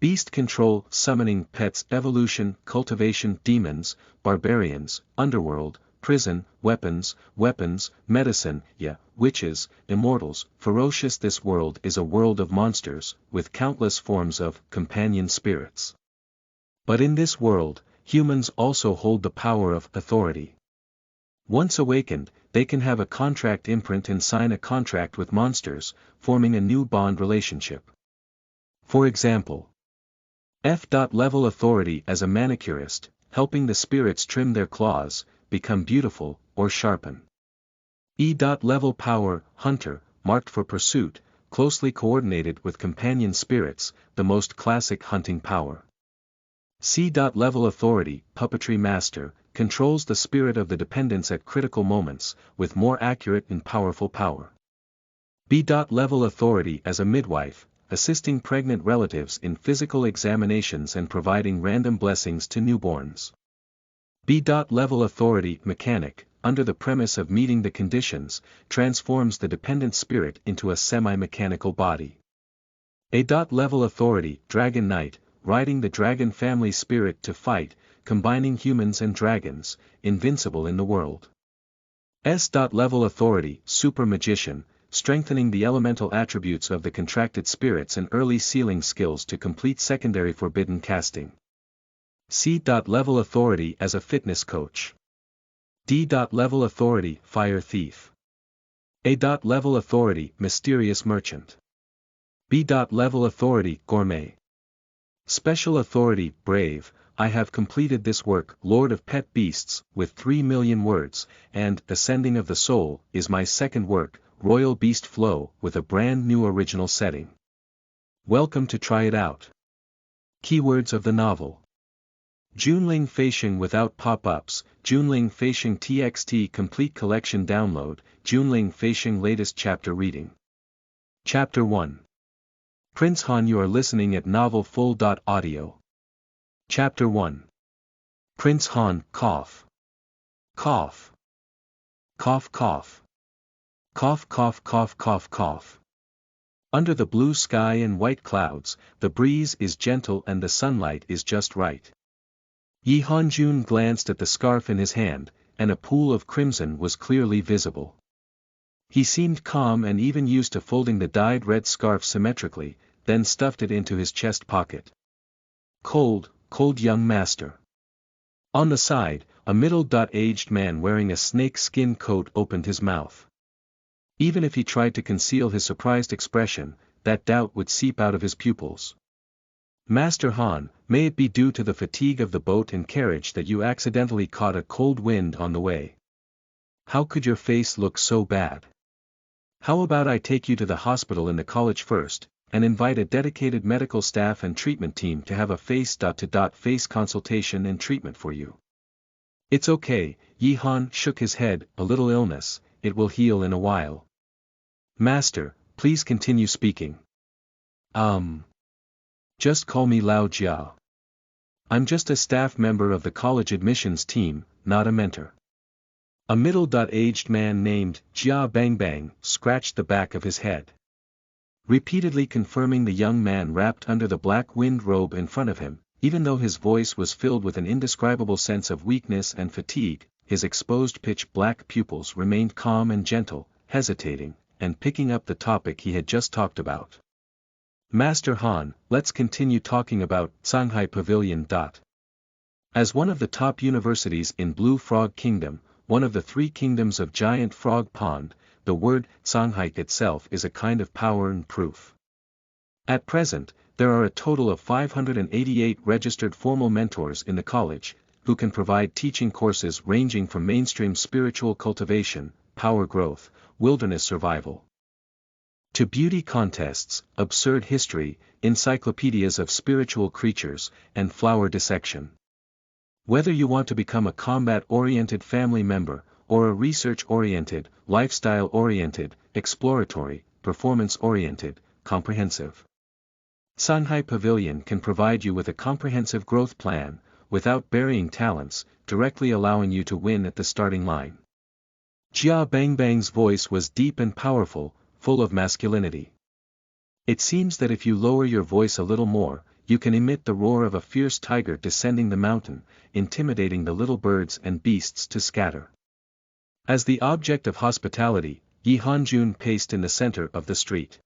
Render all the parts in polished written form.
Beast control, summoning, pets, evolution, cultivation, demons, barbarians, underworld, prison, weapons, medicine, witches, immortals, ferocious. This world is a world of monsters, with countless forms of companion spirits. But in this world, humans also hold the power of authority. Once awakened, they can have a contract imprint and sign a contract with monsters, forming a new bond relationship. For example, F.level authority as a manicurist, helping the spirits trim their claws, become beautiful, or sharpen. E.level power, hunter, marked for pursuit, closely coordinated with companion spirits, the most classic hunting power. C.level authority, puppetry master, controls the spirit of the dependents at critical moments, with more accurate and powerful power. B.level authority as a midwife, assisting pregnant relatives in physical examinations and providing random blessings to newborns. B.level authority mechanic, under the premise of meeting the conditions, transforms the dependent spirit into a semi-mechanical body. A.level authority dragon knight, riding the dragon family spirit to fight, combining humans and dragons, invincible in the world. S.level authority super magician, strengthening the elemental attributes of the contracted spirits and early sealing skills to complete secondary forbidden casting. C.level authority as a fitness coach. D.level authority fire thief. A.level authority mysterious merchant. B.level authority gourmet. Special authority brave, I have completed this work, Lord of Pet Beasts, with 3 million words, and Ascending of the Soul is my second work, Royal Beast Flow, with a brand new original setting. Welcome to try it out. Keywords of the novel. Jiang Feisheng without pop-ups, Jiang Feisheng TXT complete collection download, Jiang Feisheng latest chapter reading. Chapter 1. Prince Han, you are listening at Novel Full.audio. Chapter 1. Prince Han, cough. Cough. Cough cough. Cough cough cough cough cough. Under the blue sky and white clouds, the breeze is gentle and the sunlight is just right. Yi Hanjun glanced at the scarf in his hand, and a pool of crimson was clearly visible. He seemed calm and even used to folding the dyed red scarf symmetrically, then stuffed it into his chest pocket. Cold, cold young master. On the side, a middle-aged man wearing a snake skin coat opened his mouth. Even if he tried to conceal his surprised expression, that doubt would seep out of his pupils. Master Han, may it be due to the fatigue of the boat and carriage that you accidentally caught a cold wind on the way. How could your face look so bad? How about I take you to the hospital in the college first, and invite a dedicated medical staff and treatment team to have a face-to-face consultation and treatment for you. It's okay, Yi Han shook his head, a little illness, it will heal in a while. Master, please continue speaking. Just call me Lao Jia. I'm just a staff member of the college admissions team, not a mentor. A middle-aged man named Jia Bang Bang scratched the back of his head. Repeatedly confirming the young man wrapped under the black wind robe in front of him, even though his voice was filled with an indescribable sense of weakness and fatigue, his exposed pitch black pupils remained calm and gentle, hesitating, and picking up the topic he had just talked about. Master Han, let's continue talking about Shanghai Pavilion. As one of the top universities in Blue Frog Kingdom, one of the 3 kingdoms of Giant Frog Pond, the word Shanghai itself is a kind of power and proof. At present, there are a total of 588 registered formal mentors in the college, who can provide teaching courses ranging from mainstream spiritual cultivation, power growth, wilderness survival, to beauty contests, absurd history, encyclopedias of spiritual creatures, and flower dissection. Whether you want to become a combat-oriented family member, or a research-oriented, lifestyle-oriented, exploratory, performance-oriented, comprehensive. Shanghai Pavilion can provide you with a comprehensive growth plan, without burying talents, directly allowing you to win at the starting line. Jia Bang Bang's voice was deep and powerful, full of masculinity. It seems that if you lower your voice a little more, you can emit the roar of a fierce tiger descending the mountain, intimidating the little birds and beasts to scatter. As the object of hospitality, Yi Hanjun paced in the center of the street.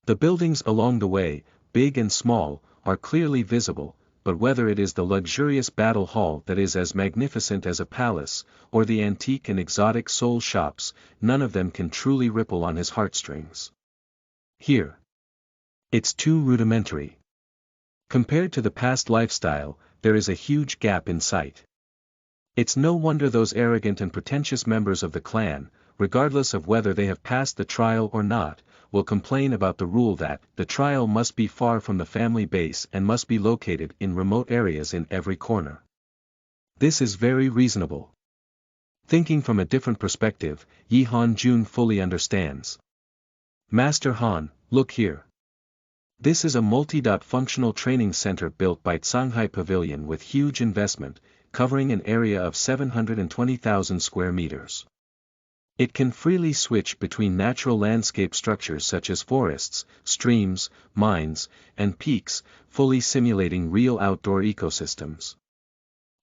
The buildings along the way, big and small, are clearly visible, but whether it is the luxurious battle hall that is as magnificent as a palace, or the antique and exotic soul shops, none of them can truly ripple on his heartstrings. Here. It's too rudimentary. Compared to the past lifestyle, there is a huge gap in sight. It's no wonder those arrogant and pretentious members of the clan, regardless of whether they have passed the trial or not, will complain about the rule that the trial must be far from the family base and must be located in remote areas in every corner. This is very reasonable. Thinking from a different perspective, Yi Han-jun fully understands. Master Han, look here. This is a multi-functional training center built by Shanghai Pavilion with huge investment, covering an area of 720,000 square meters. It can freely switch between natural landscape structures such as forests, streams, mines, and peaks, fully simulating real outdoor ecosystems.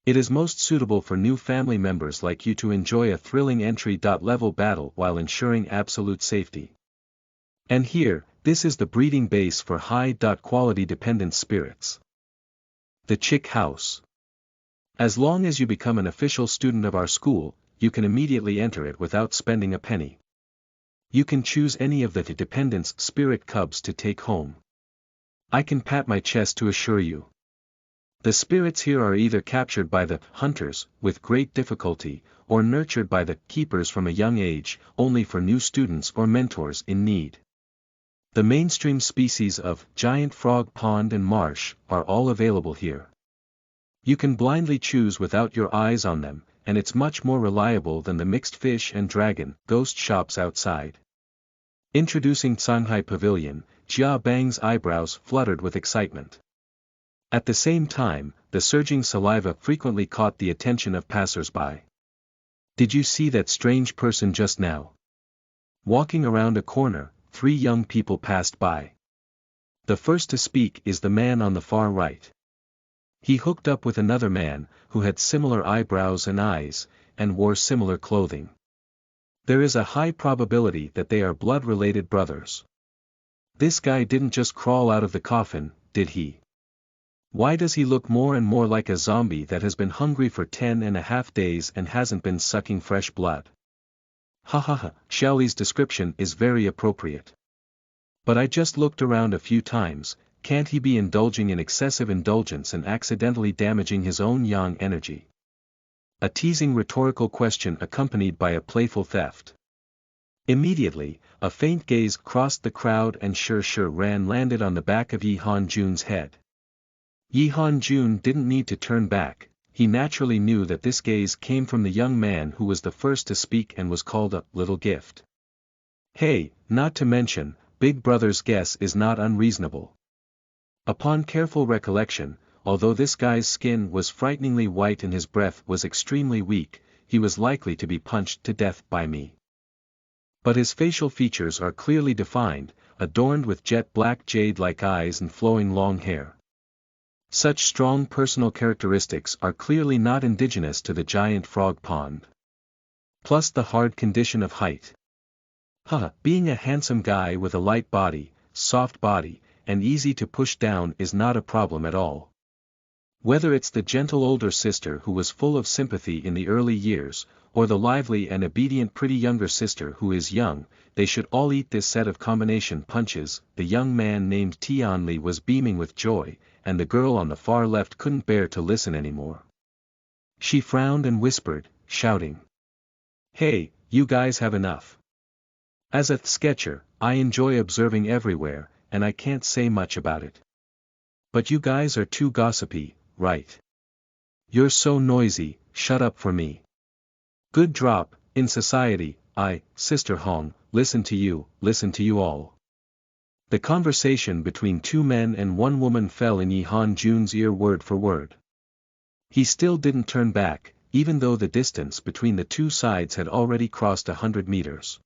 It is most suitable for new family members like you to enjoy a thrilling entry-level battle while ensuring absolute safety. And here, this is the breeding base for high-quality dependent spirits. The Chick House. As long as you become an official student of our school, you can immediately enter it without spending a penny. You can choose any of the dependents' spirit cubs to take home. I can pat my chest to assure you. The spirits here are either captured by the hunters, with great difficulty, or nurtured by the keepers from a young age, only for new students or mentors in need. The mainstream species of giant frog pond and marsh are all available here. You can blindly choose without your eyes on them, and it's much more reliable than the mixed fish and dragon ghost shops outside. Introducing Shanghai Pavilion, Jia Bang's eyebrows fluttered with excitement. At the same time, the surging saliva frequently caught the attention of passers-by. Did you see that strange person just now? Walking around a corner, 3 young people passed by. The first to speak is the man on the far right. He hooked up with another man, who had similar eyebrows and eyes, and wore similar clothing. There is a high probability that they are blood-related brothers. This guy didn't just crawl out of the coffin, did he? Why does he look more and more like a zombie that has been hungry for 10.5 days and hasn't been sucking fresh blood? Ha ha ha, Xiaoli's description is very appropriate. But I just looked around a few times. Can't he be indulging in excessive indulgence and accidentally damaging his own yang energy? A teasing rhetorical question accompanied by a playful theft. Immediately, a faint gaze crossed the crowd and Sure Ran landed on the back of Yi Han-jun's head. Yi Han-jun didn't need to turn back, he naturally knew that this gaze came from the young man who was the first to speak and was called a little gift. Hey, not to mention, Big Brother's guess is not unreasonable. Upon careful recollection, although this guy's skin was frighteningly white and his breath was extremely weak, he was likely to be punched to death by me. But his facial features are clearly defined, adorned with jet black jade-like eyes and flowing long hair. Such strong personal characteristics are clearly not indigenous to the giant frog pond. Plus the hard condition of height. Being a handsome guy with a light body, soft body, and easy to push down is not a problem at all. Whether it's the gentle older sister who was full of sympathy in the early years, or the lively and obedient pretty younger sister who is young, they should all eat this set of combination punches. The young man named Tianli was beaming with joy, and the girl on the far left couldn't bear to listen anymore. She frowned and whispered, shouting. Hey, you guys have enough. As a sketcher, I enjoy observing everywhere, and I can't say much about it. But you guys are too gossipy, right? You're so noisy, shut up for me. Good drop, in society, Sister Hong, listen to you all. The conversation between 2 men and 1 woman fell in Yi Han-jun's ear word for word. He still didn't turn back, even though the distance between the 2 sides had already crossed 100 meters.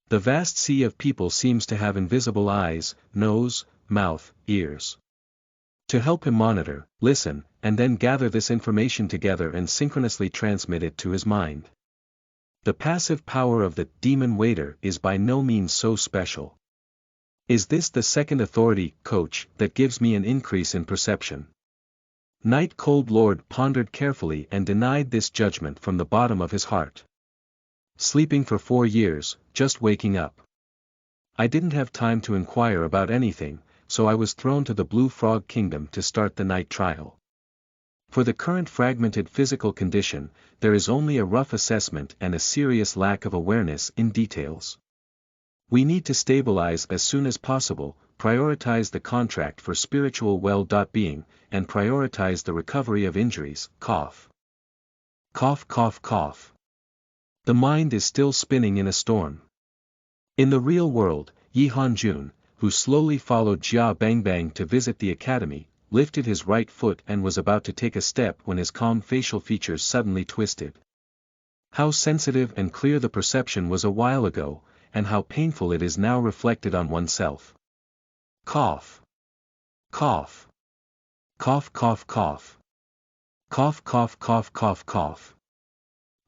The vast sea of people seems to have invisible eyes, nose, mouth, ears. To help him monitor, listen, and then gather this information together and synchronously transmit it to his mind. The passive power of the demon waiter is by no means so special. Is this the second authority, coach, that gives me an increase in perception? Night Cold Lord pondered carefully and denied this judgment from the bottom of his heart. Sleeping for 4 years, just waking up. I didn't have time to inquire about anything, so I was thrown to the Blue Frog Kingdom to start the night trial. For the current fragmented physical condition, there is only a rough assessment and a serious lack of awareness in details. We need to stabilize as soon as possible, prioritize the contract for spiritual well-being, and prioritize the recovery of injuries. Cough. Cough, cough, cough. The mind is still spinning in a storm. In the real world, Yi Hanjun, who slowly followed Jia Bangbang to visit the academy, lifted his right foot and was about to take a step when his calm facial features suddenly twisted. How sensitive and clear the perception was a while ago, and how painful it is now reflected on oneself. Cough. Cough. Cough, cough, cough. Cough, cough, cough, cough, cough.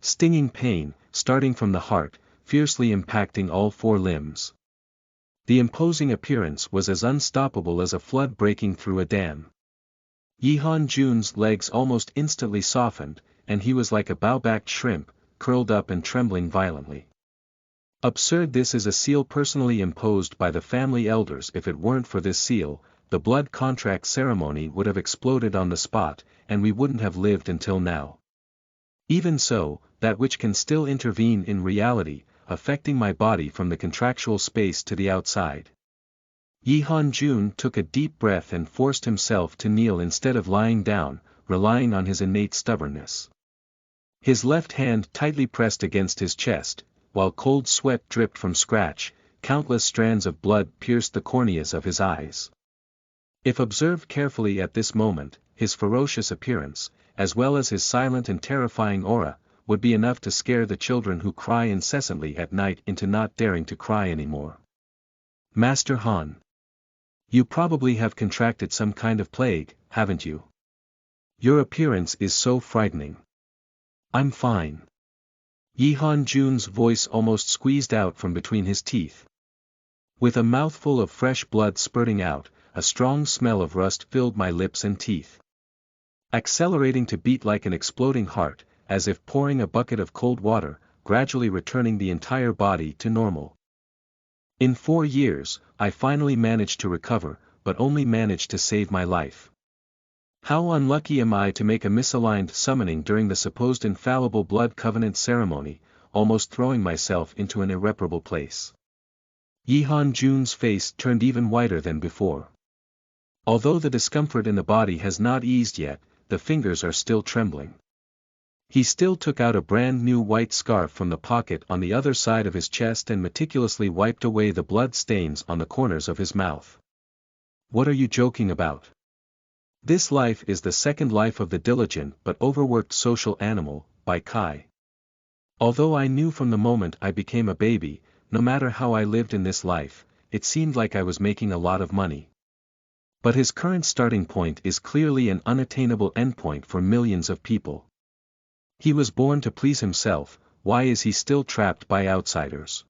Stinging pain, starting from the heart, fiercely impacting all 4 limbs. The imposing appearance was as unstoppable as a flood breaking through a dam. Yi Hanjun's legs almost instantly softened, and he was like a bow-backed shrimp, curled up and trembling violently. Absurd! This is a seal personally imposed by the family elders. If it weren't for this seal, the blood contract ceremony would have exploded on the spot, and we wouldn't have lived until now. Even so, that which can still intervene in reality, affecting my body from the contractual space to the outside. Yi Hanjun took a deep breath and forced himself to kneel instead of lying down, relying on his innate stubbornness. His left hand tightly pressed against his chest, while cold sweat dripped from scratch, countless strands of blood pierced the corneas of his eyes. If observed carefully at this moment, his ferocious appearance, as well as his silent and terrifying aura, would be enough to scare the children who cry incessantly at night into not daring to cry anymore. Master Han. You probably have contracted some kind of plague, haven't you? Your appearance is so frightening. I'm fine. Yi Hanjun's voice almost squeezed out from between his teeth. With a mouthful of fresh blood spurting out, a strong smell of rust filled my lips and teeth. Accelerating to beat like an exploding heart, as if pouring a bucket of cold water, gradually returning the entire body to normal. In 4 years, I finally managed to recover, but only managed to save my life. How unlucky am I to make a misaligned summoning during the supposed infallible blood covenant ceremony, almost throwing myself into an irreparable place. Yi Hanjun's face turned even whiter than before. Although the discomfort in the body has not eased yet, the fingers are still trembling. He still took out a brand new white scarf from the pocket on the other side of his chest and meticulously wiped away the blood stains on the corners of his mouth. What are you joking about? This life is the second life of the diligent but overworked social animal, by Kai. Although I knew from the moment I became a baby, no matter how I lived in this life, it seemed like I was making a lot of money. But his current starting point is clearly an unattainable endpoint for millions of people. He was born to please himself, why is he still trapped by outsiders?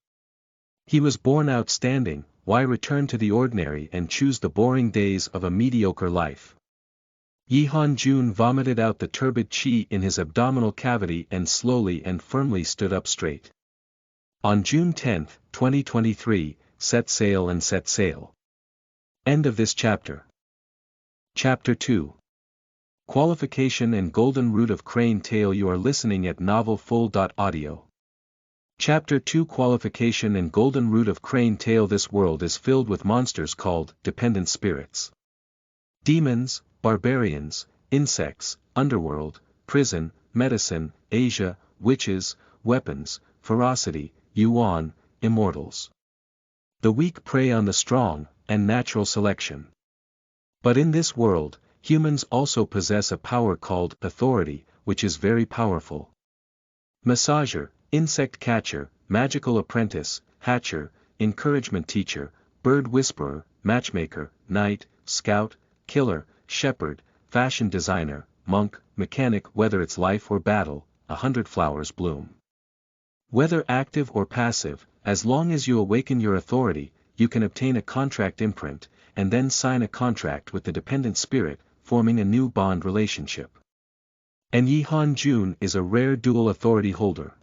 He was born outstanding, why return to the ordinary and choose the boring days of a mediocre life? Yi Hanjun vomited out the turbid qi in his abdominal cavity and slowly and firmly stood up straight. On June 10, 2023, set sail and set sail. End of this chapter. Chapter 2. Qualification and Golden Root of Crane Tail. You are listening at novelfull.audio. Chapter 2. Qualification and Golden Root of Crane Tail. This world is filled with monsters called dependent spirits. Demons, barbarians, insects, underworld, prison, medicine, Asia, witches, weapons, ferocity, yuan, immortals. The weak prey on the strong, and natural selection. But in this world, humans also possess a power called authority, which is very powerful. Massager, insect catcher, magical apprentice, hatcher, encouragement teacher, bird whisperer, matchmaker, knight, scout, killer, shepherd, fashion designer, monk, mechanic, whether it's life or battle, 100 flowers bloom. Whether active or passive, as long as you awaken your authority, you can obtain a contract imprint, and then sign a contract with the dependent spirit, forming a new bond relationship. And Yihan Jun is a rare dual authority holder.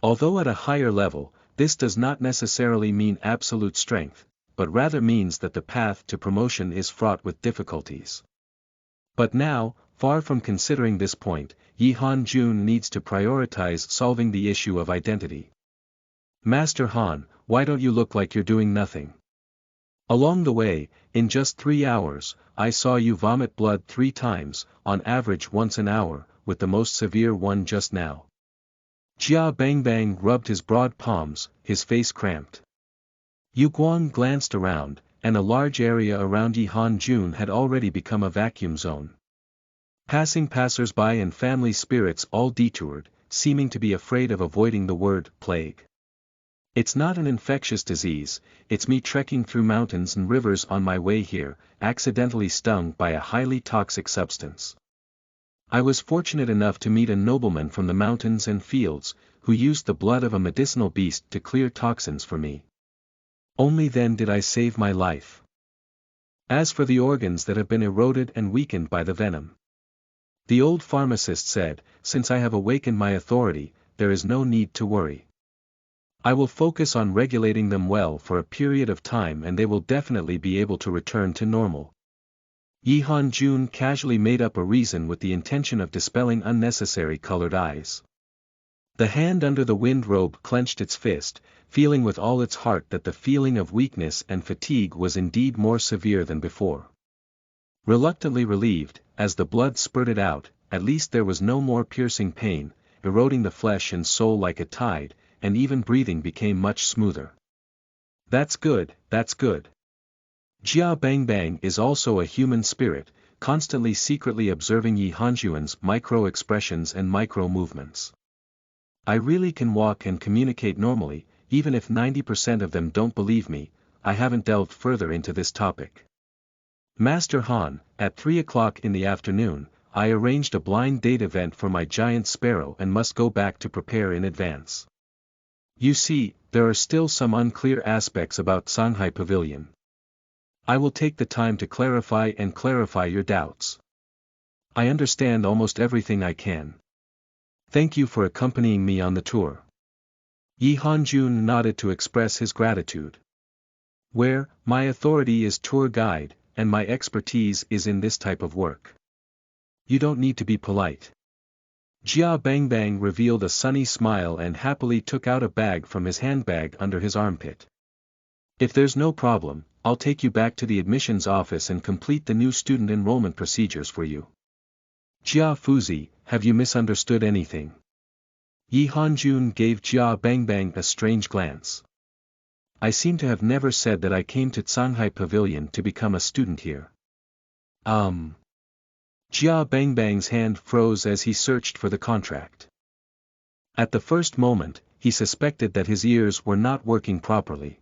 Although at a higher level, this does not necessarily mean absolute strength, but rather means that the path to promotion is fraught with difficulties. But now, far from considering this point, Yihan Jun needs to prioritize solving the issue of identity. Master Han, why don't you look like you're doing nothing? Along the way, in just 3 hours, I saw you vomit blood 3 times, on average once an hour, with the most severe one just now. Jia Bangbang rubbed his broad palms, his face cramped. Yu Guang glanced around, and a large area around Yihan Jun had already become a vacuum zone. Passing passers-by and family spirits all detoured, seeming to be afraid of avoiding the word plague. It's not an infectious disease, it's me trekking through mountains and rivers on my way here, accidentally stung by a highly toxic substance. I was fortunate enough to meet a nobleman from the mountains and fields, who used the blood of a medicinal beast to clear toxins for me. Only then did I save my life. As for the organs that have been eroded and weakened by the venom, the old pharmacist said, since I have awakened my authority, there is no need to worry. I will focus on regulating them well for a period of time and they will definitely be able to return to normal. Yihan Jun casually made up a reason with the intention of dispelling unnecessary colored eyes. The hand under the wind robe clenched its fist, feeling with all its heart that the feeling of weakness and fatigue was indeed more severe than before. Reluctantly relieved, as the blood spurted out, at least there was no more piercing pain, eroding the flesh and soul like a tide, and even breathing became much smoother. That's good, that's good. Jia Bangbang is also a human spirit, constantly secretly observing Yihanjuan's micro-expressions and micro-movements. I really can walk and communicate normally, even if 90% of them don't believe me. I haven't delved further into this topic. Master Han, at 3 o'clock in the afternoon, I arranged a blind date event for my giant sparrow and must go back to prepare in advance. You see, there are still some unclear aspects about Shanghai Pavilion. I will take the time to clarify your doubts. I understand almost everything I can. Thank you for accompanying me on the tour. Yihan Jun nodded to express his gratitude. Where, my authority is tour guide, and my expertise is in this type of work. You don't need to be polite. Jia Bangbang revealed a sunny smile and happily took out a bag from his handbag under his armpit. If there's no problem, I'll take you back to the admissions office and complete the new student enrollment procedures for you. Jia Fuzi, have you misunderstood anything? Yihan Jun gave Jia Bangbang a strange glance. I seem to have never said that I came to Shanghai Pavilion to become a student here. Jia Bangbang's hand froze as he searched for the contract. At the first moment, he suspected that his ears were not working properly.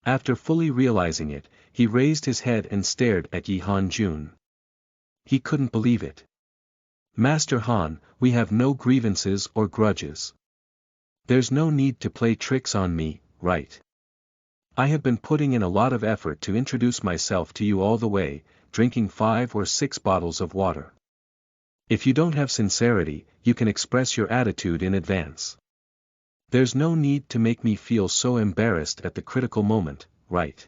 After fully realizing it, he raised his head and stared at Yihan Jun. He couldn't believe it. Master Han, we have no grievances or grudges. There's no need to play tricks on me, right? I have been putting in a lot of effort to introduce myself to you all the way, drinking 5 or 6 bottles of water. If you don't have sincerity, you can express your attitude in advance. There's no need to make me feel so embarrassed at the critical moment, right?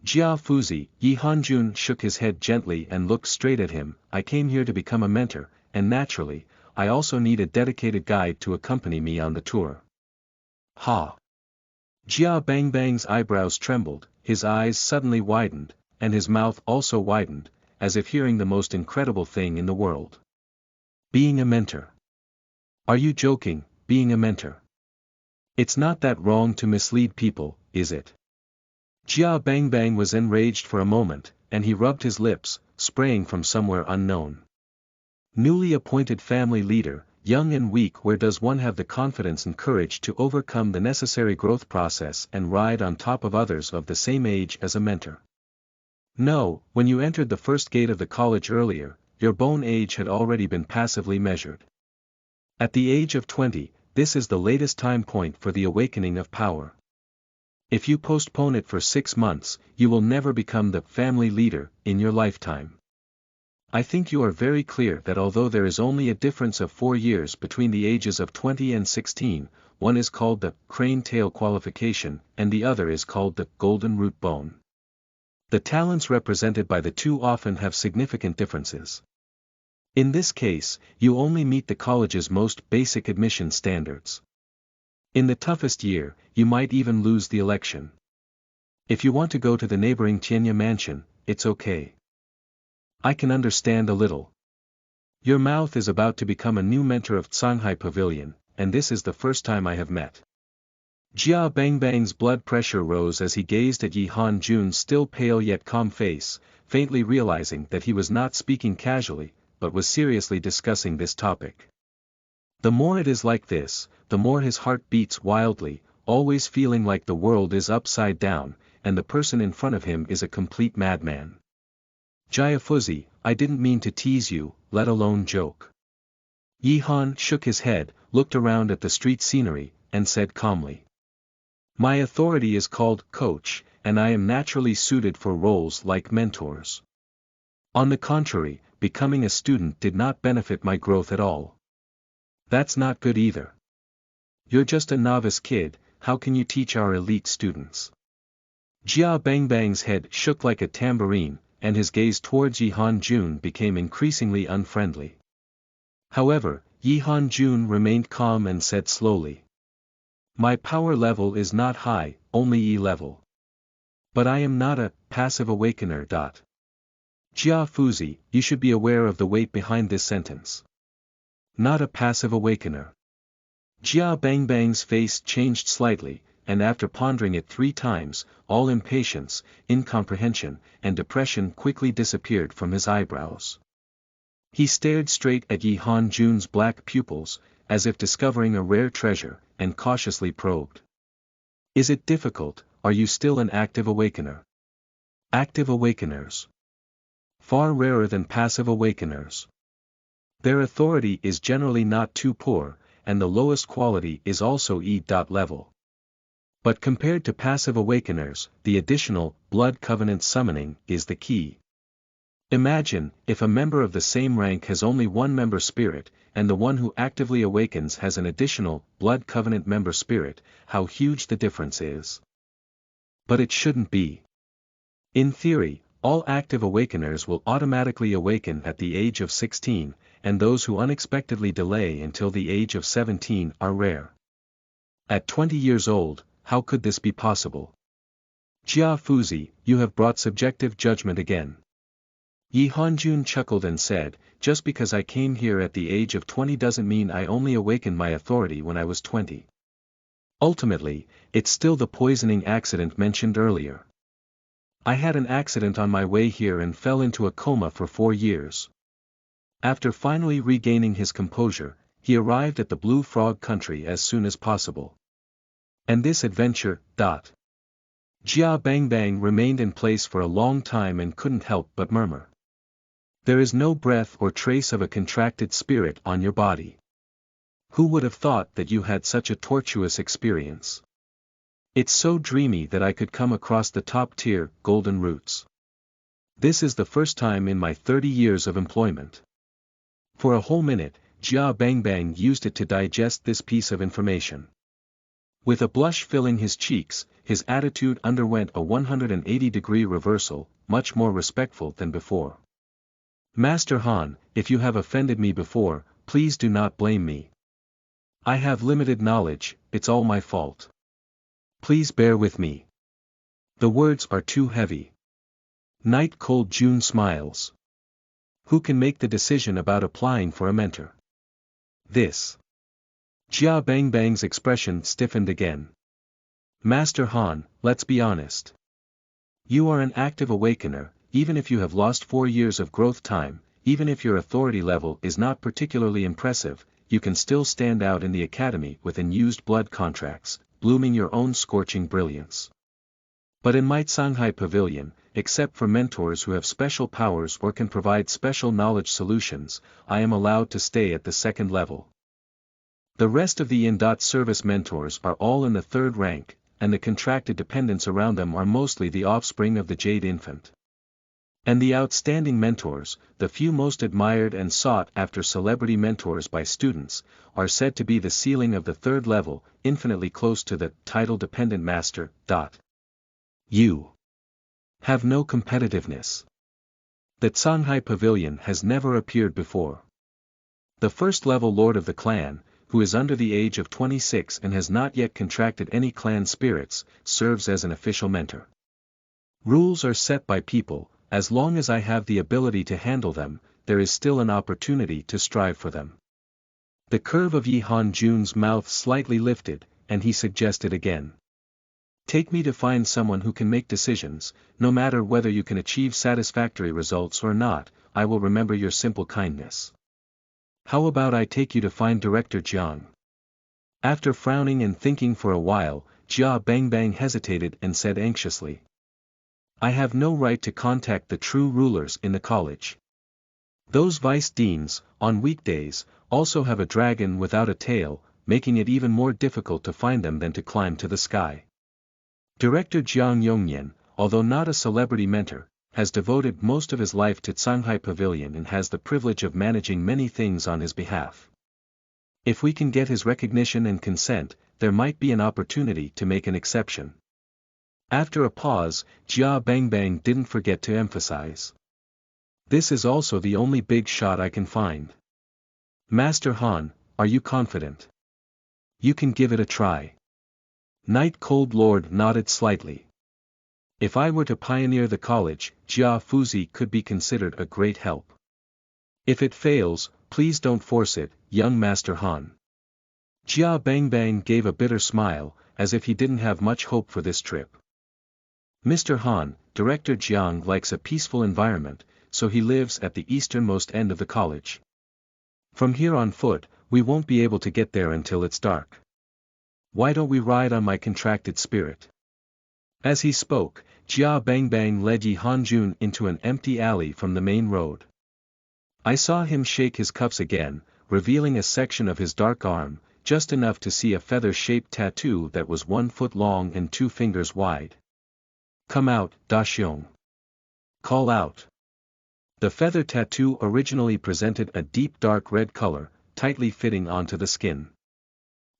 Jia Fuzi, Yihan Jun shook his head gently and looked straight at him. I came here to become a mentor, and naturally, I also need a dedicated guide to accompany me on the tour. Ha! Jia Bangbang's eyebrows trembled, his eyes suddenly widened, and his mouth also widened, as if hearing the most incredible thing in the world. Being a mentor. Are you joking, being a mentor? It's not that wrong to mislead people, is it? Jia Bangbang was enraged for a moment, and he rubbed his lips, spraying from somewhere unknown. Newly appointed family leader, young and weak, where does one have the confidence and courage to overcome the necessary growth process and ride on top of others of the same age as a mentor? No, when you entered the first gate of the college earlier, your bone age had already been passively measured. At the age of 20, this is the latest time point for the awakening of power. If you postpone it for 6 months, you will never become the family leader in your lifetime. I think you are very clear that although there is only a difference of 4 years between the ages of 20 and 16, one is called the crane tail qualification and the other is called the golden root bone. The talents represented by the two often have significant differences. In this case, you only meet the college's most basic admission standards. In the toughest year, you might even lose the election. If you want to go to the neighboring Tianya mansion, it's okay. I can understand a little. Your mouth is about to become a new mentor of Shanghai Pavilion, and this is the first time I have met. Jia Bangbang's blood pressure rose as he gazed at Yi Han-jun's still pale yet calm face, faintly realizing that he was not speaking casually, but was seriously discussing this topic. The more it is like this, the more his heart beats wildly, always feeling like the world is upside down, and the person in front of him is a complete madman. Jayafuzi, I didn't mean to tease you, let alone joke. Yi Han shook his head, looked around at the street scenery, and said calmly. My authority is called coach, and I am naturally suited for roles like mentors. On the contrary, becoming a student did not benefit my growth at all. That's not good either. You're just a novice kid, how can you teach our elite students? Jia Bangbang's head shook like a tambourine, and his gaze towards Yi Han-jun became increasingly unfriendly. However, Yi Han-jun remained calm and said slowly. My power level is not high, only E level. But I am not a passive awakener. Jia Fuzi, you should be aware of the weight behind this sentence. Not a passive awakener. Jia Bangbang's face changed slightly, and after pondering it 3 times, all impatience, incomprehension, and depression quickly disappeared from his eyebrows. He stared straight at Yi Han-jun's black pupils, as if discovering a rare treasure, and cautiously probed. Is it difficult, are you still an active awakener? Active awakeners. Far rarer than passive awakeners. Their authority is generally not too poor, and the lowest quality is also E. level. But compared to passive awakeners, the additional, blood covenant summoning, is the key. Imagine, if a member of the same rank has only one member spirit, and the one who actively awakens has an additional, blood covenant member spirit, how huge the difference is. But it shouldn't be. In theory, all active awakeners will automatically awaken at the age of 16, and those who unexpectedly delay until the age of 17 are rare. At 20 years old, how could this be possible? Jia Fuzi, you have brought subjective judgment again. Yi Han-jun chuckled and said, just because I came here at the age of 20 doesn't mean I only awakened my authority when I was 20. Ultimately, it's still the poisoning accident mentioned earlier. I had an accident on my way here and fell into a coma for 4 years. After finally regaining his composure, he arrived at the Blue Frog country as soon as possible. And this adventure, Jia Bangbang remained in place for a long time and couldn't help but murmur. There is no breath or trace of a contracted spirit on your body. Who would have thought that you had such a tortuous experience? It's so dreamy that I could come across the top-tier, golden roots. This is the first time in my 30 years of employment. For a whole minute, Jia Bangbang used it to digest this piece of information. With a blush filling his cheeks, his attitude underwent a 180-degree reversal, much more respectful than before. Master Han, if you have offended me before, please do not blame me. I have limited knowledge, it's all my fault. Please bear with me. The words are too heavy. Night Cold June smiles. Who can make the decision about applying for a mentor? This. Jia Bangbang's expression stiffened again. Master Han, let's be honest. You are an active awakener, even if you have lost 4 years of growth time, even if your authority level is not particularly impressive, you can still stand out in the academy with unused blood contracts, blooming your own scorching brilliance. But in my Shanghai Pavilion, except for mentors who have special powers or can provide special knowledge solutions, I am allowed to stay at the second level. The rest of the in-service mentors are all in the third rank, and the contracted dependents around them are mostly the offspring of the Jade Infant. And the outstanding mentors, the few most admired and sought after celebrity mentors by students, are said to be the ceiling of the third level, infinitely close to the title-dependent master. You have no competitiveness. The Shanghai Pavilion has never appeared before. The first-level lord of the clan, who is under the age of 26 and has not yet contracted any clan spirits, serves as an official mentor. Rules are set by people. As long as I have the ability to handle them, there is still an opportunity to strive for them. The curve of Yi Hanjun's mouth slightly lifted, and he suggested again. Take me to find someone who can make decisions, no matter whether you can achieve satisfactory results or not, I will remember your simple kindness. How about I take you to find Director Jiang? After frowning and thinking for a while, Jia Bangbang hesitated and said anxiously. I have no right to contact the true rulers in the college. Those vice deans, on weekdays, also have a dragon without a tail, making it even more difficult to find them than to climb to the sky. Director Jiang Yongnian, although not a celebrity mentor, has devoted most of his life to Shanghai Pavilion and has the privilege of managing many things on his behalf. If we can get his recognition and consent, there might be an opportunity to make an exception. After a pause, Jia Bangbang didn't forget to emphasize. This is also the only big shot I can find. Master Han, are you confident? You can give it a try. Night Cold Lord nodded slightly. If I were to pioneer the college, Jia Fuzi could be considered a great help. If it fails, please don't force it, young Master Han. Jia Bangbang gave a bitter smile, as if he didn't have much hope for this trip. Mr. Han, Director Jiang likes a peaceful environment, so he lives at the easternmost end of the college. From here on foot, we won't be able to get there until it's dark. Why don't we ride on my contracted spirit? As he spoke, Jia Bangbang led Yi Hanjun into an empty alley from the main road. I saw him shake his cuffs again, revealing a section of his dark arm, just enough to see a feather-shaped tattoo that was 1 foot long and 2 fingers wide. Come out, Da Xiong. Call out. The feather tattoo originally presented a deep dark red color, tightly fitting onto the skin.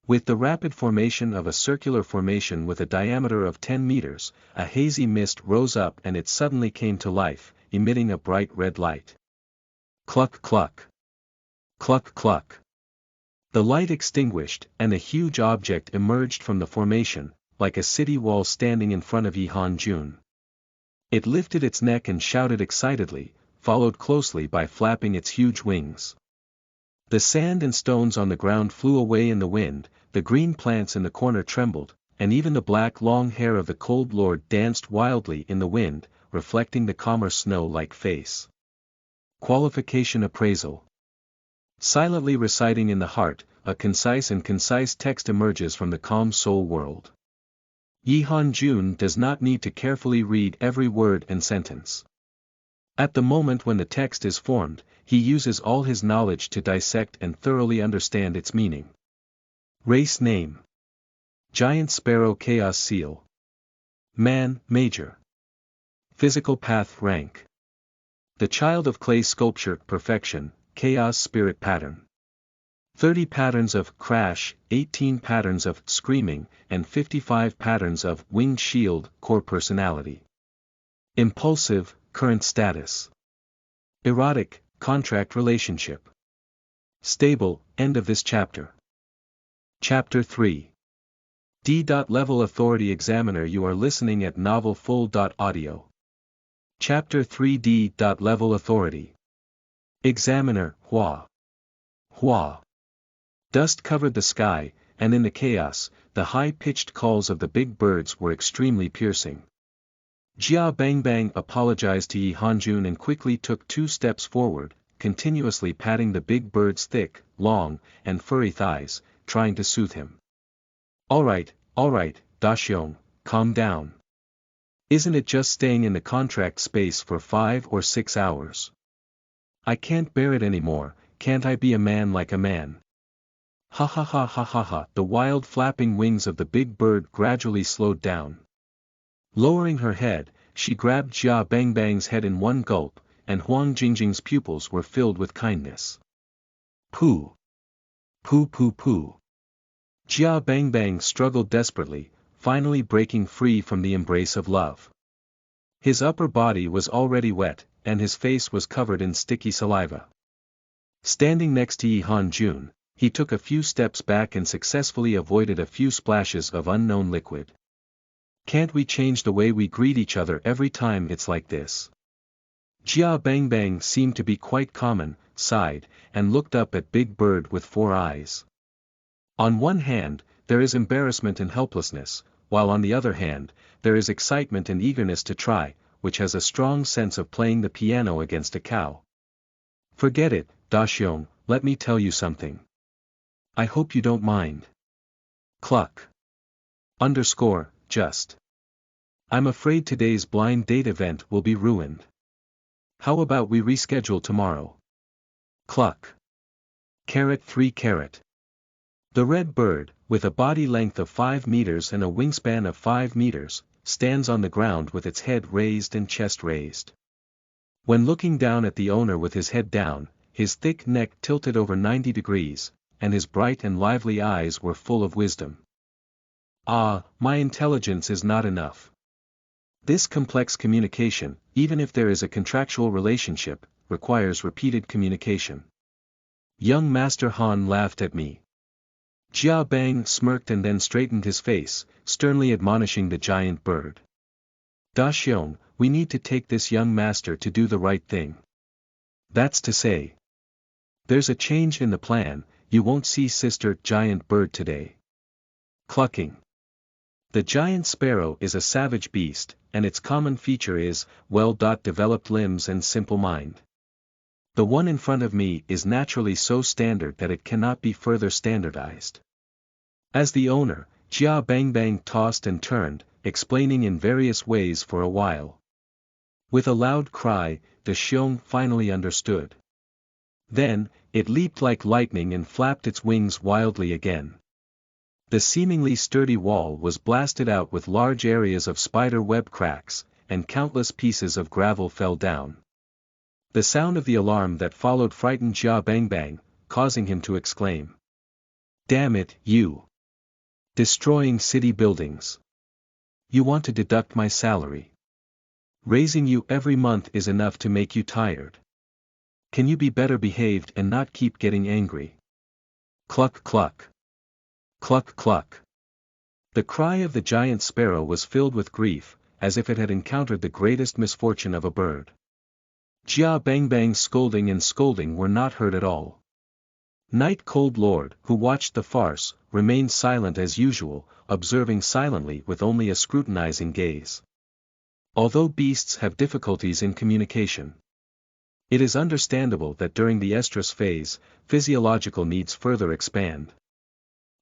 With the rapid formation of a circular formation with a diameter of 10 meters, a hazy mist rose up and it suddenly came to life, emitting a bright red light. Cluck cluck. Cluck cluck. The light extinguished, and a huge object emerged from the formation, like a city wall standing in front of Yi Hanjun. It lifted its neck and shouted excitedly, followed closely by flapping its huge wings. The sand and stones on the ground flew away in the wind, the green plants in the corner trembled, and even the black long hair of the Cold Lord danced wildly in the wind, reflecting the calmer snow-like face. Qualification appraisal. Silently reciting in the heart, a concise text emerges from the calm soul world. Yi Hanjun does not need to carefully read every word and sentence. At the moment when the text is formed, he uses all his knowledge to dissect and thoroughly understand its meaning. Race name. Giant Sparrow Chaos Seal. Man, Major. Physical path rank. The Child of Clay Sculpture, Perfection, Chaos Spirit Pattern. 30 patterns of Crash, 18 patterns of Screaming, and 55 patterns of Winged Shield, Core Personality. Impulsive, Current Status. Erotic, Contract Relationship. Stable, End of this chapter. Chapter 3. D. Level Authority Examiner. You are listening at novelfull.audio. Chapter 3. D. Level Authority. Examiner, Hua. Hua. Dust covered the sky, and in the chaos, the high-pitched calls of the big birds were extremely piercing. Jia Bangbang apologized to Yi Hanjun and quickly took 2 steps forward, continuously patting the big bird's thick, long, and furry thighs, trying to soothe him. All right, Da Xiong, calm down. Isn't it just staying in the contract space for 5 or 6 hours? I can't bear it anymore, can't I be a man like a man? Ha ha ha ha ha ha. The wild flapping wings of the big bird gradually slowed down. Lowering her head, she grabbed Jia Bangbang's head in one gulp, and Huang Jingjing's pupils were filled with kindness. Pooh! Pooh pooh pooh! Jia Bangbang struggled desperately, finally breaking free from the embrace of love. His upper body was already wet, and his face was covered in sticky saliva. Standing next to Yi Han-jun, he took a few steps back and successfully avoided a few splashes of unknown liquid. Can't we change the way we greet each other every time it's like this? Jia Bangbang seemed to be quite common, sighed, and looked up at Big Bird with 4 eyes. On one hand, there is embarrassment and helplessness, while on the other hand, there is excitement and eagerness to try, which has a strong sense of playing the piano against a cow. Forget it, Daxiong, let me tell you something. I hope you don't mind. Cluck. Just. I'm afraid today's blind date event will be ruined. How about we reschedule tomorrow? Cluck. 3 carat. The red bird, with a body length of 5 meters and a wingspan of 5 meters, stands on the ground with its head raised and chest raised. When looking down at the owner with his head down, his thick neck tilted over 90 degrees, and his bright and lively eyes were full of wisdom. Ah, my intelligence is not enough. This complex communication, even if there is a contractual relationship, requires repeated communication. Young Master Han laughed at me. Jia Bang smirked and then straightened his face, sternly admonishing the giant bird. Daxiong, we need to take this young master to do the right thing. That's to say, there's a change in the plan, you won't see Sister Giant Bird today. Clucking. The giant sparrow is a savage beast, and its common feature is, well-developed limbs and simple mind. The one in front of me is naturally so standard that it cannot be further standardized. As the owner, Jia Bangbang tossed and turned, explaining in various ways for a while. With a loud cry, the Xiong finally understood. Then, it leaped like lightning and flapped its wings wildly again. The seemingly sturdy wall was blasted out with large areas of spider web cracks, and countless pieces of gravel fell down. The sound of the alarm that followed frightened Jia Bangbang, causing him to exclaim. Damn it, you! Destroying city buildings. You want to deduct my salary. Raising you every month is enough to make you tired. Can you be better behaved and not keep getting angry? Cluck cluck. Cluck cluck. The cry of the giant sparrow was filled with grief, as if it had encountered the greatest misfortune of a bird. Jia Bangbang's scolding were not heard at all. Night Cold Lord, who watched the farce, remained silent as usual, observing silently with only a scrutinizing gaze. Although beasts have difficulties in communication, it is understandable that during the estrus phase, physiological needs further expand.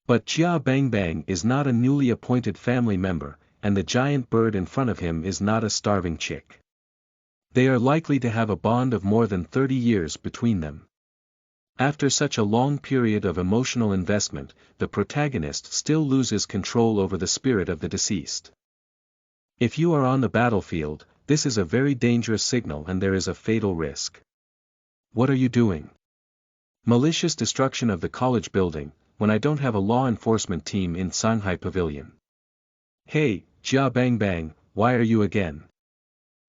But Jia Bangbang is not a newly appointed family member, and the giant bird in front of him is not a starving chick. They are likely to have a bond of more than 30 years between them. After such a long period of emotional investment, the protagonist still loses control over the spirit of the deceased. If you are on the battlefield, this is a very dangerous signal and there is a fatal risk. What are you doing? Malicious destruction of the college building, when I don't have a law enforcement team in Shanghai Pavilion. Hey, Jia Bangbang, why are you again?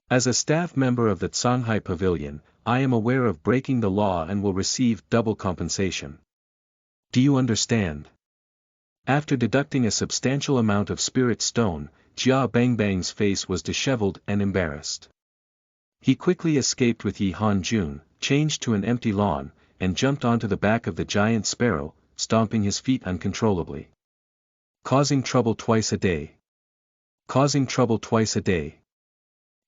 As a staff member of the Shanghai Pavilion, I am aware of breaking the law and will receive double compensation. Do you understand? After deducting a substantial amount of spirit stone, Jia Bangbang's face was disheveled and embarrassed. He quickly escaped with Yi Han-jun, changed to an empty lawn, and jumped onto the back of the giant sparrow, stomping his feet uncontrollably. Causing trouble twice a day. Causing trouble twice a day.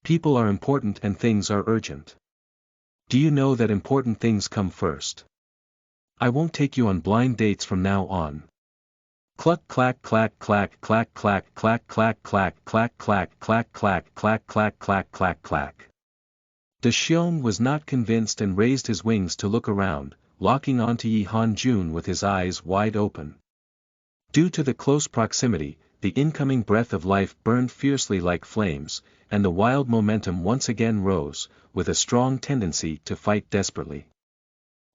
People are important and things are urgent. Do you know that important things come first? I won't take you on blind dates from now on. Cluck clack clack clack clack clack clack clack clack clack clack clack clack clack clack clack clack clack. De Xiong was not convinced and raised his wings to look around, locking onto Yi Han-jun with his eyes wide open. Due to the close proximity, the incoming breath of life burned fiercely like flames, and the wild momentum once again rose, with a strong tendency to fight desperately.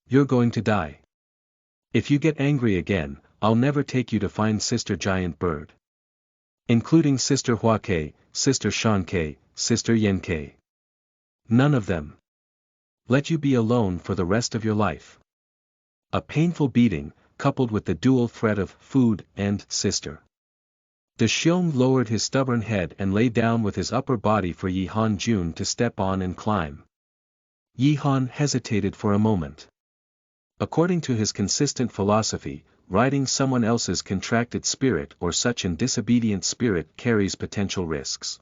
You're going to die. If you get angry again, I'll never take you to find Sister Giant Bird. Including Sister Hua Ke, Sister Shan Ke, Sister Yen Ke. None of them. Let you be alone for the rest of your life. A painful beating, coupled with the dual threat of food and sister. De Xiong lowered his stubborn head and lay down with his upper body for Yi Han-jun to step on and climb. Yi Han hesitated for a moment. According to his consistent philosophy, riding someone else's contracted spirit or such an disobedient spirit carries potential risks.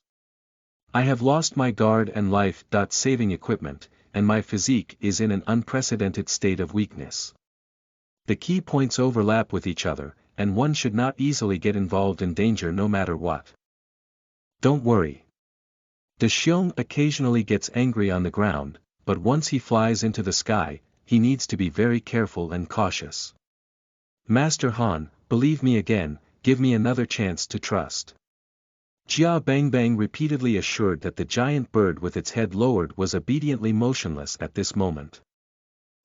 I have lost my guard and life-saving equipment, and my physique is in an unprecedented state of weakness. The key points overlap with each other, and one should not easily get involved in danger no matter what. Don't worry. De Xiong occasionally gets angry on the ground, but once he flies into the sky, he needs to be very careful and cautious. Master Han, believe me again, give me another chance to trust. Jia Bangbang repeatedly assured that the giant bird with its head lowered was obediently motionless at this moment.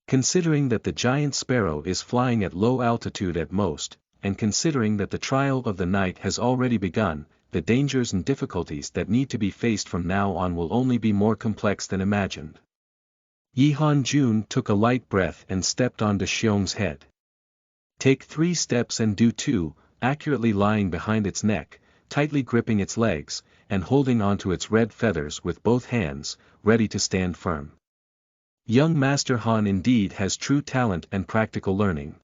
Considering that the giant sparrow is flying at low altitude at most, and considering that the trial of the night has already begun, the dangers and difficulties that need to be faced from now on will only be more complex than imagined. Yi Han-jun took a light breath and stepped on De Xiong's head. Take 3 steps and do 2, accurately lying behind its neck, tightly gripping its legs, and holding onto its red feathers with both hands, ready to stand firm. Young Master Han indeed has true talent and practical learning.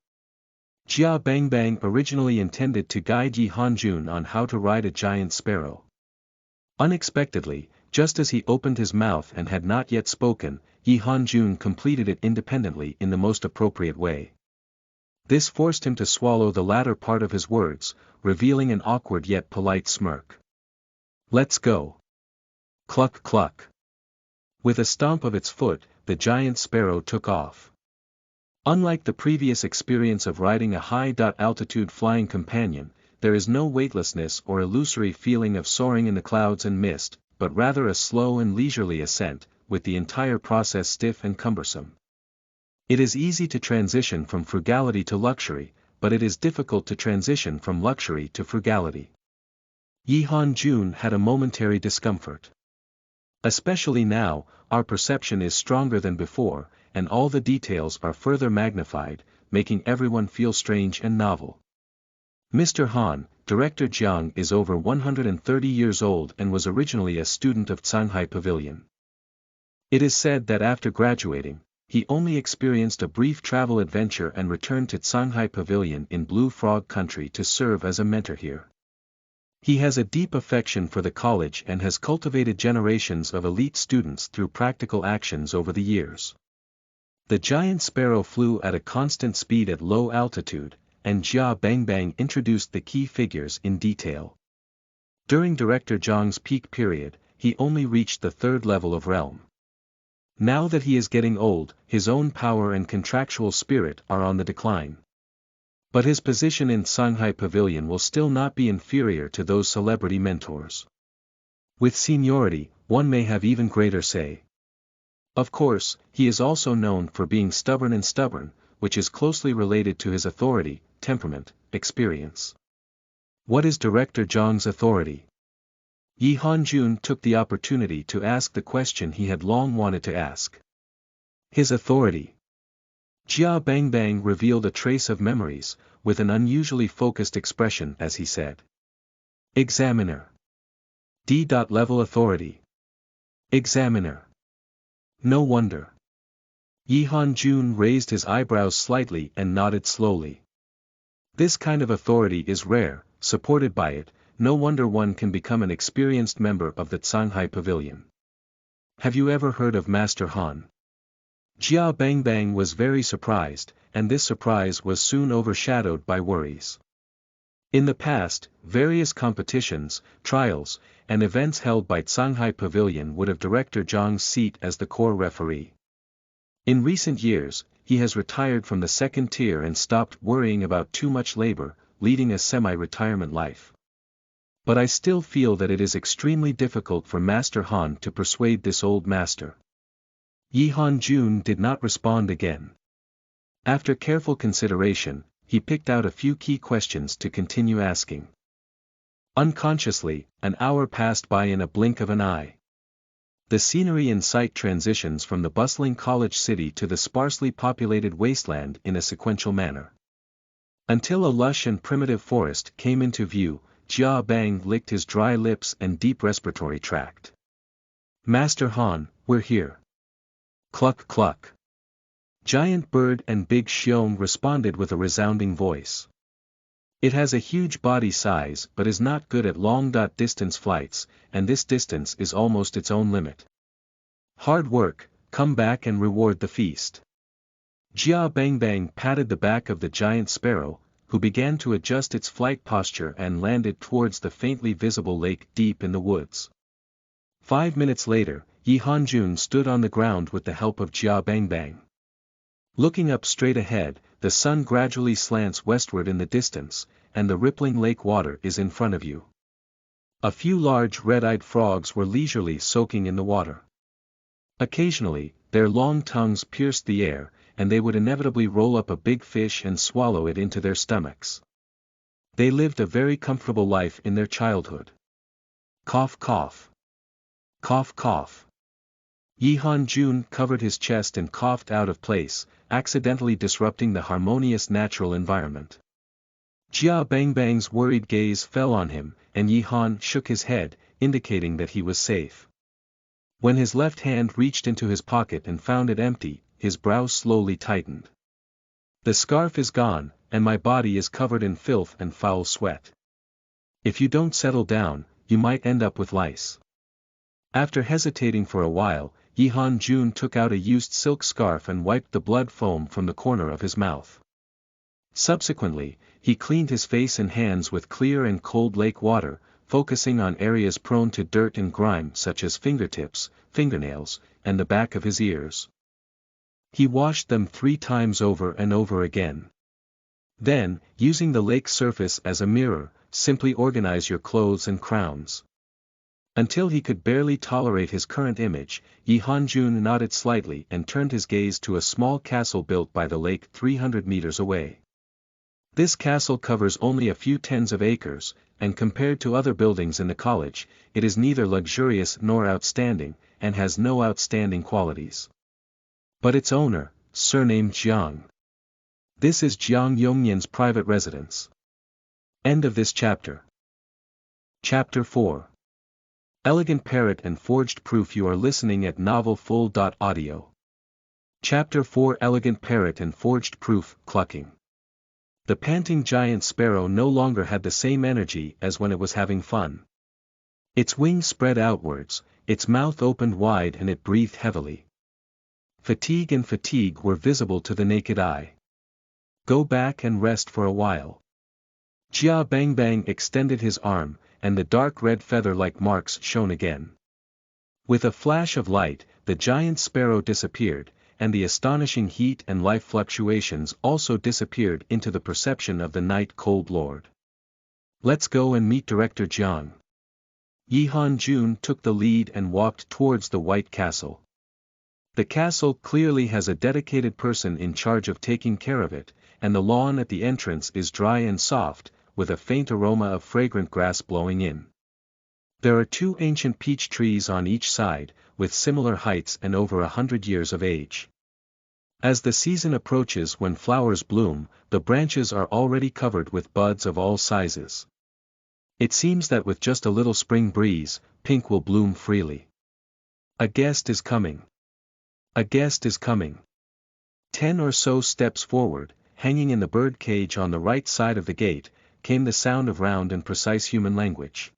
Jia Bangbang originally intended to guide Yi Han-jun on how to ride a giant sparrow. Unexpectedly, just as he opened his mouth and had not yet spoken, Yi Han-jun completed it independently in the most appropriate way. This forced him to swallow the latter part of his words, revealing an awkward yet polite smirk. Let's go. Cluck cluck. With a stomp of its foot, the giant sparrow took off. Unlike the previous experience of riding a high-altitude flying companion, there is no weightlessness or illusory feeling of soaring in the clouds and mist, but rather a slow and leisurely ascent, with the entire process stiff and cumbersome. It is easy to transition from frugality to luxury, but it is difficult to transition from luxury to frugality. Yi Han-jun had a momentary discomfort. Especially now, our perception is stronger than before, and all the details are further magnified, making everyone feel strange and novel. Mr. Han, Director Jiang is over 130 years old and was originally a student of Shanghai Pavilion. It is said that after graduating, he only experienced a brief travel adventure and returned to Shanghai Pavilion in Blue Frog Country to serve as a mentor here. He has a deep affection for the college and has cultivated generations of elite students through practical actions over the years. The giant sparrow flew at a constant speed at low altitude, and Jia Bangbang introduced the key figures in detail. During Director Jiang's peak period, he only reached the 3rd level of realm. Now that he is getting old, his own power and contractual spirit are on the decline. But his position in Shanghai Pavilion will still not be inferior to those celebrity mentors. With seniority, one may have even greater say. Of course, he is also known for being stubborn, which is closely related to his authority, temperament, experience. What is Director Jiang's authority? Yi Han-jun took the opportunity to ask the question he had long wanted to ask. His authority. Jia Bangbang revealed a trace of memories, with an unusually focused expression as he said. Examiner. D.level authority. Examiner. No wonder. Yi Han-jun raised his eyebrows slightly and nodded slowly. This kind of authority is rare, supported by it, no wonder one can become an experienced member of the Shanghai Pavilion. Have you ever heard of Master Han? Jia Bangbang was very surprised, and this surprise was soon overshadowed by worries. In the past, various competitions, trials, and events held by Shanghai Pavilion would have Director Jiang's seat as the core referee. In recent years, he has retired from the second tier and stopped worrying about too much labor, leading a semi-retirement life. But I still feel that it is extremely difficult for Master Han to persuade this old master. Yi Han-jun did not respond again. After careful consideration, he picked out a few key questions to continue asking. Unconsciously, an hour passed by in a blink of an eye. The scenery in sight transitions from the bustling college city to the sparsely populated wasteland in a sequential manner. Until a lush and primitive forest came into view, Jia Bang licked his dry lips and deep respiratory tract. Master Han, we're here. Cluck cluck. Giant Bird and Big Xiong responded with a resounding voice. It has a huge body size but is not good at long-distance flights, and this distance is almost its own limit. Hard work, come back and reward the feast. Jia Bang Bang patted the back of the giant sparrow, who began to adjust its flight posture and landed towards the faintly visible lake deep in the woods. 5 minutes later, Yi Han-jun stood on the ground with the help of Jia Bang Bang. Looking up straight ahead, the sun gradually slants westward in the distance, and the rippling lake water is in front of you. A few large red-eyed frogs were leisurely soaking in the water. Occasionally, their long tongues pierced the air, and they would inevitably roll up a big fish and swallow it into their stomachs. They lived a very comfortable life in their childhood. Cough cough. Cough cough. Yi Han-jun covered his chest and coughed out of place, accidentally disrupting the harmonious natural environment. Jia Bang Bang's worried gaze fell on him, and Yi Han shook his head, indicating that he was safe. When his left hand reached into his pocket and found it empty, his brow slowly tightened. The scarf is gone, and my body is covered in filth and foul sweat. If you don't settle down, you might end up with lice. After hesitating for a while, Yi Han-jun took out a used silk scarf and wiped the blood foam from the corner of his mouth. Subsequently, he cleaned his face and hands with clear and cold lake water, focusing on areas prone to dirt and grime such as fingertips, fingernails, and the back of his ears. He washed them 3 times over and over again. Then, using the lake surface as a mirror, simply organize your clothes and crowns. Until he could barely tolerate his current image, Yi Han-jun nodded slightly and turned his gaze to a small castle built by the lake 300 meters away. This castle covers only a few tens of acres, and compared to other buildings in the college, it is neither luxurious nor outstanding, and has no outstanding qualities. But its owner, surnamed Jiang. This is Jiang Yongnian's private residence. End of this chapter. Chapter 4. Elegant Parrot and Forged Proof. You are listening at novelfull.audio. Chapter 4. Elegant Parrot and Forged Proof. Clucking. The panting giant sparrow no longer had the same energy as when it was having fun. Its wings spread outwards, its mouth opened wide, and it breathed heavily. Fatigue and fatigue were visible to the naked eye. Go back and rest for a while. Jia Bang Bang extended his arm, and the dark red feather-like marks shone again. With a flash of light, the giant sparrow disappeared, and the astonishing heat and life fluctuations also disappeared into the perception of the night-cold lord. Let's go and meet Director Jiang. Yi Han-jun took the lead and walked towards the White Castle. The castle clearly has a dedicated person in charge of taking care of it, and the lawn at the entrance is dry and soft, with a faint aroma of fragrant grass blowing in. There are 2 ancient peach trees on each side, with similar heights and over 100 years of age. As the season approaches when flowers bloom, the branches are already covered with buds of all sizes. It seems that with just a little spring breeze, pink will bloom freely. A guest is coming. A guest is coming. 10 or so steps forward, hanging in the bird cage on the right side of the gate, came the sound of round and precise human language.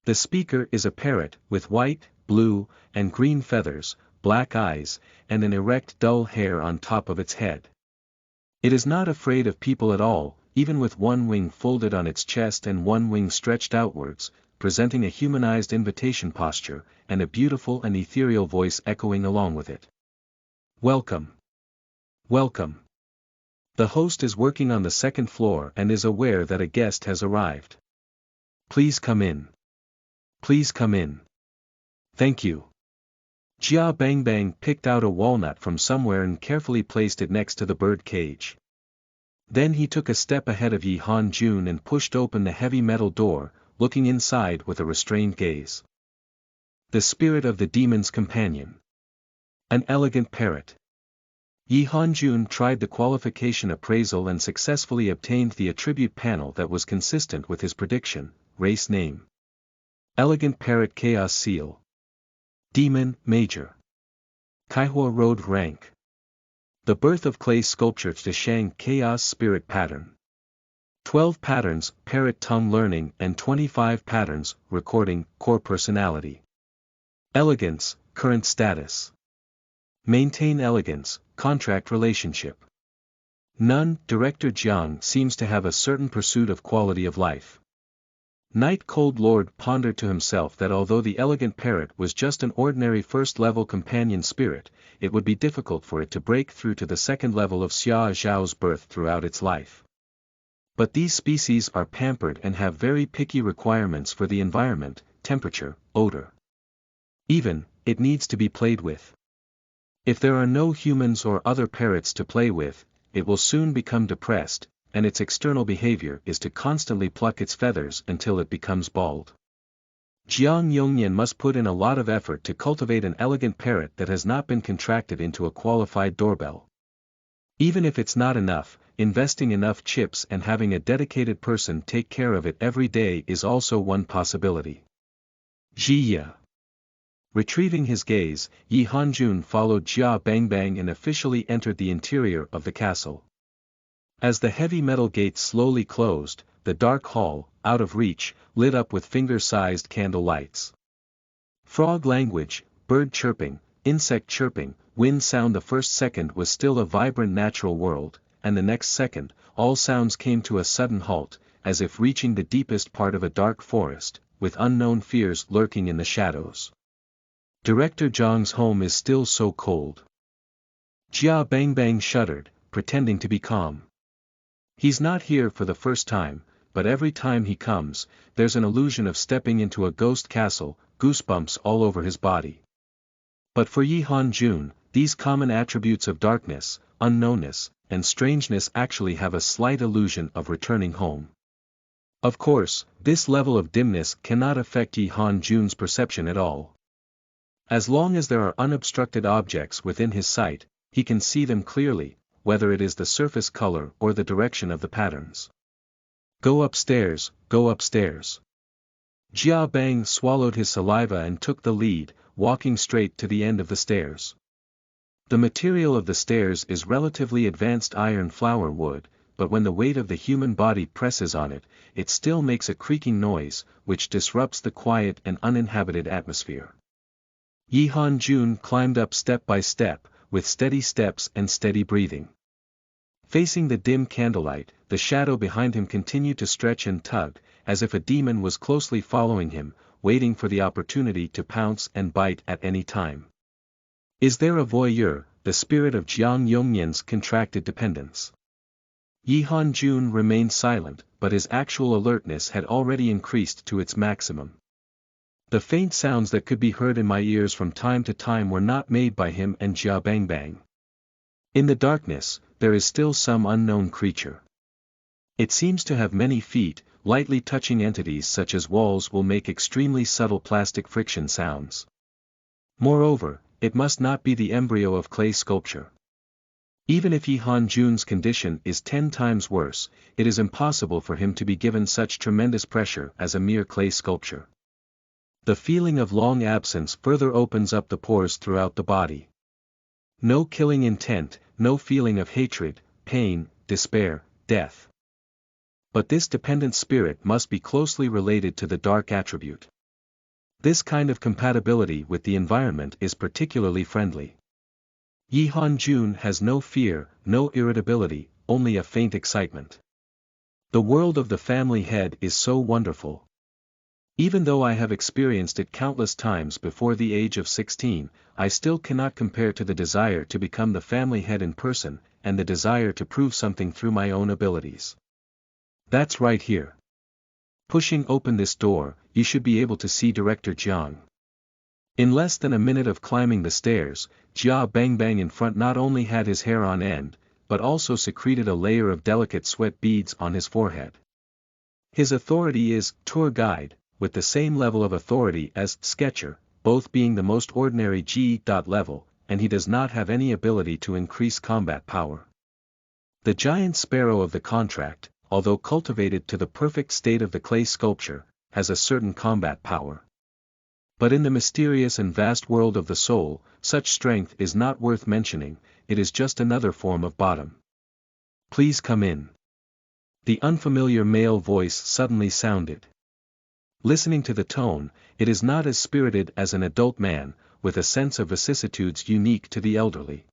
The speaker is a parrot, with white, blue, and green feathers, black eyes, and an erect dull hair on top of its head. It is not afraid of people at all, even with one wing folded on its chest and one wing stretched outwards, presenting a humanized invitation posture, and a beautiful and ethereal voice echoing along with it. Welcome. Welcome. The host is working on the second floor and is aware that a guest has arrived. Please come in. Please come in. Thank you. Jia Bang Bang picked out a walnut from somewhere and carefully placed it next to the bird cage. Then he took a step ahead of Yi Han Jun and pushed open the heavy metal door, looking inside with a restrained gaze. The spirit of the demon's companion. An elegant parrot. Yi Han Jun tried the qualification appraisal and successfully obtained the attribute panel that was consistent with his prediction. Race name. Elegant Parrot Chaos Seal. Demon, Major. Kaihua Road Rank. The Birth of Clay Sculpture to Shang Chaos Spirit Pattern. 12 patterns, Parrot Tongue Learning and 25 patterns, Recording, Core Personality. Elegance, Current Status. Maintain elegance, contract relationship. None, Director Jiang seems to have a certain pursuit of quality of life. Night Cold Lord pondered to himself that although the elegant parrot was just an ordinary first-level companion spirit, it would be difficult for it to break through to the second level of Xia Zhao's birth throughout its life. But these species are pampered and have very picky requirements for the environment, temperature, odor. Even, it needs to be played with. If there are no humans or other parrots to play with, it will soon become depressed, and its external behavior is to constantly pluck its feathers until it becomes bald. Jiang Yongnian must put in a lot of effort to cultivate an elegant parrot that has not been contracted into a qualified doorbell. Even if it's not enough, investing enough chips and having a dedicated person take care of it every day is also one possibility. Jia. Retrieving his gaze, Yi Hanjun followed Jia Bang Bang and officially entered the interior of the castle. As the heavy metal gates slowly closed, the dark hall, out of reach, lit up with finger-sized candle lights. Frog language, bird chirping, insect chirping, wind sound. The first second was still a vibrant natural world, and the next second, all sounds came to a sudden halt, as if reaching the deepest part of a dark forest, with unknown fears lurking in the shadows. Director Jiang's home is still so cold. Jia Bang Bang shuddered, pretending to be calm. He's not here for the first time, but every time he comes, there's an illusion of stepping into a ghost castle, goosebumps all over his body. But for Yi Han-jun, these common attributes of darkness, unknownness, and strangeness actually have a slight illusion of returning home. Of course, this level of dimness cannot affect Yi Han-jun's perception at all. As long as there are unobstructed objects within his sight, he can see them clearly, whether it is the surface color or the direction of the patterns. Go upstairs, go upstairs. Jia Bang swallowed his saliva and took the lead, walking straight to the end of the stairs. The material of the stairs is relatively advanced iron flower wood, but when the weight of the human body presses on it, it still makes a creaking noise, which disrupts the quiet and uninhabited atmosphere. Yi Han-jun climbed up step by step, with steady steps and steady breathing. Facing the dim candlelight, the shadow behind him continued to stretch and tug, as if a demon was closely following him, waiting for the opportunity to pounce and bite at any time. Is there a voyeur, the spirit of Jiang Yongnian's contracted dependence? Yi Han-jun remained silent, but his actual alertness had already increased to its maximum. The faint sounds that could be heard in my ears from time to time were not made by him and Jia Bang Bang. In the darkness, there is still some unknown creature. It seems to have many feet, lightly touching entities such as walls will make extremely subtle plastic friction sounds. Moreover, it must not be the embryo of clay sculpture. Even if Yi Han-jun's condition is 10 times worse, it is impossible for him to be given such tremendous pressure as a mere clay sculpture. The feeling of long absence further opens up the pores throughout the body. No killing intent, no feeling of hatred, pain, despair, death. But this dependent spirit must be closely related to the dark attribute. This kind of compatibility with the environment is particularly friendly. Yi Han-jun has no fear, no irritability, only a faint excitement. The world of the family head is so wonderful. Even though I have experienced it countless times before the age of 16, I still cannot compare to the desire to become the family head in person, and the desire to prove something through my own abilities. That's right here. Pushing open this door, you should be able to see Director Jiang. In less than a minute of climbing the stairs, Jia Bang Bang in front not only had his hair on end, but also secreted a layer of delicate sweat beads on his forehead. His authority is tour guide, with the same level of authority as sketcher, both being the most ordinary G. level, and he does not have any ability to increase combat power. The giant sparrow of the contract, although cultivated to the perfect state of the clay sculpture, has a certain combat power. But in the mysterious and vast world of the soul, such strength is not worth mentioning, it is just another form of bottom. Please come in. The unfamiliar male voice suddenly sounded. Listening to the tone, it is not as spirited as an adult man, with a sense of vicissitudes unique to the elderly.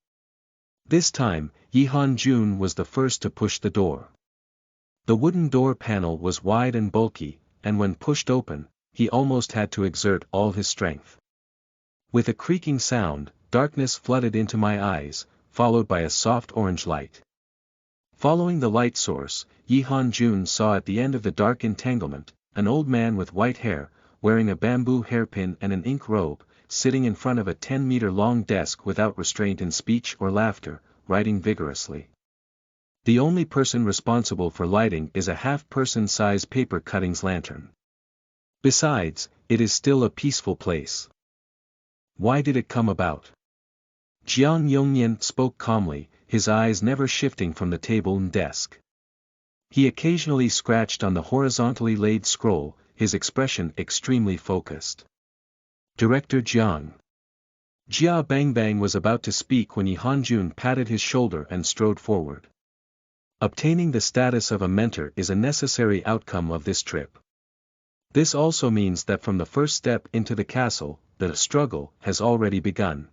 This time, Yi Han-jun was the first to push the door. The wooden door panel was wide and bulky, and when pushed open, he almost had to exert all his strength. With a creaking sound, darkness flooded into my eyes, followed by a soft orange light. Following the light source, Yi Han-jun saw at the end of the dark entanglement, an old man with white hair, wearing a bamboo hairpin and an ink robe, sitting in front of a 10-meter-long desk without restraint in speech or laughter, writing vigorously. The only person responsible for lighting is a half-person-size paper cuttings lantern. Besides, it is still a peaceful place. Why did it come about? Jiang Yongnian spoke calmly, his eyes never shifting from the table and desk. He occasionally scratched on the horizontally laid scroll, his expression extremely focused. Director Jiang. Jia Bang Bang was about to speak when Yi Han-jun patted his shoulder and strode forward. Obtaining the status of a mentor is a necessary outcome of this trip. This also means that from the first step into the castle, the struggle has already begun.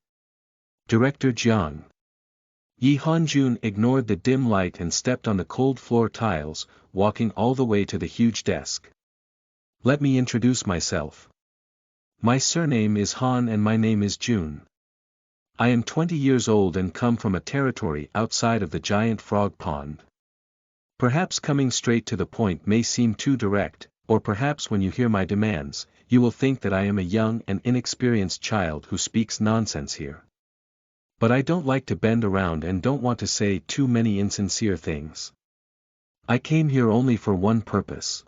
Director Jiang. Yi Han-jun ignored the dim light and stepped on the cold floor tiles, walking all the way to the huge desk. Let me introduce myself. My surname is Han and my name is Jun. I am 20 years old and come from a territory outside of the giant frog pond. Perhaps coming straight to the point may seem too direct, or perhaps when you hear my demands, you will think that I am a young and inexperienced child who speaks nonsense here. But I don't like to bend around and don't want to say too many insincere things. I came here only for one purpose.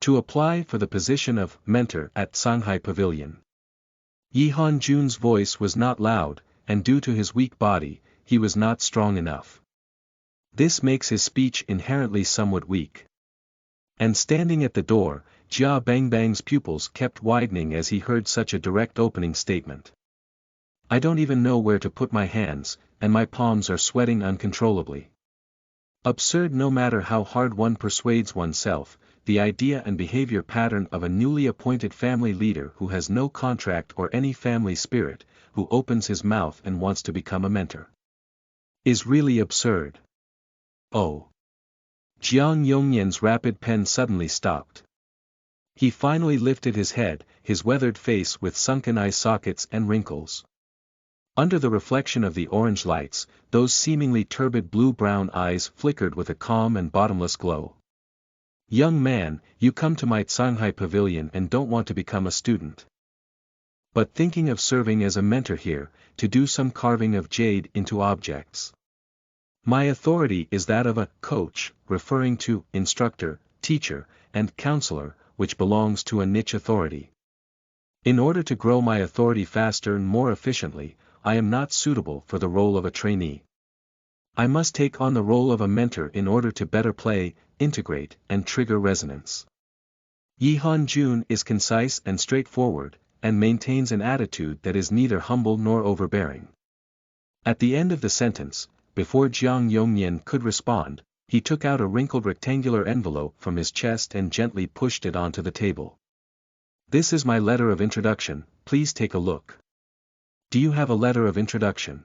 To apply for the position of mentor at Shanghai Pavilion. Yi Han-jun's voice was not loud, and due to his weak body, he was not strong enough. This makes his speech inherently somewhat weak. And standing at the door, Jia Bang Bang's pupils kept widening as he heard such a direct opening statement. I don't even know where to put my hands, and my palms are sweating uncontrollably. Absurd. No matter how hard one persuades oneself, the idea and behavior pattern of a newly appointed family leader who has no contract or any family spirit, who opens his mouth and wants to become a mentor, is really absurd. Oh. Jiang Yongnian's rapid pen suddenly stopped. He finally lifted his head, his weathered face with sunken eye sockets and wrinkles. Under the reflection of the orange lights, those seemingly turbid blue-brown eyes flickered with a calm and bottomless glow. Young man, you come to my Shanghai Pavilion and don't want to become a student, but thinking of serving as a mentor here, to do some carving of jade into objects. My authority is that of a coach, referring to instructor, teacher, and counselor, which belongs to a niche authority. In order to grow my authority faster and more efficiently, I am not suitable for the role of a trainee. I must take on the role of a mentor in order to better play, integrate, and trigger resonance. Yi Han-jun is concise and straightforward, and maintains an attitude that is neither humble nor overbearing. At the end of the sentence, before Jiang Yongnian could respond, he took out a wrinkled rectangular envelope from his chest and gently pushed it onto the table. This is my letter of introduction, please take a look. Do you have a letter of introduction?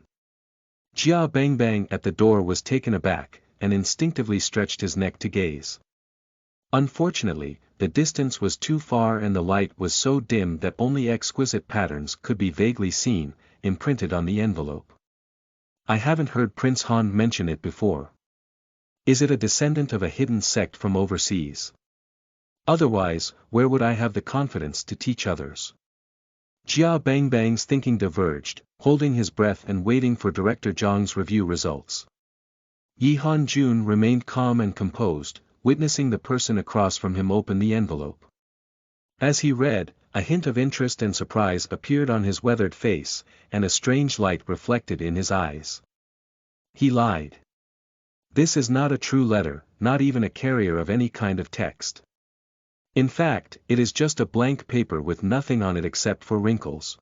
Jia Bang Bang at the door was taken aback, and instinctively stretched his neck to gaze. Unfortunately, the distance was too far and the light was so dim that only exquisite patterns could be vaguely seen, imprinted on the envelope. I haven't heard Prince Han mention it before. Is it a descendant of a hidden sect from overseas? Otherwise, where would I have the confidence to teach others? Jia Bangbang's thinking diverged, holding his breath and waiting for Director Jiang's review results. Yi Han-jun remained calm and composed, witnessing the person across from him open the envelope. As he read, a hint of interest and surprise appeared on his weathered face, and a strange light reflected in his eyes. He lied. This is not a true letter, not even a carrier of any kind of text. In fact, it is just a blank paper with nothing on it except for wrinkles.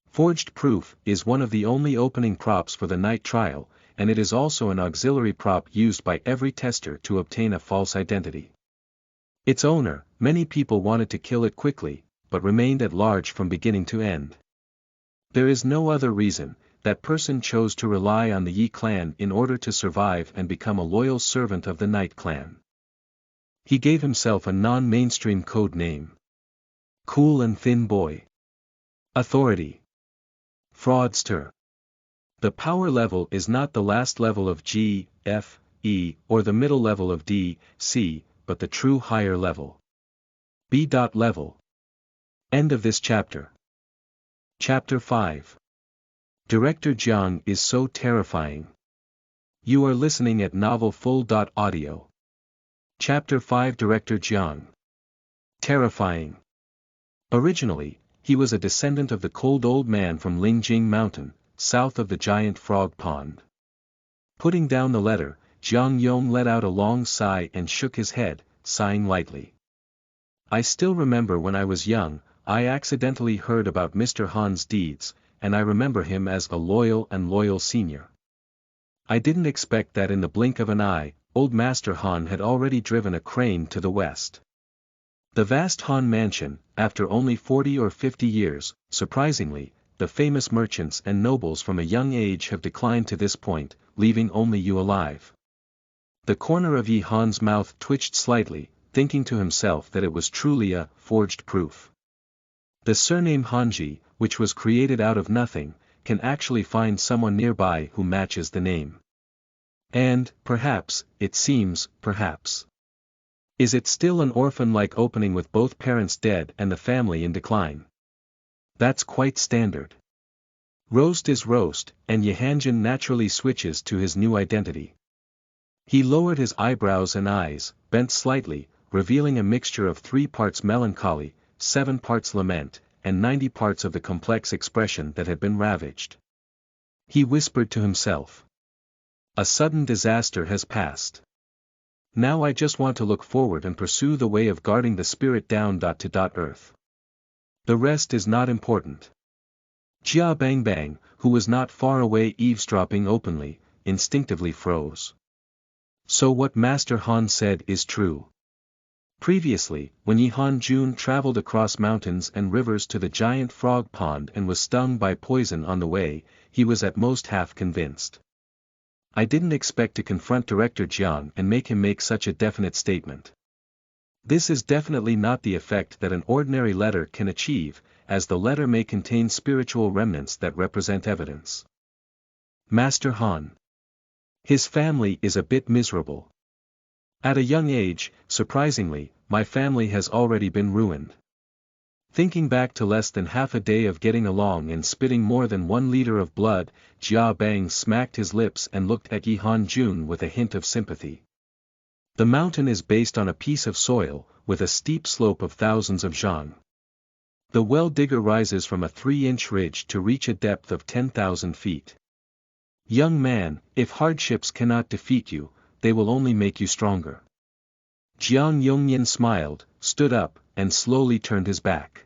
Forged proof is one of the only opening props for the night trial, and it is also an auxiliary prop used by every tester to obtain a false identity. Its owner, many people wanted to kill it quickly, but remained at large from beginning to end. There is no other reason. That person chose to rely on the Yi clan in order to survive and become a loyal servant of the Night clan. He gave himself a non-mainstream code name. Cool and Thin Boy. Authority. Fraudster. The power level is not the last level of G, F, E, or the middle level of D, C, but the true higher level. B. Level. End of this chapter. Chapter 5. Director Jiang is so terrifying. You are listening at novelfull.audio. Chapter 5. Director Jiang. Terrifying. Originally, he was a descendant of the cold old man from Lingjing Mountain, south of the giant frog pond. Putting down the letter, Jiang Yong let out a long sigh and shook his head, sighing lightly. I still remember when I was young, I accidentally heard about Mr. Han's deeds, and I remember him as a loyal senior. I didn't expect that in the blink of an eye, old Master Han had already driven a crane to the west. The vast Han mansion, after only 40 or 50 years, surprisingly, the famous merchants and nobles from a young age have declined to this point, leaving only you alive. The corner of Yi Han's mouth twitched slightly, thinking to himself that it was truly a forged proof. The surname Hanji, which was created out of nothing, can actually find someone nearby who matches the name. And, perhaps, it seems, perhaps. Is it still an orphan-like opening with both parents dead and the family in decline? That's quite standard. Roast is roast, and Yihanjin naturally switches to his new identity. He lowered his eyebrows and eyes, bent slightly, revealing a mixture of 3 parts melancholy, 7 parts lament, and 90 parts of the complex expression that had been ravaged. He whispered to himself. A sudden disaster has passed. Now I just want to look forward and pursue the way of guarding the spirit down to earth. The rest is not important. Jia Bangbang, who was not far away eavesdropping openly, instinctively froze. So what Master Han said is true. Previously, when Yi Han-jun traveled across mountains and rivers to the giant frog pond and was stung by poison on the way, he was at most half convinced. I didn't expect to confront Director Jiang and make him make such a definite statement. This is definitely not the effect that an ordinary letter can achieve, as the letter may contain spiritual remnants that represent evidence. Master Han. His family is a bit miserable. At a young age, surprisingly, my family has already been ruined. Thinking back to less than half a day of getting along and spitting more than 1 liter of blood, Jia Bang smacked his lips and looked at Yi Han-jun with a hint of sympathy. The mountain is based on a piece of soil, with a steep slope of thousands of zhang. The well digger rises from a 3-inch ridge to reach a depth of 10,000 feet. Young man, if hardships cannot defeat you, they will only make you stronger. Jiang Yongyan smiled, stood up, and slowly turned his back.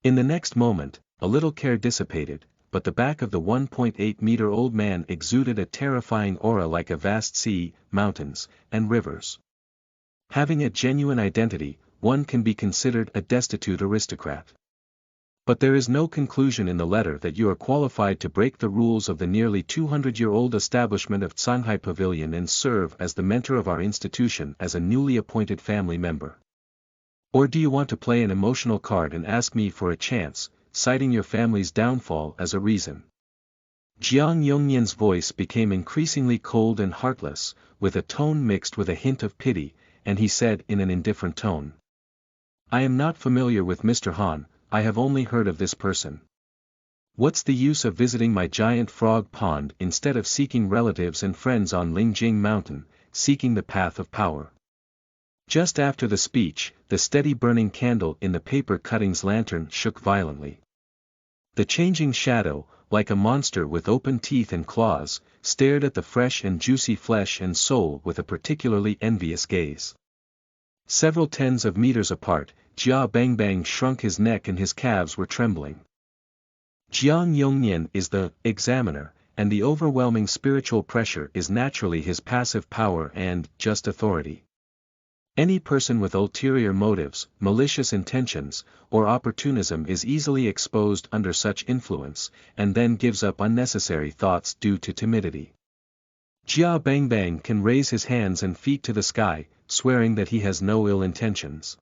In the next moment, a little care dissipated, but the back of the 1.8-meter-old man exuded a terrifying aura like a vast sea, mountains, and rivers. Having a genuine identity, one can be considered a destitute aristocrat. But there is no conclusion in the letter that you are qualified to break the rules of the nearly 200-year-old establishment of Shanghai Pavilion and serve as the mentor of our institution as a newly appointed family member. Or do you want to play an emotional card and ask me for a chance, citing your family's downfall as a reason? Jiang Yongnian's voice became increasingly cold and heartless, with a tone mixed with a hint of pity, and he said in an indifferent tone. I am not familiar with Mr. Han, I have only heard of this person. What's the use of visiting my giant frog pond instead of seeking relatives and friends on Lingjing Mountain, seeking the path of power? Just after the speech, the steady burning candle in the paper cutting's lantern shook violently. The changing shadow, like a monster with open teeth and claws, stared at the fresh and juicy flesh and soul with a particularly envious gaze. Several tens of meters apart, Jia Bangbang shrunk his neck and his calves were trembling. Jiang Yongnian is the examiner, and the overwhelming spiritual pressure is naturally his passive power and just authority. Any person with ulterior motives, malicious intentions, or opportunism is easily exposed under such influence, and then gives up unnecessary thoughts due to timidity. Jia Bangbang can raise his hands and feet to the sky, swearing that he has no ill intentions.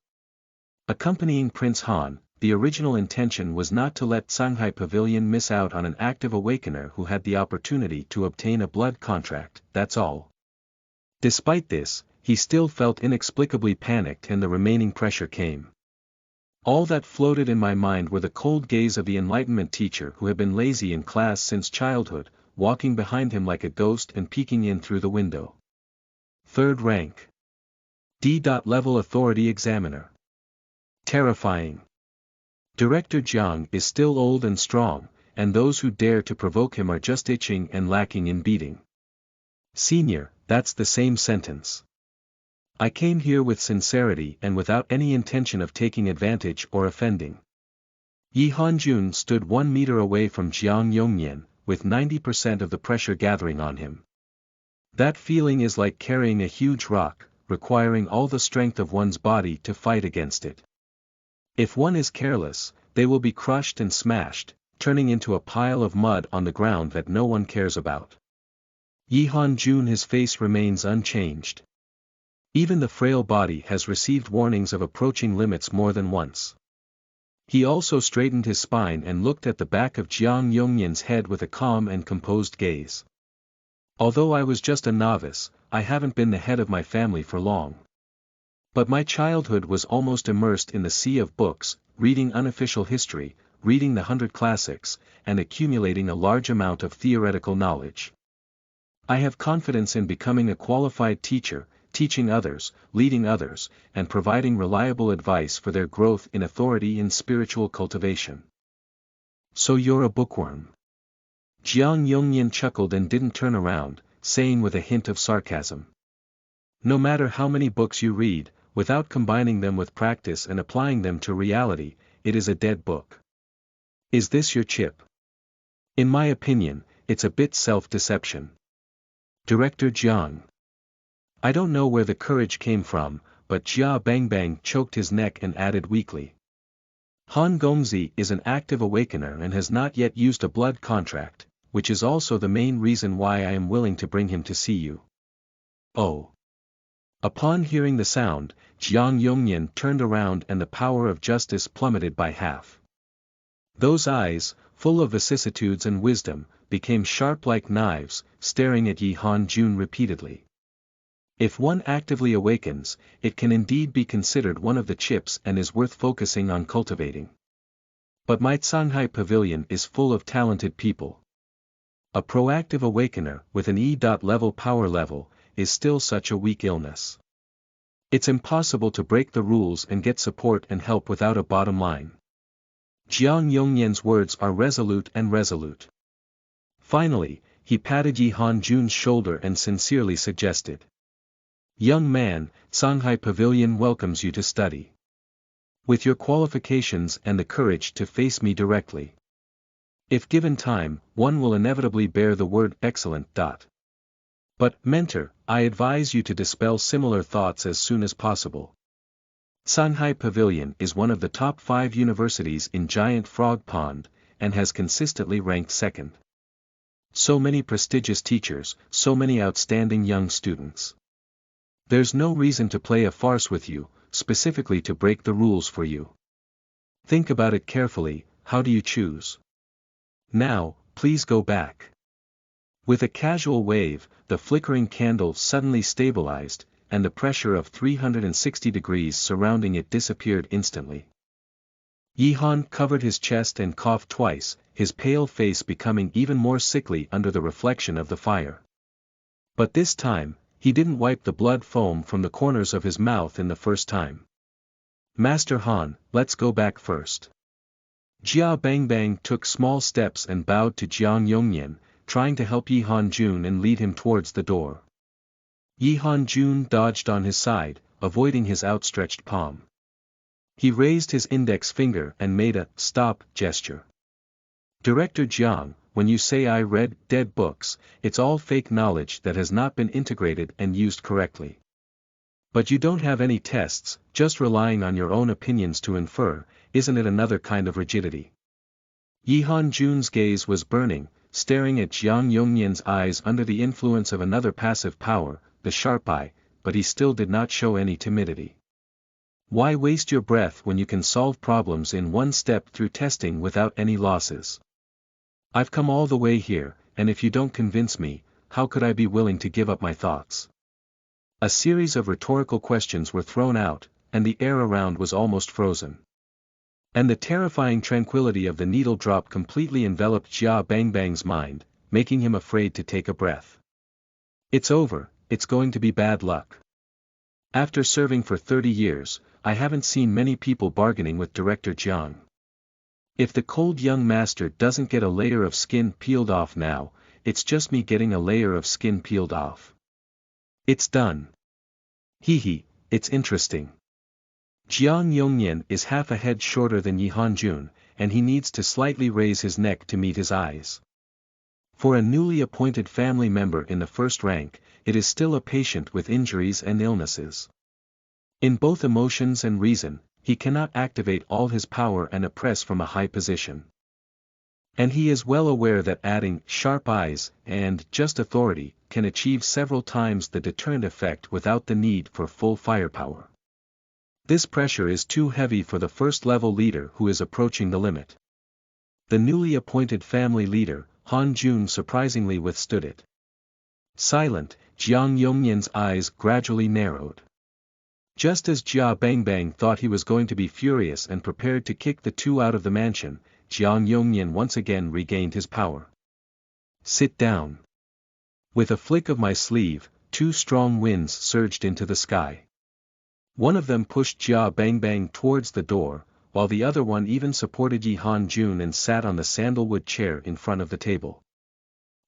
Accompanying Prince Han, the original intention was not to let Shanghai Pavilion miss out on an active awakener who had the opportunity to obtain a blood contract, that's all. Despite this, he still felt inexplicably panicked and the remaining pressure came. All that floated in my mind were the cold gaze of the Enlightenment teacher who had been lazy in class since childhood, walking behind him like a ghost and peeking in through the window. Third rank. D.Level Authority Examiner. Terrifying. Director Jiang is still old and strong, and those who dare to provoke him are just itching and lacking in beating. Senior, that's the same sentence. I came here with sincerity and without any intention of taking advantage or offending. Yi Hanjun stood 1 meter away from Jiang Yongnian, with 90% of the pressure gathering on him. That feeling is like carrying a huge rock, requiring all the strength of one's body to fight against it. If one is careless, they will be crushed and smashed, turning into a pile of mud on the ground that no one cares about. Yi Hanjun, his face remains unchanged. Even the frail body has received warnings of approaching limits more than once. He also straightened his spine and looked at the back of Jiang Yongnian's head with a calm and composed gaze. Although I was just a novice, I haven't been the head of my family for long. But my childhood was almost immersed in the sea of books, reading unofficial history, reading the 100 classics, and accumulating a large amount of theoretical knowledge. I have confidence in becoming a qualified teacher, teaching others, leading others, and providing reliable advice for their growth in authority in spiritual cultivation. So you're a bookworm? Jiang Yongnian chuckled and didn't turn around, saying with a hint of sarcasm. No matter how many books you read, without combining them with practice and applying them to reality, it is a dead book. Is this your chip? In my opinion, it's a bit self-deception. Director Jiang. I don't know where the courage came from, but Jia Bangbang choked his neck and added weakly. Han Gongzi is an active awakener and has not yet used a blood contract, which is also the main reason why I am willing to bring him to see you. Oh. Upon hearing the sound, Jiang Yongnian turned around and the power of justice plummeted by half. Those eyes, full of vicissitudes and wisdom, became sharp like knives, staring at Yi Hanjun repeatedly. If one actively awakens, it can indeed be considered one of the chips and is worth focusing on cultivating. But my Shanghai Pavilion is full of talented people. A proactive awakener with an E.level power level is still such a weak illness. It's impossible to break the rules and get support and help without a bottom line. Jiang Yongnian's words are resolute and resolute. Finally, he patted Yi Hanjun's shoulder and sincerely suggested. Young man, Shanghai Pavilion welcomes you to study. With your qualifications and the courage to face me directly. If given time, one will inevitably bear the word excellent. But, mentor, I advise you to dispel similar thoughts as soon as possible. Shanghai Pavilion is one of the top 5 universities in Giant Frog Pond, and has consistently ranked second. So many prestigious teachers, so many outstanding young students. There's no reason to play a farce with you, specifically to break the rules for you. Think about it carefully, how do you choose? Now, please go back. With a casual wave, the flickering candle suddenly stabilized, and the pressure of 360 degrees surrounding it disappeared instantly. Yihan covered his chest and coughed twice, his pale face becoming even more sickly under the reflection of the fire. But this time, he didn't wipe the blood foam from the corners of his mouth in the first time. Master Han, let's go back first. Jia Bangbang took small steps and bowed to Jiang Yongnian, trying to help Yihan Jun and lead him towards the door. Yihan Jun dodged on his side, avoiding his outstretched palm. He raised his index finger and made a stop gesture. Director Jiang, when you say I read dead books, it's all fake knowledge that has not been integrated and used correctly. But you don't have any tests, just relying on your own opinions to infer, isn't it another kind of rigidity? Yihan Jun's gaze was burning, staring at Jiang Yongnian's eyes under the influence of another passive power, the sharp eye, but he still did not show any timidity. Why waste your breath when you can solve problems in one step through testing without any losses? I've come all the way here, and if you don't convince me, how could I be willing to give up my thoughts? A series of rhetorical questions were thrown out, and the air around was almost frozen. And the terrifying tranquility of the needle drop completely enveloped Jia Bangbang's mind, making him afraid to take a breath. It's over, it's going to be bad luck. After serving for 30 years, I haven't seen many people bargaining with Director Jiang. If the cold young master doesn't get a layer of skin peeled off now, it's just me getting a layer of skin peeled off. It's done. Hee, it's interesting. Jiang Yongnian is half a head shorter than Yihan Jun, and he needs to slightly raise his neck to meet his eyes. For a newly appointed family member in the first rank, it is still a patient with injuries and illnesses. In both emotions and reason, he cannot activate all his power and oppress from a high position. And he is well aware that adding sharp eyes and just authority can achieve several times the deterrent effect without the need for full firepower. This pressure is too heavy for the first-level leader who is approaching the limit. The newly appointed family leader, Han Jun, surprisingly withstood it. Silent, Jiang Yongnian's eyes gradually narrowed. Just as Jia Bangbang thought he was going to be furious and prepared to kick the two out of the mansion, Jiang Yongnian once again regained his power. Sit down. With a flick of my sleeve, 2 strong winds surged into the sky. One of them pushed Jia Bangbang towards the door, while the other one even supported Yihan Jun and sat on the sandalwood chair in front of the table.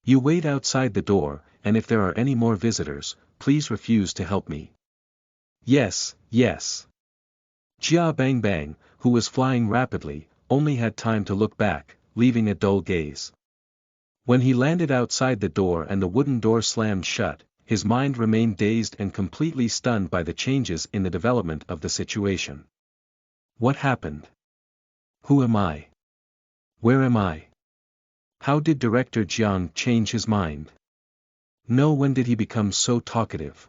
You wait outside the door, and if there are any more visitors, please refuse to help me. Yes, yes. Jia Bangbang, who was flying rapidly, only had time to look back, leaving a dull gaze. When he landed outside the door and the wooden door slammed shut, his mind remained dazed and completely stunned by the changes in the development of the situation. What happened? Who am I? Where am I? How did Director Jiang change his mind? No, when did he become so talkative?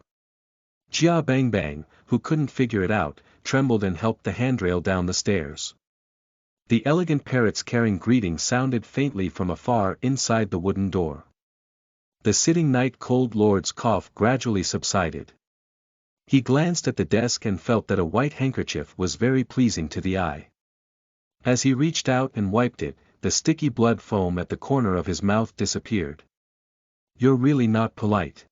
Jia Bangbang, who couldn't figure it out, trembled and helped the handrail down the stairs. The elegant parrot's carrying greeting sounded faintly from afar inside the wooden door. The sitting night cold lord's cough gradually subsided. He glanced at the desk and felt that a white handkerchief was very pleasing to the eye. As he reached out and wiped it, the sticky blood foam at the corner of his mouth disappeared. You're really not polite.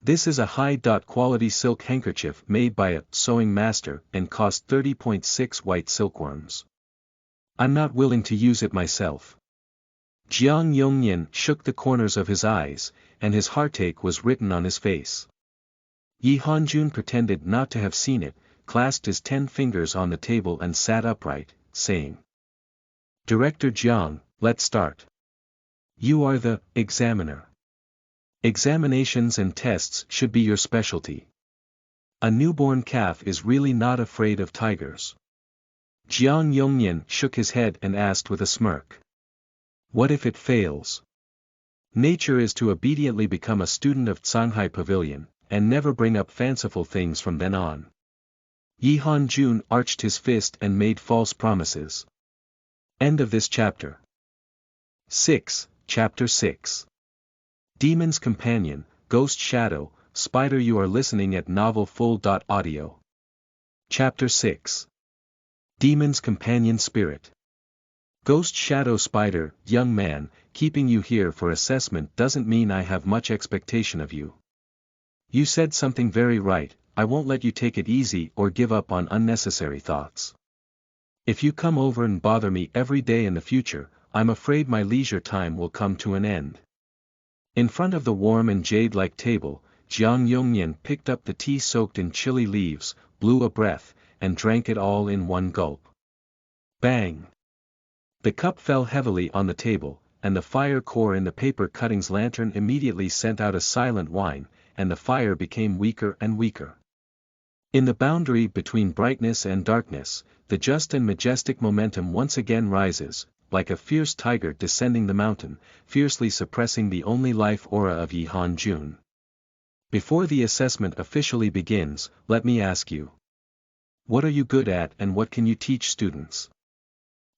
This is a high-quality silk handkerchief made by a sewing master and cost 30.6 white silkworms. I'm not willing to use it myself. Jiang Yongnian shook the corners of his eyes, and his heartache was written on his face. Yihan Jun pretended not to have seen it, clasped his 10 fingers on the table and sat upright, saying, Director Jiang, let's start. You are the examiner. Examinations and tests should be your specialty. A newborn calf is really not afraid of tigers. Jiang Yongnian shook his head and asked with a smirk. What if it fails? Nature is to obediently become a student of Shanghai Pavilion, and never bring up fanciful things from then on. Yi Hanjun arched his fist and made false promises. End of this chapter. 6. Chapter 6. Demon's Companion, Ghost Shadow, Spider. You are listening at novelfull.audio. Chapter 6. Demon's Companion Spirit. Ghost Shadow Spider. Young man, keeping you here for assessment doesn't mean I have much expectation of you. You said something very right. I won't let you take it easy or give up on unnecessary thoughts. If you come over and bother me every day in the future, I'm afraid my leisure time will come to an end. In front of the warm and jade-like table, Jiang Yongnian picked up the tea soaked in chili leaves, blew a breath, and drank it all in one gulp. Bang! The cup fell heavily on the table, and the fire core in the paper cutting's lantern immediately sent out a silent whine, and the fire became weaker and weaker. In the boundary between brightness and darkness, the just and majestic momentum once again rises, like a fierce tiger descending the mountain, fiercely suppressing the only life aura of Yi Hanjun. Before the assessment officially begins, let me ask you. What are you good at and what can you teach students?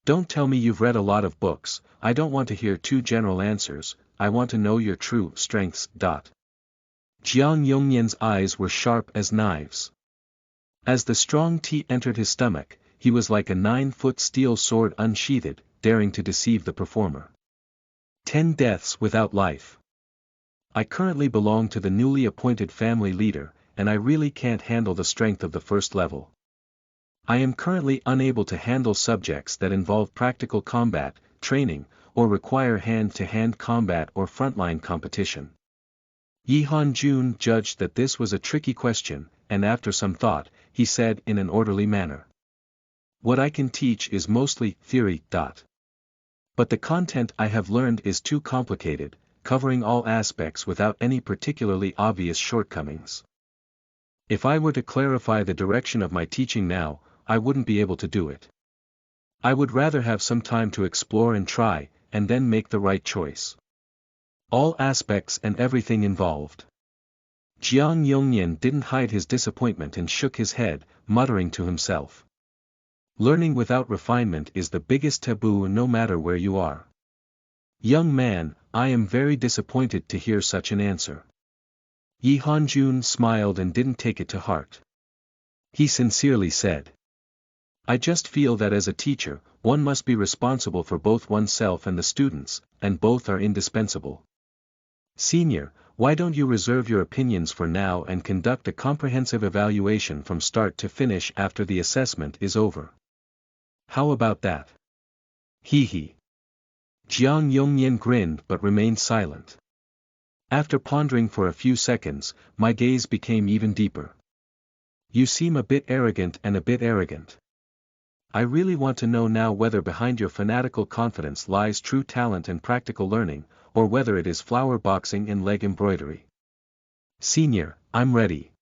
Don't tell me you've read a lot of books. I don't want to hear two general answers. I want to know your true strengths. Jiang Yongnian's eyes were sharp as knives. As the strong tea entered his stomach, he was like a 9-foot steel sword unsheathed, daring to deceive the performer. 10 deaths without life. I currently belong to the newly appointed family leader, and I really can't handle the strength of the first level. I am currently unable to handle subjects that involve practical combat, training, or require hand-to-hand combat or frontline competition. Yi Hanjun judged that this was a tricky question, and after some thought, he said in an orderly manner. What I can teach is mostly theory. But the content I have learned is too complicated, covering all aspects without any particularly obvious shortcomings. If I were to clarify the direction of my teaching now, I wouldn't be able to do it. I would rather have some time to explore and try, and then make the right choice. All aspects and everything involved. Jiang Yongnian didn't hide his disappointment and shook his head, muttering to himself. Learning without refinement is the biggest taboo no matter where you are. Young man, I am very disappointed to hear such an answer. Yi Hanjun smiled and didn't take it to heart. He sincerely said. I just feel that as a teacher, one must be responsible for both oneself and the students, and both are indispensable. Senior, why don't you reserve your opinions for now and conduct a comprehensive evaluation from start to finish after the assessment is over? How about that? Hee. Jiang Yongnian grinned but remained silent. After pondering for a few seconds, my gaze became even deeper. You seem a bit arrogant. I really want to know now whether behind your fanatical confidence lies true talent and practical learning, or whether it is flower boxing and leg embroidery. Senior, I'm ready.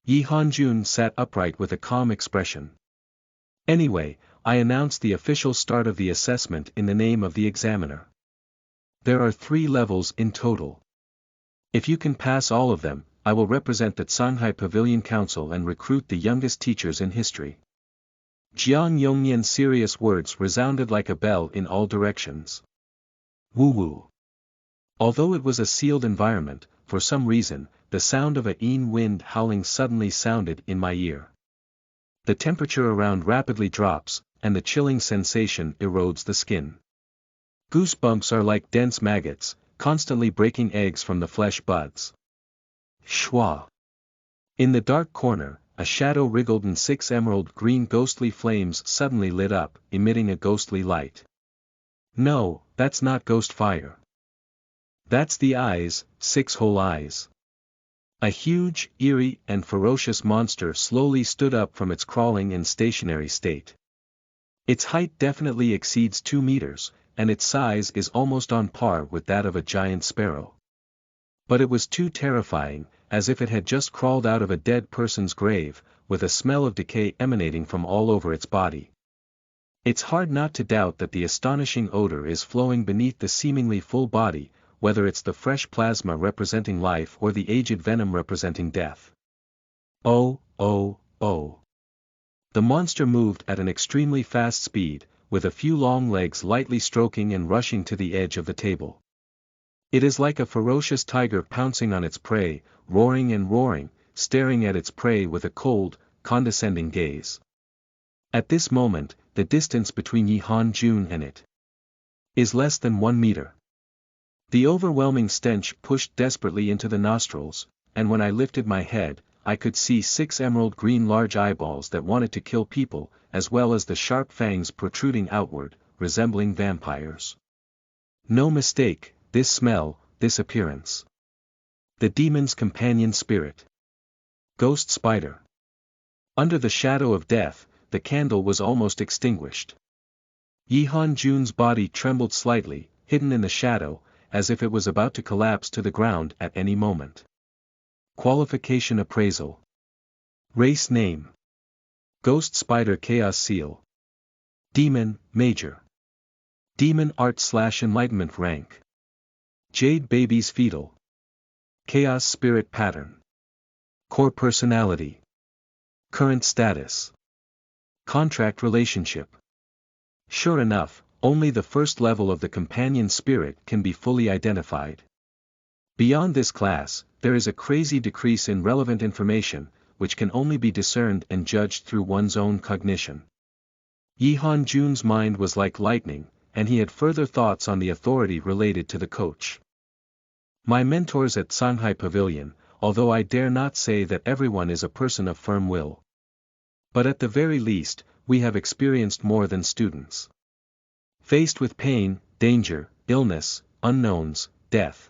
Yi Hanjun sat upright with a calm expression. Anyway, I announce the official start of the assessment in the name of the examiner. There are 3 levels in total. If you can pass all of them, I will represent the Shanghai Pavilion Council and recruit the youngest teachers in history. Jiang Yongnian's serious words resounded like a bell in all directions. Woo-woo. Although it was a sealed environment, for some reason, the sound of a wind howling suddenly sounded in my ear. The temperature around rapidly drops, and the chilling sensation erodes the skin. Goosebumps are like dense maggots, constantly breaking eggs from the flesh buds. Schwa. In the dark corner, a shadow wriggled and 6 emerald-green ghostly flames suddenly lit up, emitting a ghostly light. No, that's not ghost fire. That's the eyes, 6 whole eyes. A huge, eerie, and ferocious monster slowly stood up from its crawling and stationary state. Its height definitely exceeds 2 meters, and its size is almost on par with that of a giant sparrow. But it was too terrifying, as if it had just crawled out of a dead person's grave, with a smell of decay emanating from all over its body. It's hard not to doubt that the astonishing odor is flowing beneath the seemingly full body, whether it's the fresh plasma representing life or the aged venom representing death. Oh, oh, oh. The monster moved at an extremely fast speed, with a few long legs lightly stroking and rushing to the edge of the table. It is like a ferocious tiger pouncing on its prey, roaring and roaring, staring at its prey with a cold, condescending gaze. At this moment, the distance between Jiang and it is less than 1 meter. The overwhelming stench pushed desperately into the nostrils, and when I lifted my head, I could see 6 emerald green large eyeballs that wanted to kill people, as well as the sharp fangs protruding outward, resembling vampires. No mistake, this smell, this appearance. The demon's companion spirit. Ghost spider. Under the shadow of death, the candle was almost extinguished. Jiang's body trembled slightly, hidden in the shadow, as if it was about to collapse to the ground at any moment. Qualification appraisal. Race name. Ghost Spider Chaos Seal. Demon, Major. Demon Art/Enlightenment Rank. Jade Babies Fetal. Chaos Spirit Pattern. Core Personality. Current Status. Contract Relationship. Sure enough, only the first level of the companion spirit can be fully identified. Beyond this class, there is a crazy decrease in relevant information, which can only be discerned and judged through one's own cognition. Jiang's mind was like lightning, and he had further thoughts on the authority related to the coach. My mentors at Shanghai Pavilion, although I dare not say that everyone is a person of firm will. But at the very least, we have experienced more than students. Faced with pain, danger, illness, unknowns, death.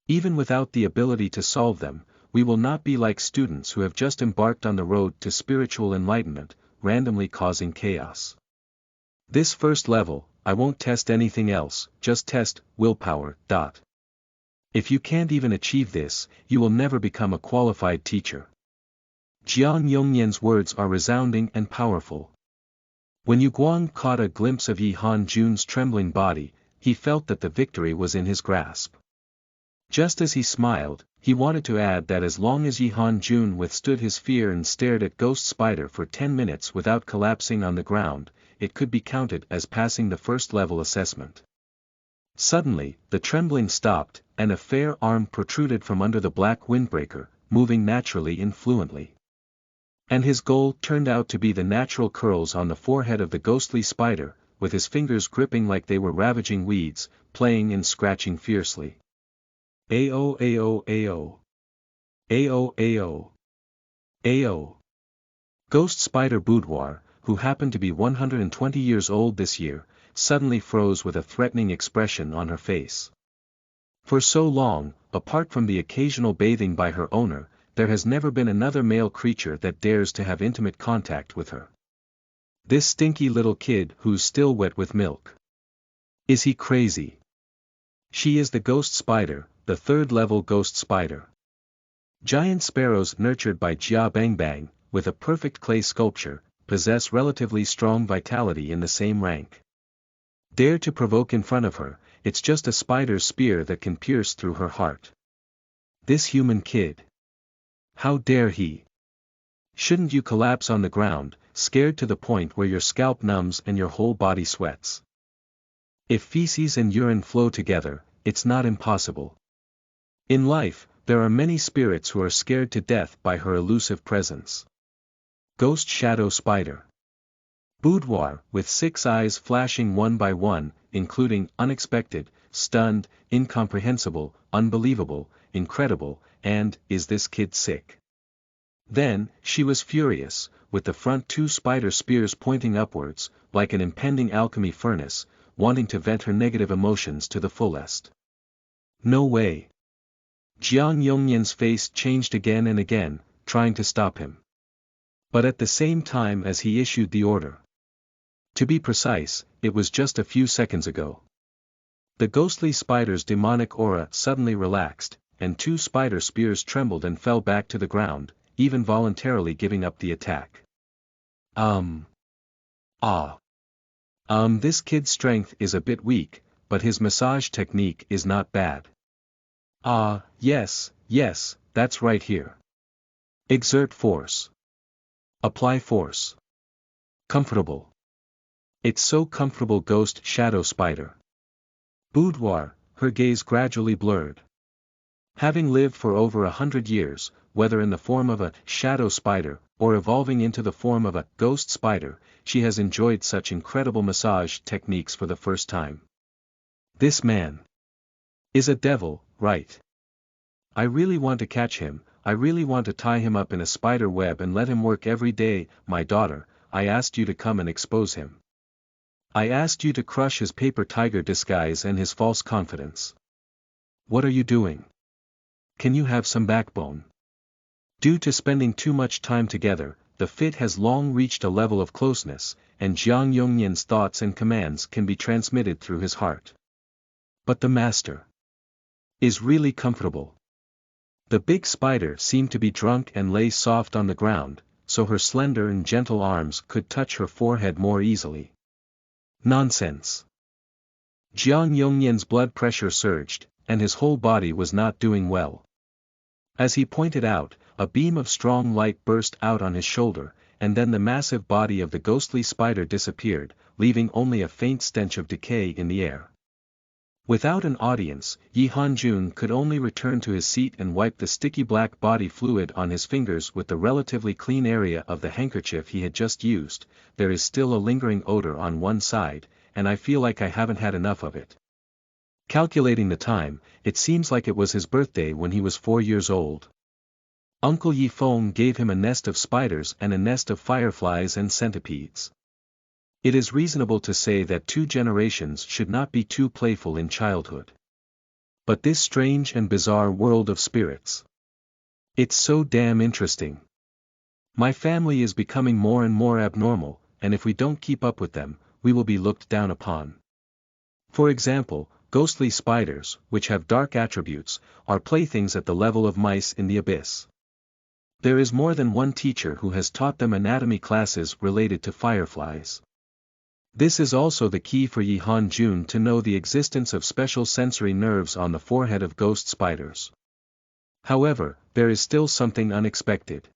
Even without the ability to solve them, we will not be like students who have just embarked on the road to spiritual enlightenment, randomly causing chaos. This first level, I won't test anything else, just test willpower. If you can't even achieve this, you will never become a qualified teacher. Jiang Yongnian's words are resounding and powerful. When Yu Guang caught a glimpse of Jiang's trembling body, he felt that the victory was in his grasp. Just as he smiled, he wanted to add that as long as Jiang withstood his fear and stared at Ghost Spider for 10 minutes without collapsing on the ground, it could be counted as passing the first level assessment. Suddenly, the trembling stopped, and a fair arm protruded from under the black windbreaker, moving naturally and fluently. And his goal turned out to be the natural curls on the forehead of the ghostly spider, with his fingers gripping like they were ravaging weeds, playing and scratching fiercely. Ao ao ao. Ao ao. Ao. Ghost Spider Boudoir, who happened to be 120 years old this year, suddenly froze with a threatening expression on her face. For so long, apart from the occasional bathing by her owner, there has never been another male creature that dares to have intimate contact with her. This stinky little kid who's still wet with milk. Is he crazy? She is the ghost spider, the third-level ghost spider. Giant sparrows nurtured by Jia Bang Bang, with a perfect clay sculpture, possess relatively strong vitality in the same rank. Dare to provoke in front of her, it's just a spider's spear that can pierce through her heart. This human kid. How dare he? Shouldn't you collapse on the ground, scared to the point where your scalp numbs and your whole body sweats? If feces and urine flow together, it's not impossible. In life, there are many spirits who are scared to death by her elusive presence. Ghost Shadow Spider. Boudoir, with 6 eyes flashing one by one, including unexpected, stunned, incomprehensible, unbelievable, incredible, and is this kid sick? Then, she was furious, with the front 2 spider spears pointing upwards, like an impending alchemy furnace, wanting to vent her negative emotions to the fullest. No way. Jiang Yongnian's face changed again and again, trying to stop him. But at the same time as he issued the order. To be precise, it was just a few seconds ago. The ghostly spider's demonic aura suddenly relaxed, and 2 spider spears trembled and fell back to the ground, even voluntarily giving up the attack. This kid's strength is a bit weak, but his massage technique is not bad. Yes, that's right here. Exert force. Apply force. Comfortable. It's so comfortable, ghost shadow spider. Boudoir, her gaze gradually blurred. Having lived for over 100 years, whether in the form of a shadow spider, or evolving into the form of a ghost spider, she has enjoyed such incredible massage techniques for the first time. This man is a devil, right? I really want to catch him. I really want to tie him up in a spider web and let him work every day. My daughter, I asked you to come and expose him. I asked you to crush his paper tiger disguise and his false confidence. What are you doing? Can you have some backbone? Due to spending too much time together, the fit has long reached a level of closeness, and Jiang Yongnian's thoughts and commands can be transmitted through his heart. But the master is really comfortable. The big spider seemed to be drunk and lay soft on the ground, so her slender and gentle arms could touch her forehead more easily. Nonsense. Jiang Yongnian's blood pressure surged, and his whole body was not doing well. As he pointed out, a beam of strong light burst out on his shoulder, and then the massive body of the ghostly spider disappeared, leaving only a faint stench of decay in the air. Without an audience, Yi Hanjun could only return to his seat and wipe the sticky black body fluid on his fingers with the relatively clean area of the handkerchief he had just used. There is still a lingering odor on one side, and I feel like I haven't had enough of it. Calculating the time, it seems like it was his birthday when he was 4 years old. Uncle Yi Feng gave him a nest of spiders and a nest of fireflies and centipedes. It is reasonable to say that 2 generations should not be too playful in childhood. But this strange and bizarre world of spirits. It's so damn interesting. My family is becoming more and more abnormal, and if we don't keep up with them, we will be looked down upon. For example, ghostly spiders, which have dark attributes, are playthings at the level of mice in the abyss. There is more than one teacher who has taught them anatomy classes related to fireflies. This is also the key for Yi Hanjun to know the existence of special sensory nerves on the forehead of ghost spiders. However, there is still something unexpected.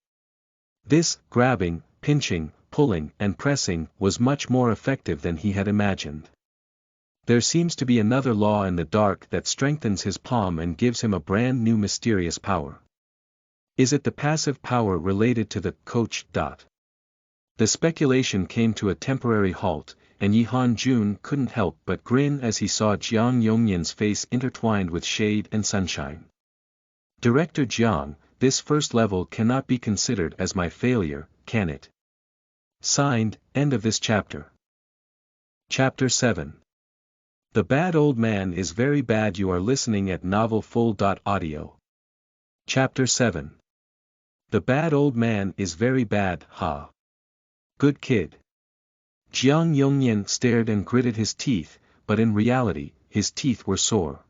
This grabbing, pinching, pulling, and pressing was much more effective than he had imagined. There seems to be another law in the dark that strengthens his palm and gives him a brand new mysterious power. Is it the passive power related to the coach? The speculation came to a temporary halt, and Yi Hanjun couldn't help but grin as he saw Jiang Yongnian's face intertwined with shade and sunshine. Director Jiang, this first level cannot be considered as my failure, can it? Signed, end of this chapter. Chapter 7. The Bad Old Man is Very Bad. You are listening at novelfull.audio. Chapter 7. The Bad Old Man is Very Bad, ha. Good kid. Jiang Yongnian stared and gritted his teeth, but in reality, his teeth were sore.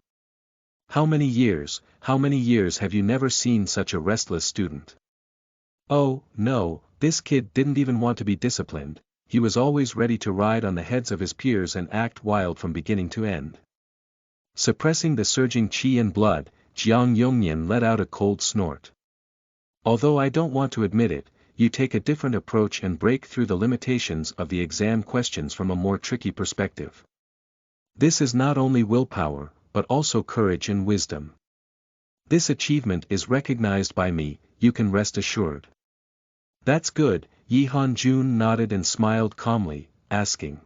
How many years have you never seen such a restless student? Oh, no, this kid didn't even want to be disciplined, he was always ready to ride on the heads of his peers and act wild from beginning to end. Suppressing the surging qi and blood, Jiang Yongnian let out a cold snort. Although I don't want to admit it, you take a different approach and break through the limitations of the exam questions from a more tricky perspective. This is not only willpower, but also courage and wisdom. This achievement is recognized by me, you can rest assured. That's good, Yi Hanjun nodded and smiled calmly, asking.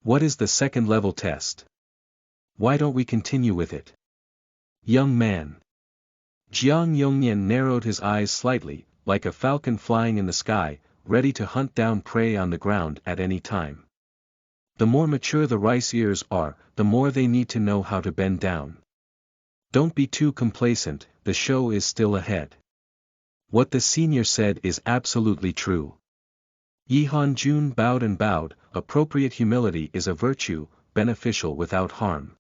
What is the second level test? Why don't we continue with it? Young man. Jiang Yongnian narrowed his eyes slightly, like a falcon flying in the sky, ready to hunt down prey on the ground at any time. The more mature the rice ears are, the more they need to know how to bend down. Don't be too complacent, the show is still ahead. What the senior said is absolutely true. Yi Hanjun bowed and bowed. Appropriate humility is a virtue, beneficial without harm.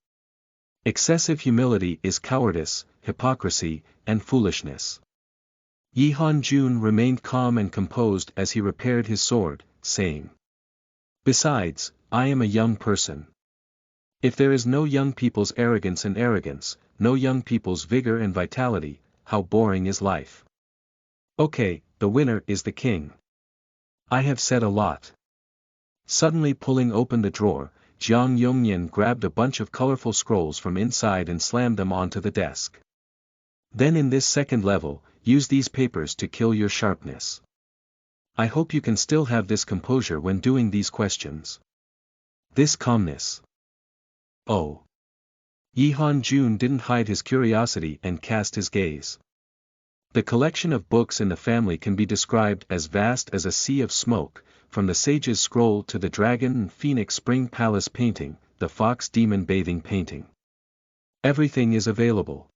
Excessive humility is cowardice, hypocrisy, and foolishness. Yi Han-jun remained calm and composed as he repaired his sword, saying, "Besides, I am a young person. If there is no young people's arrogance and arrogance, no young people's vigor and vitality, how boring is life? Okay, the winner is the king. I have said a lot." Suddenly pulling open the drawer, Jiang Yongnian grabbed a bunch of colorful scrolls from inside and slammed them onto the desk. "Then in this second level, use these papers to kill your sharpness. I hope you can still have this composure when doing these questions. This calmness." Oh. Yi Han-jun didn't hide his curiosity and cast his gaze. The collection of books in the family can be described as vast as a sea of smoke, from the sage's scroll to the dragon and phoenix spring palace painting, the fox demon bathing painting. Everything is available.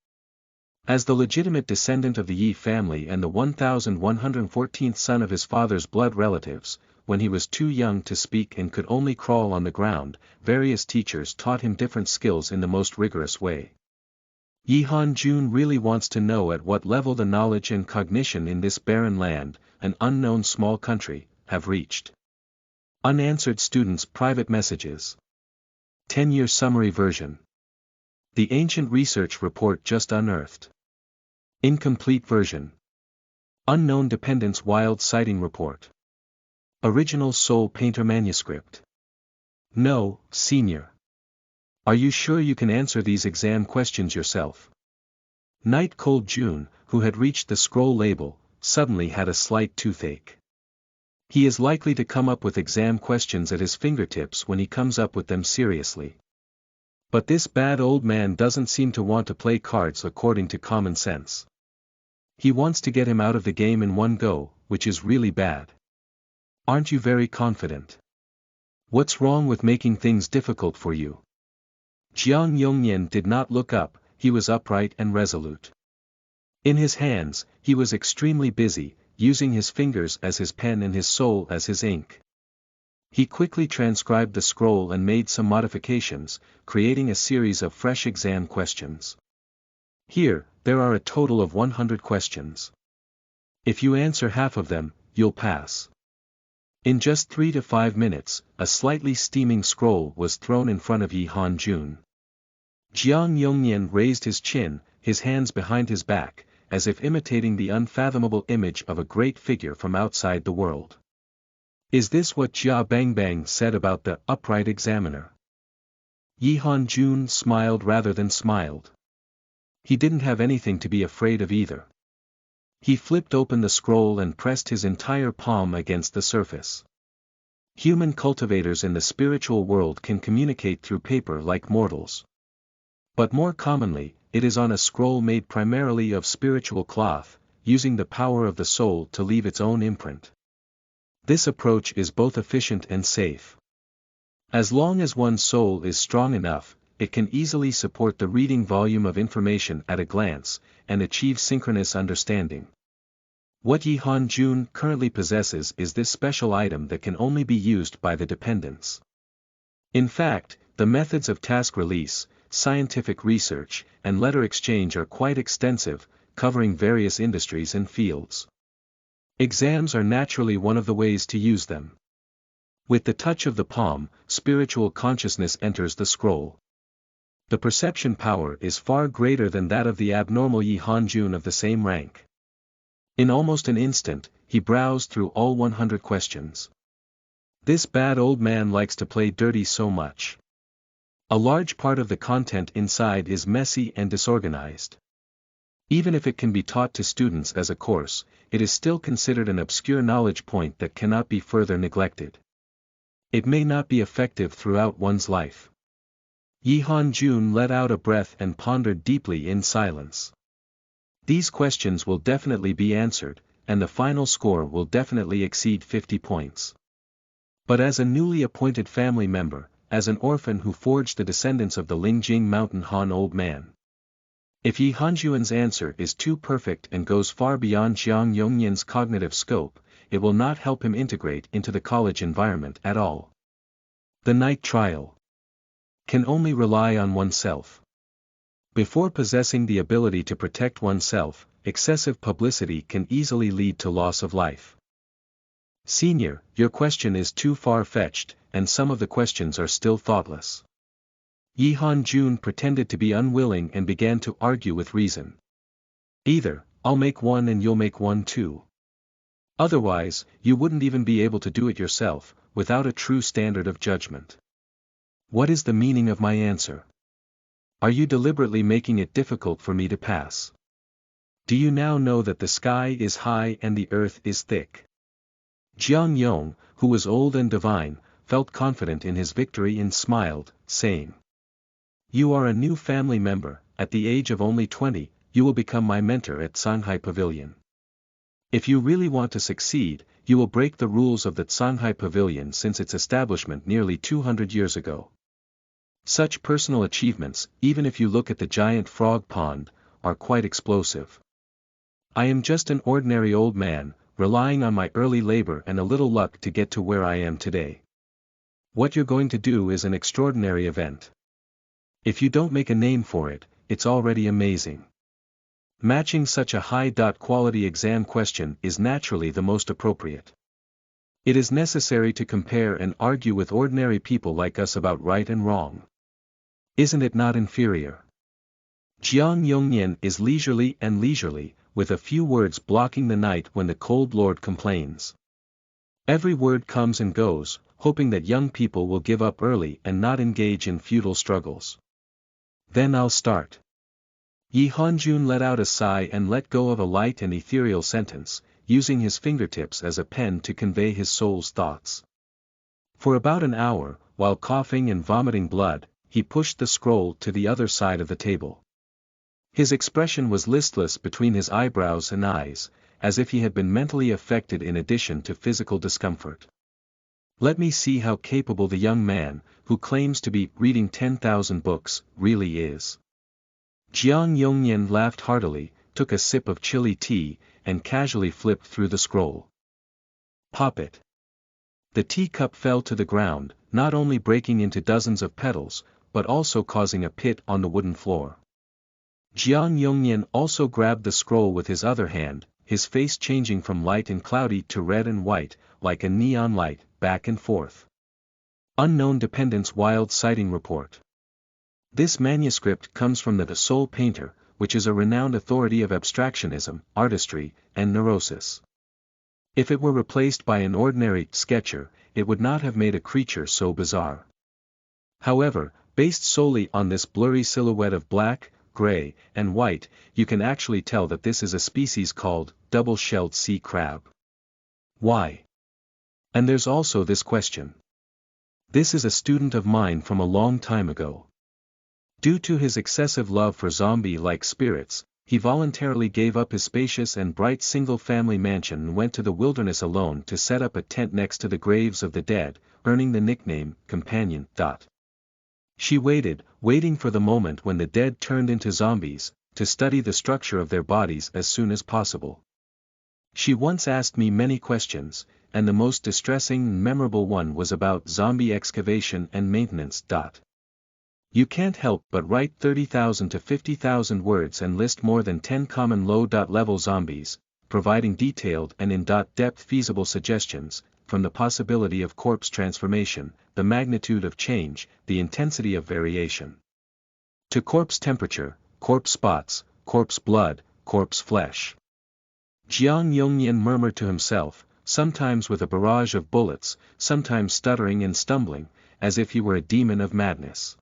As the legitimate descendant of the Yi family and the 1114th son of his father's blood relatives, when he was too young to speak and could only crawl on the ground, various teachers taught him different skills in the most rigorous way. Yi Han-jun really wants to know at what level the knowledge and cognition in this barren land, an unknown small country, have reached. Unanswered students' private messages. 10-year summary version. The ancient research report just unearthed. Incomplete version. Unknown dependents wild sighting report. Original Soul Painter manuscript. No, senior. Are you sure you can answer these exam questions yourself? Night Cold June, who had reached the scroll label, suddenly had a slight toothache. He is likely to come up with exam questions at his fingertips when he comes up with them seriously. But this bad old man doesn't seem to want to play cards according to common sense. He wants to get him out of the game in one go, which is really bad. Aren't you very confident? What's wrong with making things difficult for you? Jiang Yongnian did not look up, he was upright and resolute. In his hands, he was extremely busy, using his fingers as his pen and his soul as his ink. He quickly transcribed the scroll and made some modifications, creating a series of fresh exam questions. Here, there are a total of 100 questions. If you answer half of them, you'll pass. In just 3 to 5 minutes, a slightly steaming scroll was thrown in front of Yi Han-jun. Jiang Yongnian raised his chin, his hands behind his back, as if imitating the unfathomable image of a great figure from outside the world. Is this what Jia Bangbang said about the upright examiner? Yi Han-jun smiled rather than smiled. He didn't have anything to be afraid of either. He flipped open the scroll and pressed his entire palm against the surface. Human cultivators in the spiritual world can communicate through paper like mortals. But more commonly, it is on a scroll made primarily of spiritual cloth, using the power of the soul to leave its own imprint. This approach is both efficient and safe. As long as one's soul is strong enough, it can easily support the reading volume of information at a glance, and achieve synchronous understanding. What Yi Han-jun currently possesses is this special item that can only be used by the dependents. In fact, the methods of task release, scientific research, and letter exchange are quite extensive, covering various industries and fields. Exams are naturally one of the ways to use them. With the touch of the palm, spiritual consciousness enters the scroll. The perception power is far greater than that of the abnormal Yi Han-jun of the same rank. In almost an instant, he browsed through all 100 questions. This bad old man likes to play dirty so much. A large part of the content inside is messy and disorganized. Even if it can be taught to students as a course, it is still considered an obscure knowledge point that cannot be further neglected. It may not be effective throughout one's life. Yi Han-jun let out a breath and pondered deeply in silence. These questions will definitely be answered, and the final score will definitely exceed 50 points. But as a newly appointed family member, as an orphan who forged the descendants of the Lingjing Mountain Han old man. If Yi Han-jun's answer is too perfect and goes far beyond Jiang Yongnian's cognitive scope, it will not help him integrate into the college environment at all. The night trial can only rely on oneself. Before possessing the ability to protect oneself, excessive publicity can easily lead to loss of life. Senior, your question is too far-fetched, and some of the questions are still thoughtless. Yi Han-jun pretended to be unwilling and began to argue with reason. Either, I'll make one and you'll make one too. Otherwise, you wouldn't even be able to do it yourself, without a true standard of judgment. What is the meaning of my answer? Are you deliberately making it difficult for me to pass? Do you now know that the sky is high and the earth is thick? Jiang Yong, who was old and divine, felt confident in his victory and smiled, saying, "You are a new family member. At the age of only 20, you will become my mentor at Shanghai Pavilion. If you really want to succeed, you will break the rules of the Shanghai Pavilion since its establishment nearly 200 years ago." Such personal achievements, even if you look at the giant frog pond, are quite explosive. I am just an ordinary old man, relying on my early labor and a little luck to get to where I am today. What you're going to do is an extraordinary event. If you don't make a name for it, it's already amazing. Matching such a high-quality exam question is naturally the most appropriate. It is necessary to compare and argue with ordinary people like us about right and wrong. Isn't it not inferior? Jiang Yongnian is leisurely, with a few words blocking the night when the cold lord complains. Every word comes and goes, hoping that young people will give up early and not engage in futile struggles. Then I'll start. Yi Han-jun let out a sigh and let go of a light and ethereal sentence, using his fingertips as a pen to convey his soul's thoughts. For about an hour, while coughing and vomiting blood, he pushed the scroll to the other side of the table. His expression was listless between his eyebrows and eyes, as if he had been mentally affected in addition to physical discomfort. Let me see how capable the young man, who claims to be reading 10,000 books, really is. Jiang Yongnian laughed heartily, took a sip of chilly tea, and casually flipped through the scroll. Pop it. The teacup fell to the ground, not only breaking into dozens of petals, but also causing a pit on the wooden floor. Jiang Yongnian also grabbed the scroll with his other hand, his face changing from light and cloudy to red and white, like a neon light, back and forth. Unknown Dependence Wild Sighting Report. This manuscript comes from the Soul Painter, which is a renowned authority of abstractionism, artistry, and neurosis. If it were replaced by an ordinary sketcher, it would not have made a creature so bizarre. However, based solely on this blurry silhouette of black, gray, and white, you can actually tell that this is a species called double-shelled sea crab. Why? And there's also this question. This is a student of mine from a long time ago. Due to his excessive love for zombie-like spirits, he voluntarily gave up his spacious and bright single-family mansion and went to the wilderness alone to set up a tent next to the graves of the dead, earning the nickname, Companion. She waiting for the moment when the dead turned into zombies, to study the structure of their bodies as soon as possible. She once asked me many questions, and the most distressing and memorable one was about zombie excavation and maintenance. You can't help but write 30,000 to 50,000 words and list more than 10 common low-level zombies, providing detailed and in-depth feasible suggestions, from the possibility of corpse transformation, the magnitude of change, the intensity of variation, to corpse temperature, corpse spots, corpse blood, corpse flesh. Jiang Yongnian murmured to himself, sometimes with a barrage of bullets, sometimes stuttering and stumbling, as if he were a demon of madness.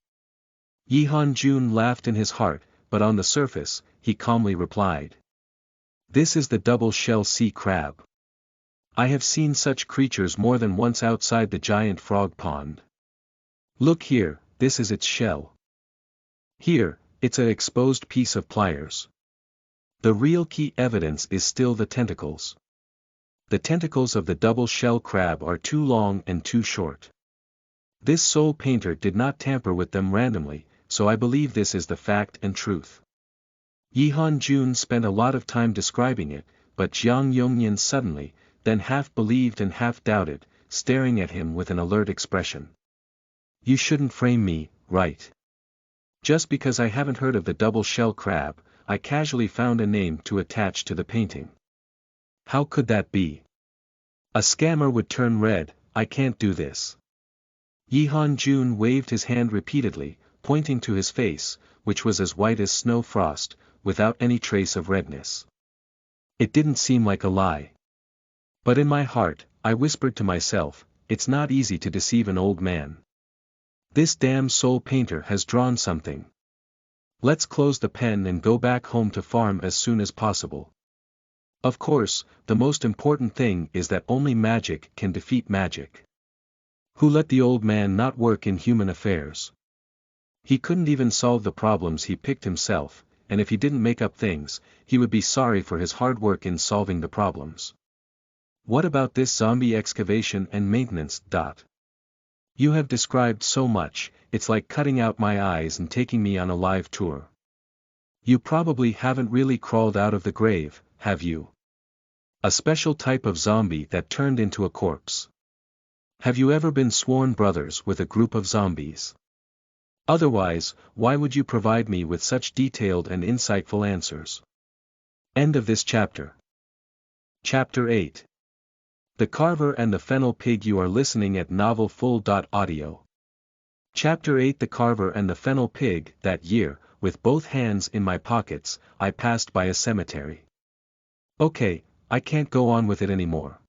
Yi Han-jun laughed in his heart, but on the surface, he calmly replied. This is the double-shell sea crab. I have seen such creatures more than once outside the giant frog pond. Look here, this is its shell. Here, it's an exposed piece of pliers. The real key evidence is still the tentacles. The tentacles of the double-shell crab are too long and too short. This soul painter did not tamper with them randomly, so I believe this is the fact and truth. Yi Han-jun spent a lot of time describing it, but Jiang Yongnian suddenly, then half believed and half doubted, staring at him with an alert expression. You shouldn't frame me, right? Just because I haven't heard of the double shell crab, I casually found a name to attach to the painting. How could that be? A scammer would turn red. I can't do this. Jun waved his hand repeatedly, pointing to his face, which was as white as snow frost, without any trace of redness. It didn't seem like a lie. But in my heart, I whispered to myself, it's not easy to deceive an old man. This damn soul painter has drawn something. Let's close the pen and go back home to farm as soon as possible. Of course, the most important thing is that only magic can defeat magic. Who let the old man not work in human affairs? He couldn't even solve the problems he picked himself, and if he didn't make up things, he would be sorry for his hard work in solving the problems. What about this zombie excavation and maintenance? You have described so much, it's like cutting out my eyes and taking me on a live tour. You probably haven't really crawled out of the grave, have you? A special type of zombie that turned into a corpse. Have you ever been sworn brothers with a group of zombies? Otherwise, why would you provide me with such detailed and insightful answers? End of this chapter. Chapter 8. The Carver and the Fennel Pig. You are listening at novelfull.audio. Chapter 8. The Carver and the Fennel Pig. That year, with both hands in my pockets, I passed by a cemetery. Okay, I can't go on with it anymore.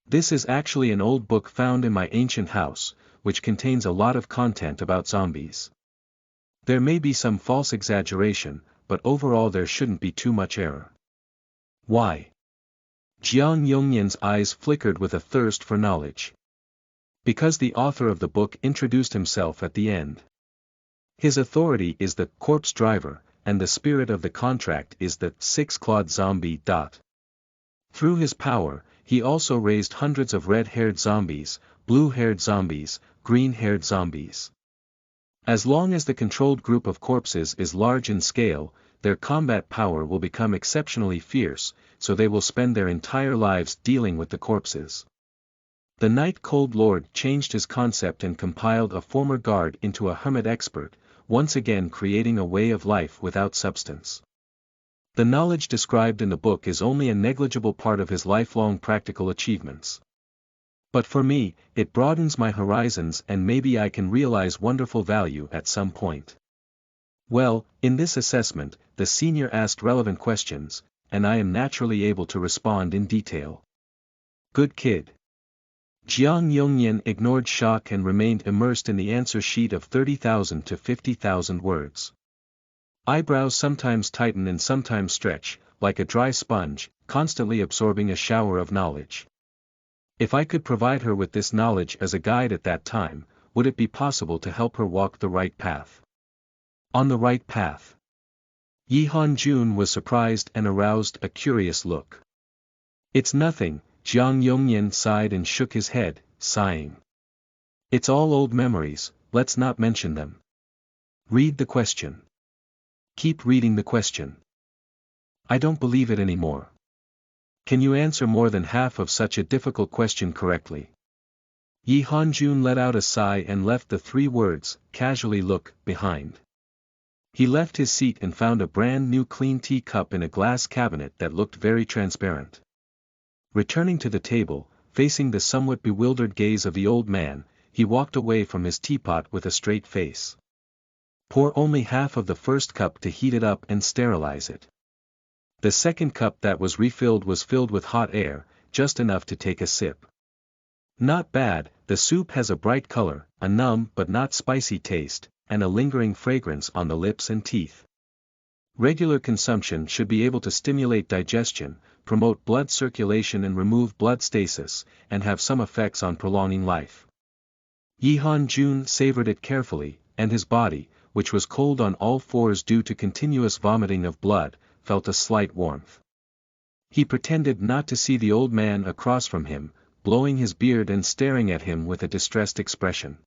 This is actually an old book found in my ancient house, which contains a lot of content about zombies. There may be some false exaggeration, but overall there shouldn't be too much error. Why? Jiang Yongyan's eyes flickered with a thirst for knowledge. Because the author of the book introduced himself at the end. His authority is the corpse driver, and the spirit of the contract is the six-clawed zombie. Through his power, he also raised hundreds of red-haired zombies, blue-haired zombies, green-haired zombies. As long as the controlled group of corpses is large in scale, their combat power will become exceptionally fierce, so they will spend their entire lives dealing with the corpses. The Night Cold Lord changed his concept and compiled a former guard into a hermit expert, once again creating a way of life without substance. The knowledge described in the book is only a negligible part of his lifelong practical achievements. But for me, it broadens my horizons and maybe I can realize wonderful value at some point. Well, in this assessment, the senior asked relevant questions, and I am naturally able to respond in detail. Good kid. Jiang Yongyan ignored shock and remained immersed in the answer sheet of 30,000 to 50,000 words. Eyebrows sometimes tighten and sometimes stretch, like a dry sponge, constantly absorbing a shower of knowledge. If I could provide her with this knowledge as a guide at that time, would it be possible to help her walk the right path? On the right path. Jun was surprised and aroused a curious look. It's nothing, Jiang Yongyan sighed and shook his head, sighing. It's all old memories, let's not mention them. Read the question. Keep reading the question. I don't believe it anymore. Can you answer more than half of such a difficult question correctly? Jun let out a sigh and left the 3 words, casually look, behind. He left his seat and found a brand new clean tea cup in a glass cabinet that looked very transparent. Returning to the table, facing the somewhat bewildered gaze of the old man, he walked away from his teapot with a straight face. Pour only half of the first cup to heat it up and sterilize it. The second cup that was refilled was filled with hot air, just enough to take a sip. Not bad, the soup has a bright color, a numb but not spicy taste, and a lingering fragrance on the lips and teeth. Regular consumption should be able to stimulate digestion, promote blood circulation and remove blood stasis, and have some effects on prolonging life. Jun savored it carefully, and his body, which was cold on all fours due to continuous vomiting of blood, felt a slight warmth. He pretended not to see the old man across from him, blowing his beard and staring at him with a distressed expression.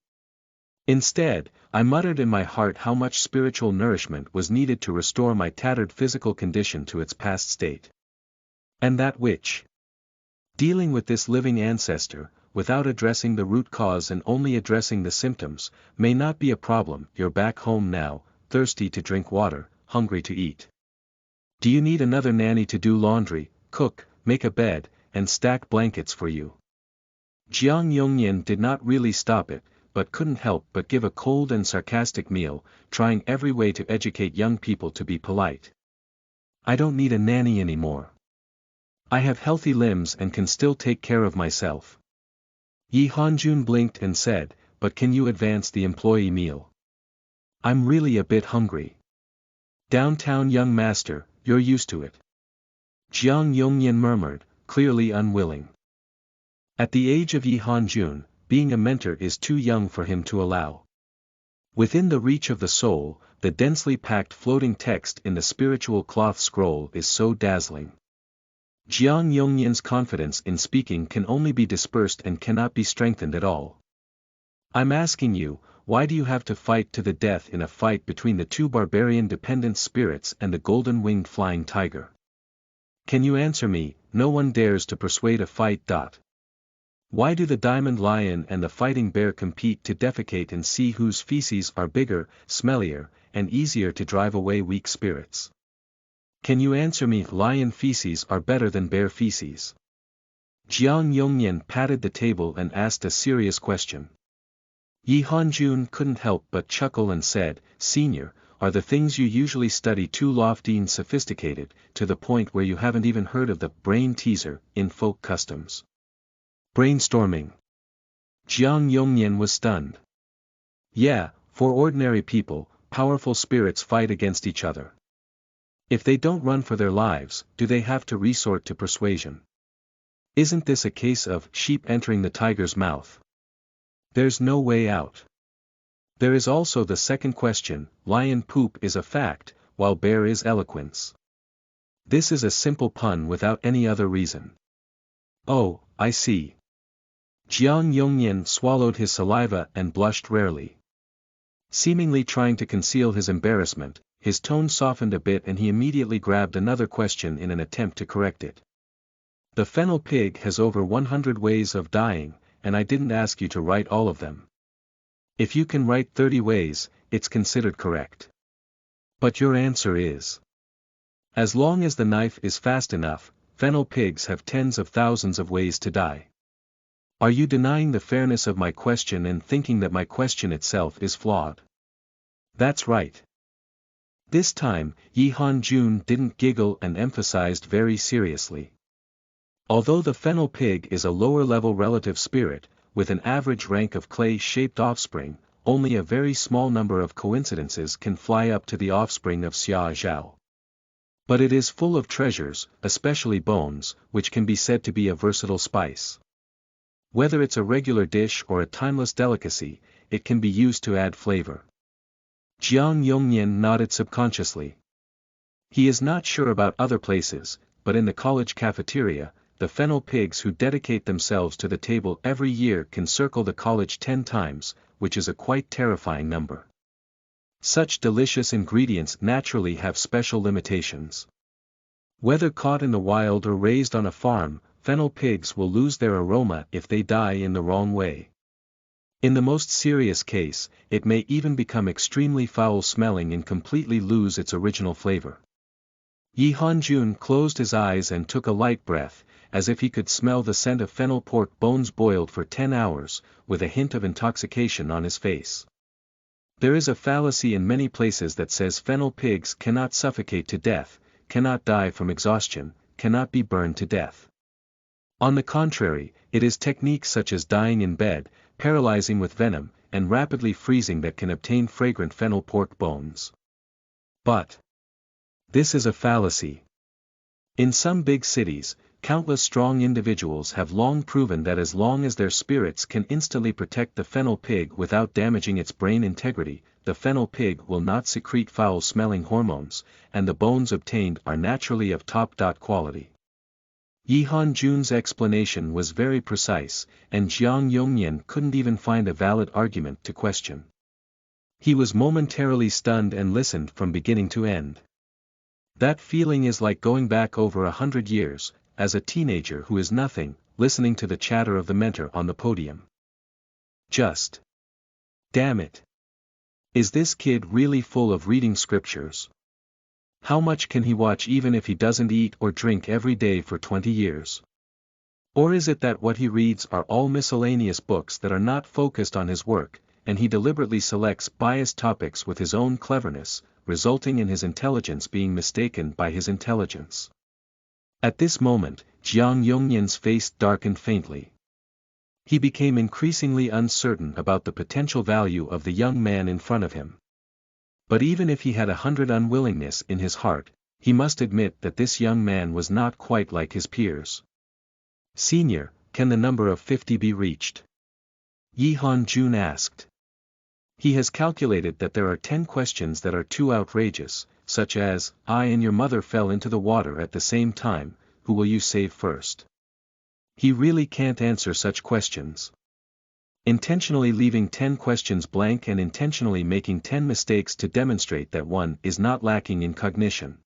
Instead, I muttered in my heart how much spiritual nourishment was needed to restore my tattered physical condition to its past state. And that which? Dealing with this living ancestor, without addressing the root cause and only addressing the symptoms, may not be a problem. You're back home now, thirsty to drink water, hungry to eat. Do you need another nanny to do laundry, cook, make a bed, and stack blankets for you? Jiang Yongnian did not really stop it, but couldn't help but give a cold and sarcastic meal, trying every way to educate young people to be polite. I don't need a nanny anymore. I have healthy limbs and can still take care of myself. Yi Hanjun blinked and said, but can you advance the employee meal? I'm really a bit hungry. Downtown young master, you're used to it. Jiang Yongnian murmured, clearly unwilling. At the age of Yi Hanjun, being a mentor is too young for him to allow. Within the reach of the soul, the densely packed floating text in the spiritual cloth scroll is so dazzling. Jiang Yongnian's confidence in speaking can only be dispersed and cannot be strengthened at all. I'm asking you, why do you have to fight to the death in a fight between the two barbarian-dependent spirits and the golden-winged flying tiger? Can you answer me? No one dares to persuade a fight. Why do the diamond lion and the fighting bear compete to defecate and see whose feces are bigger, smellier, and easier to drive away weak spirits? Can you answer me? Lion feces are better than bear feces. Jiang Yongnian patted the table and asked a serious question. Yi Hanjun couldn't help but chuckle and said, Senior, are the things you usually study too lofty and sophisticated, to the point where you haven't even heard of the brain teaser in folk customs? Brainstorming. Jiang Yongnian was stunned. Yeah, for ordinary people, powerful spirits fight against each other. If they don't run for their lives, do they have to resort to persuasion? Isn't this a case of sheep entering the tiger's mouth? There's no way out. There is also the second question, lion poop is a fact, while bear is eloquence. This is a simple pun without any other reason. Oh, I see. Jiang Yongnian swallowed his saliva and blushed rarely. Seemingly trying to conceal his embarrassment, his tone softened a bit and he immediately grabbed another question in an attempt to correct it. The Fennel pig has over 100 ways of dying, and I didn't ask you to write all of them. If you can write 30 ways, it's considered correct. But your answer is. As long as the knife is fast enough, Fennel pigs have tens of thousands of ways to die. Are you denying the fairness of my question and thinking that my question itself is flawed? That's right. This time, Yi Hanjun didn't giggle and emphasized very seriously. Although the Fennel pig is a lower-level relative spirit, with an average rank of clay-shaped offspring, only a very small number of coincidences can fly up to the offspring of Xia Zhao. But it is full of treasures, especially bones, which can be said to be a versatile spice. Whether it's a regular dish or a timeless delicacy, it can be used to add flavor. Jiang Yongnian nodded subconsciously. He is not sure about other places, but in the college cafeteria, the Fennel pigs who dedicate themselves to the table every year can circle the college 10 times, which is a quite terrifying number. Such delicious ingredients naturally have special limitations. Whether caught in the wild or raised on a farm, Fennel pigs will lose their aroma if they die in the wrong way. In the most serious case, it may even become extremely foul-smelling and completely lose its original flavor. Yi Hanjun closed his eyes and took a light breath, as if he could smell the scent of fennel pork bones boiled for 10 hours, with a hint of intoxication on his face. There is a fallacy in many places that says Fennel pigs cannot suffocate to death, cannot die from exhaustion, cannot be burned to death. On the contrary, it is techniques such as dying in bed, paralyzing with venom, and rapidly freezing that can obtain fragrant fennel pork bones. But this is a fallacy. In some big cities, countless strong individuals have long proven that as long as their spirits can instantly protect the fennel pig without damaging its brain integrity, the fennel pig will not secrete foul-smelling hormones, and the bones obtained are naturally of top quality. Yi Hanjun's explanation was very precise, and Jiang Yongnian couldn't even find a valid argument to question. He was momentarily stunned and listened from beginning to end. That feeling is like going back over 100 years, as a teenager who is nothing, listening to the chatter of the mentor on the podium. Just. Damn it. Is this kid really full of reading scriptures? How much can he watch even if he doesn't eat or drink every day for 20 years? Or is it that what he reads are all miscellaneous books that are not focused on his work, and he deliberately selects biased topics with his own cleverness, resulting in his intelligence being mistaken by his intelligence? At this moment, Jiang Yongnian's face darkened faintly. He became increasingly uncertain about the potential value of the young man in front of him. But even if he had 100 unwillingness in his heart, he must admit that this young man was not quite like his peers. "Senior, can the number of 50 be reached?" Yi Han-jun asked. He has calculated that there are 10 questions that are too outrageous, such as, "I and your mother fell into the water at the same time, who will you save first?" He really can't answer such questions. Intentionally leaving 10 questions blank and intentionally making 10 mistakes to demonstrate that one is not lacking in cognition.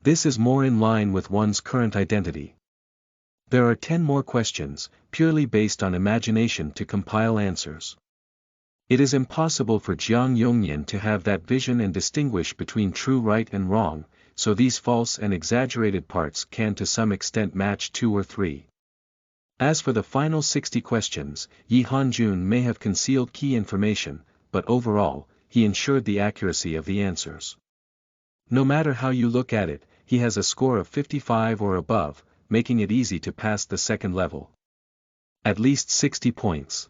This is more in line with one's current identity. There are 10 more questions, purely based on imagination to compile answers. It is impossible for Jiang Yongnian to have that vision and distinguish between true right and wrong, so these false and exaggerated parts can to some extent match 2 or 3. As for the final 60 questions, Yi Han-jun may have concealed key information, but overall, he ensured the accuracy of the answers. No matter how you look at it, he has a score of 55 or above, making it easy to pass the second level. At least 60 points.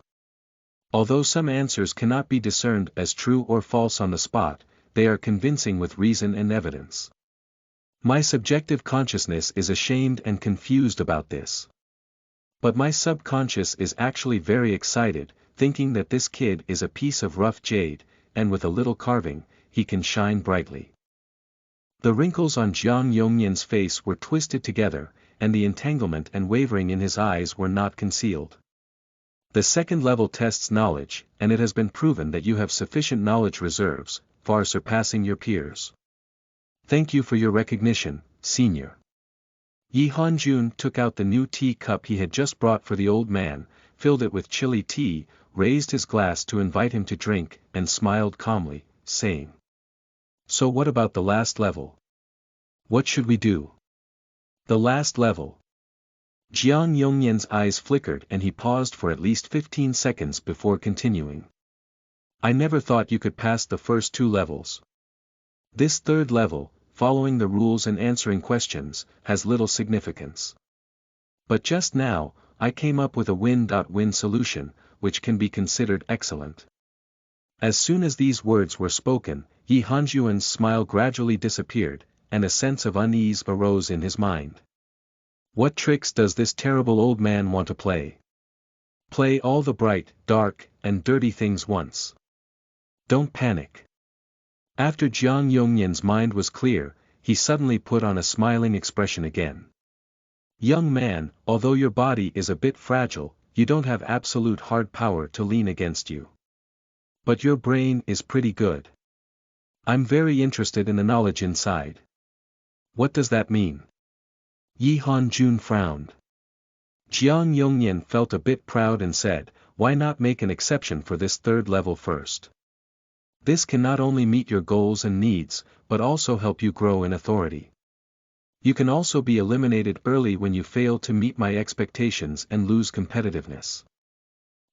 Although some answers cannot be discerned as true or false on the spot, they are convincing with reason and evidence. My subjective consciousness is ashamed and confused about this. But my subconscious is actually very excited, thinking that this kid is a piece of rough jade, and with a little carving, he can shine brightly. The wrinkles on Jiang Yongnian's face were twisted together, and the entanglement and wavering in his eyes were not concealed. The second level tests knowledge, and it has been proven that you have sufficient knowledge reserves, far surpassing your peers. Thank you for your recognition, senior. Yi Han-jun took out the new tea cup he had just brought for the old man, filled it with chilly tea, raised his glass to invite him to drink, and smiled calmly, saying, "So what about the last level? What should we do?" The last level. Jiang Yongnian's eyes flickered and he paused for at least 15 seconds before continuing. "I never thought you could pass the first 2 levels. This third level, following the rules and answering questions, has little significance. But just now, I came up with a win-win solution, which can be considered excellent." As soon as these words were spoken, Yi Han-jun's smile gradually disappeared, and a sense of unease arose in his mind. What tricks does this terrible old man want to play? Play all the bright, dark, and dirty things once. Don't panic. After Jiang Yongnian's mind was clear, he suddenly put on a smiling expression again. "Young man, although your body is a bit fragile, you don't have absolute hard power to lean against you. But your brain is pretty good. I'm very interested in the knowledge inside." "What does that mean?" Yi Han-jun frowned. Jiang Yongnian felt a bit proud and said, "Why not make an exception for this third level first? This can not only meet your goals and needs, but also help you grow in authority. You can also be eliminated early when you fail to meet my expectations and lose competitiveness.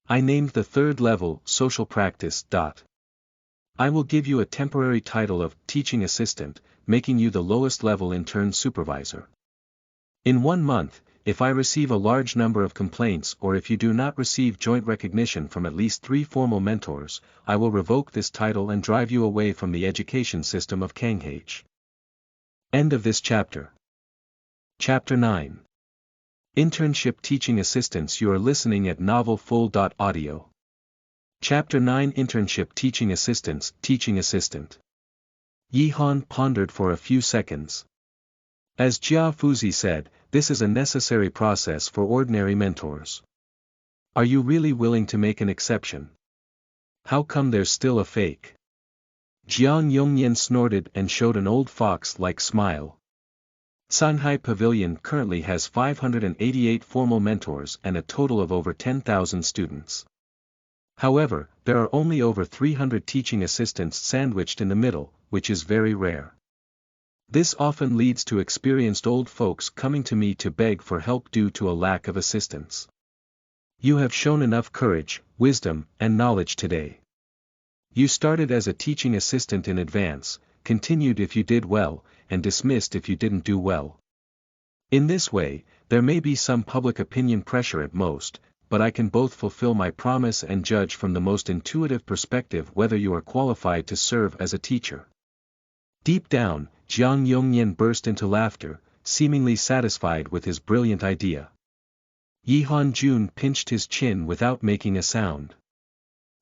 I named the third level Social Practice. I will give you a temporary title of Teaching Assistant, making you the lowest level intern supervisor. In 1 month, if I receive a large number of complaints or if you do not receive joint recognition from at least 3 formal mentors, I will revoke this title and drive you away from the education system of Kanghage." End of this chapter. Chapter 9. Internship Teaching Assistants. You are listening at novelfull.audio. Chapter 9 Internship Teaching Assistants. Teaching Assistant. Yi Han pondered for a few seconds. As Jia Fuzi said, this is a necessary process for ordinary mentors. Are you really willing to make an exception? How come there's still a fake? Jiang Yongnian snorted and showed an old fox-like smile. Shanghai Pavilion currently has 588 formal mentors and a total of over 10,000 students. However, there are only over 300 teaching assistants sandwiched in the middle, which is very rare. This often leads to experienced old folks coming to me to beg for help due to a lack of assistance. You have shown enough courage, wisdom, and knowledge today. You started as a teaching assistant in advance, continued if you did well, and dismissed if you didn't do well. In this way, there may be some public opinion pressure at most, but I can both fulfill my promise and judge from the most intuitive perspective whether you are qualified to serve as a teacher. Deep down, Jiang Yongnian burst into laughter, seemingly satisfied with his brilliant idea. Yi Hanjun pinched his chin without making a sound.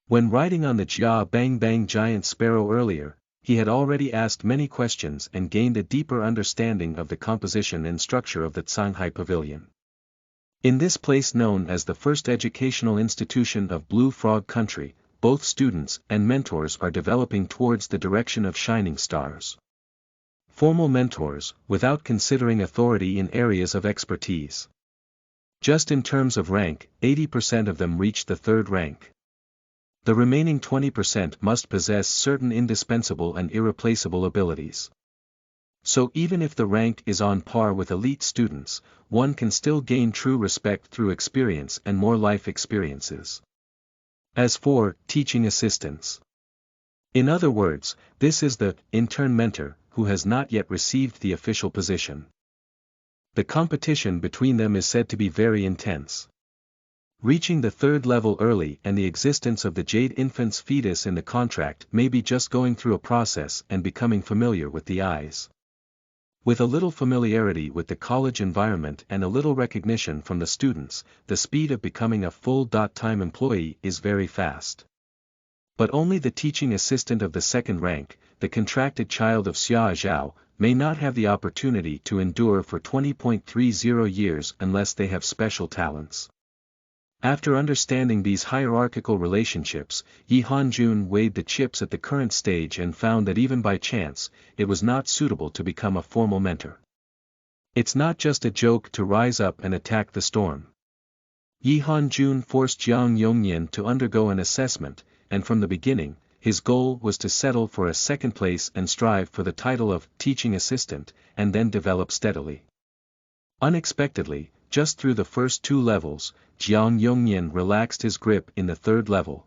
When riding on the Jia Bang Bang giant sparrow earlier, he had already asked many questions and gained a deeper understanding of the composition and structure of the Shanghai Pavilion. In this place known as the first educational institution of Blue Frog Country, both students and mentors are developing towards the direction of shining stars. Formal mentors, without considering authority in areas of expertise. Just in terms of rank, 80% of them reach the third rank. The remaining 20% must possess certain indispensable and irreplaceable abilities. So even if the rank is on par with elite students, one can still gain true respect through experience and more life experiences. As for teaching assistants, in other words, this is the intern mentor who has not yet received the official position. The competition between them is said to be very intense. Reaching the third level early and the existence of the jade infant's fetus in the contract may be just going through a process and becoming familiar with the eyes. With a little familiarity with the college environment and a little recognition from the students, the speed of becoming a full-time employee is very fast. But only the teaching assistant of the second rank, the contracted child of Xia Zhao, may not have the opportunity to endure for 20.30 years unless they have special talents. After understanding these hierarchical relationships, Yi Hanjun weighed the chips at the current stage and found that even by chance, it was not suitable to become a formal mentor. It's not just a joke to rise up and attack the storm. Yi Hanjun forced Jiang Yongnian to undergo an assessment, and from the beginning, his goal was to settle for a second place and strive for the title of teaching assistant, and then develop steadily. Unexpectedly, just through the first two levels, Jiang Yongnian relaxed his grip in the third level.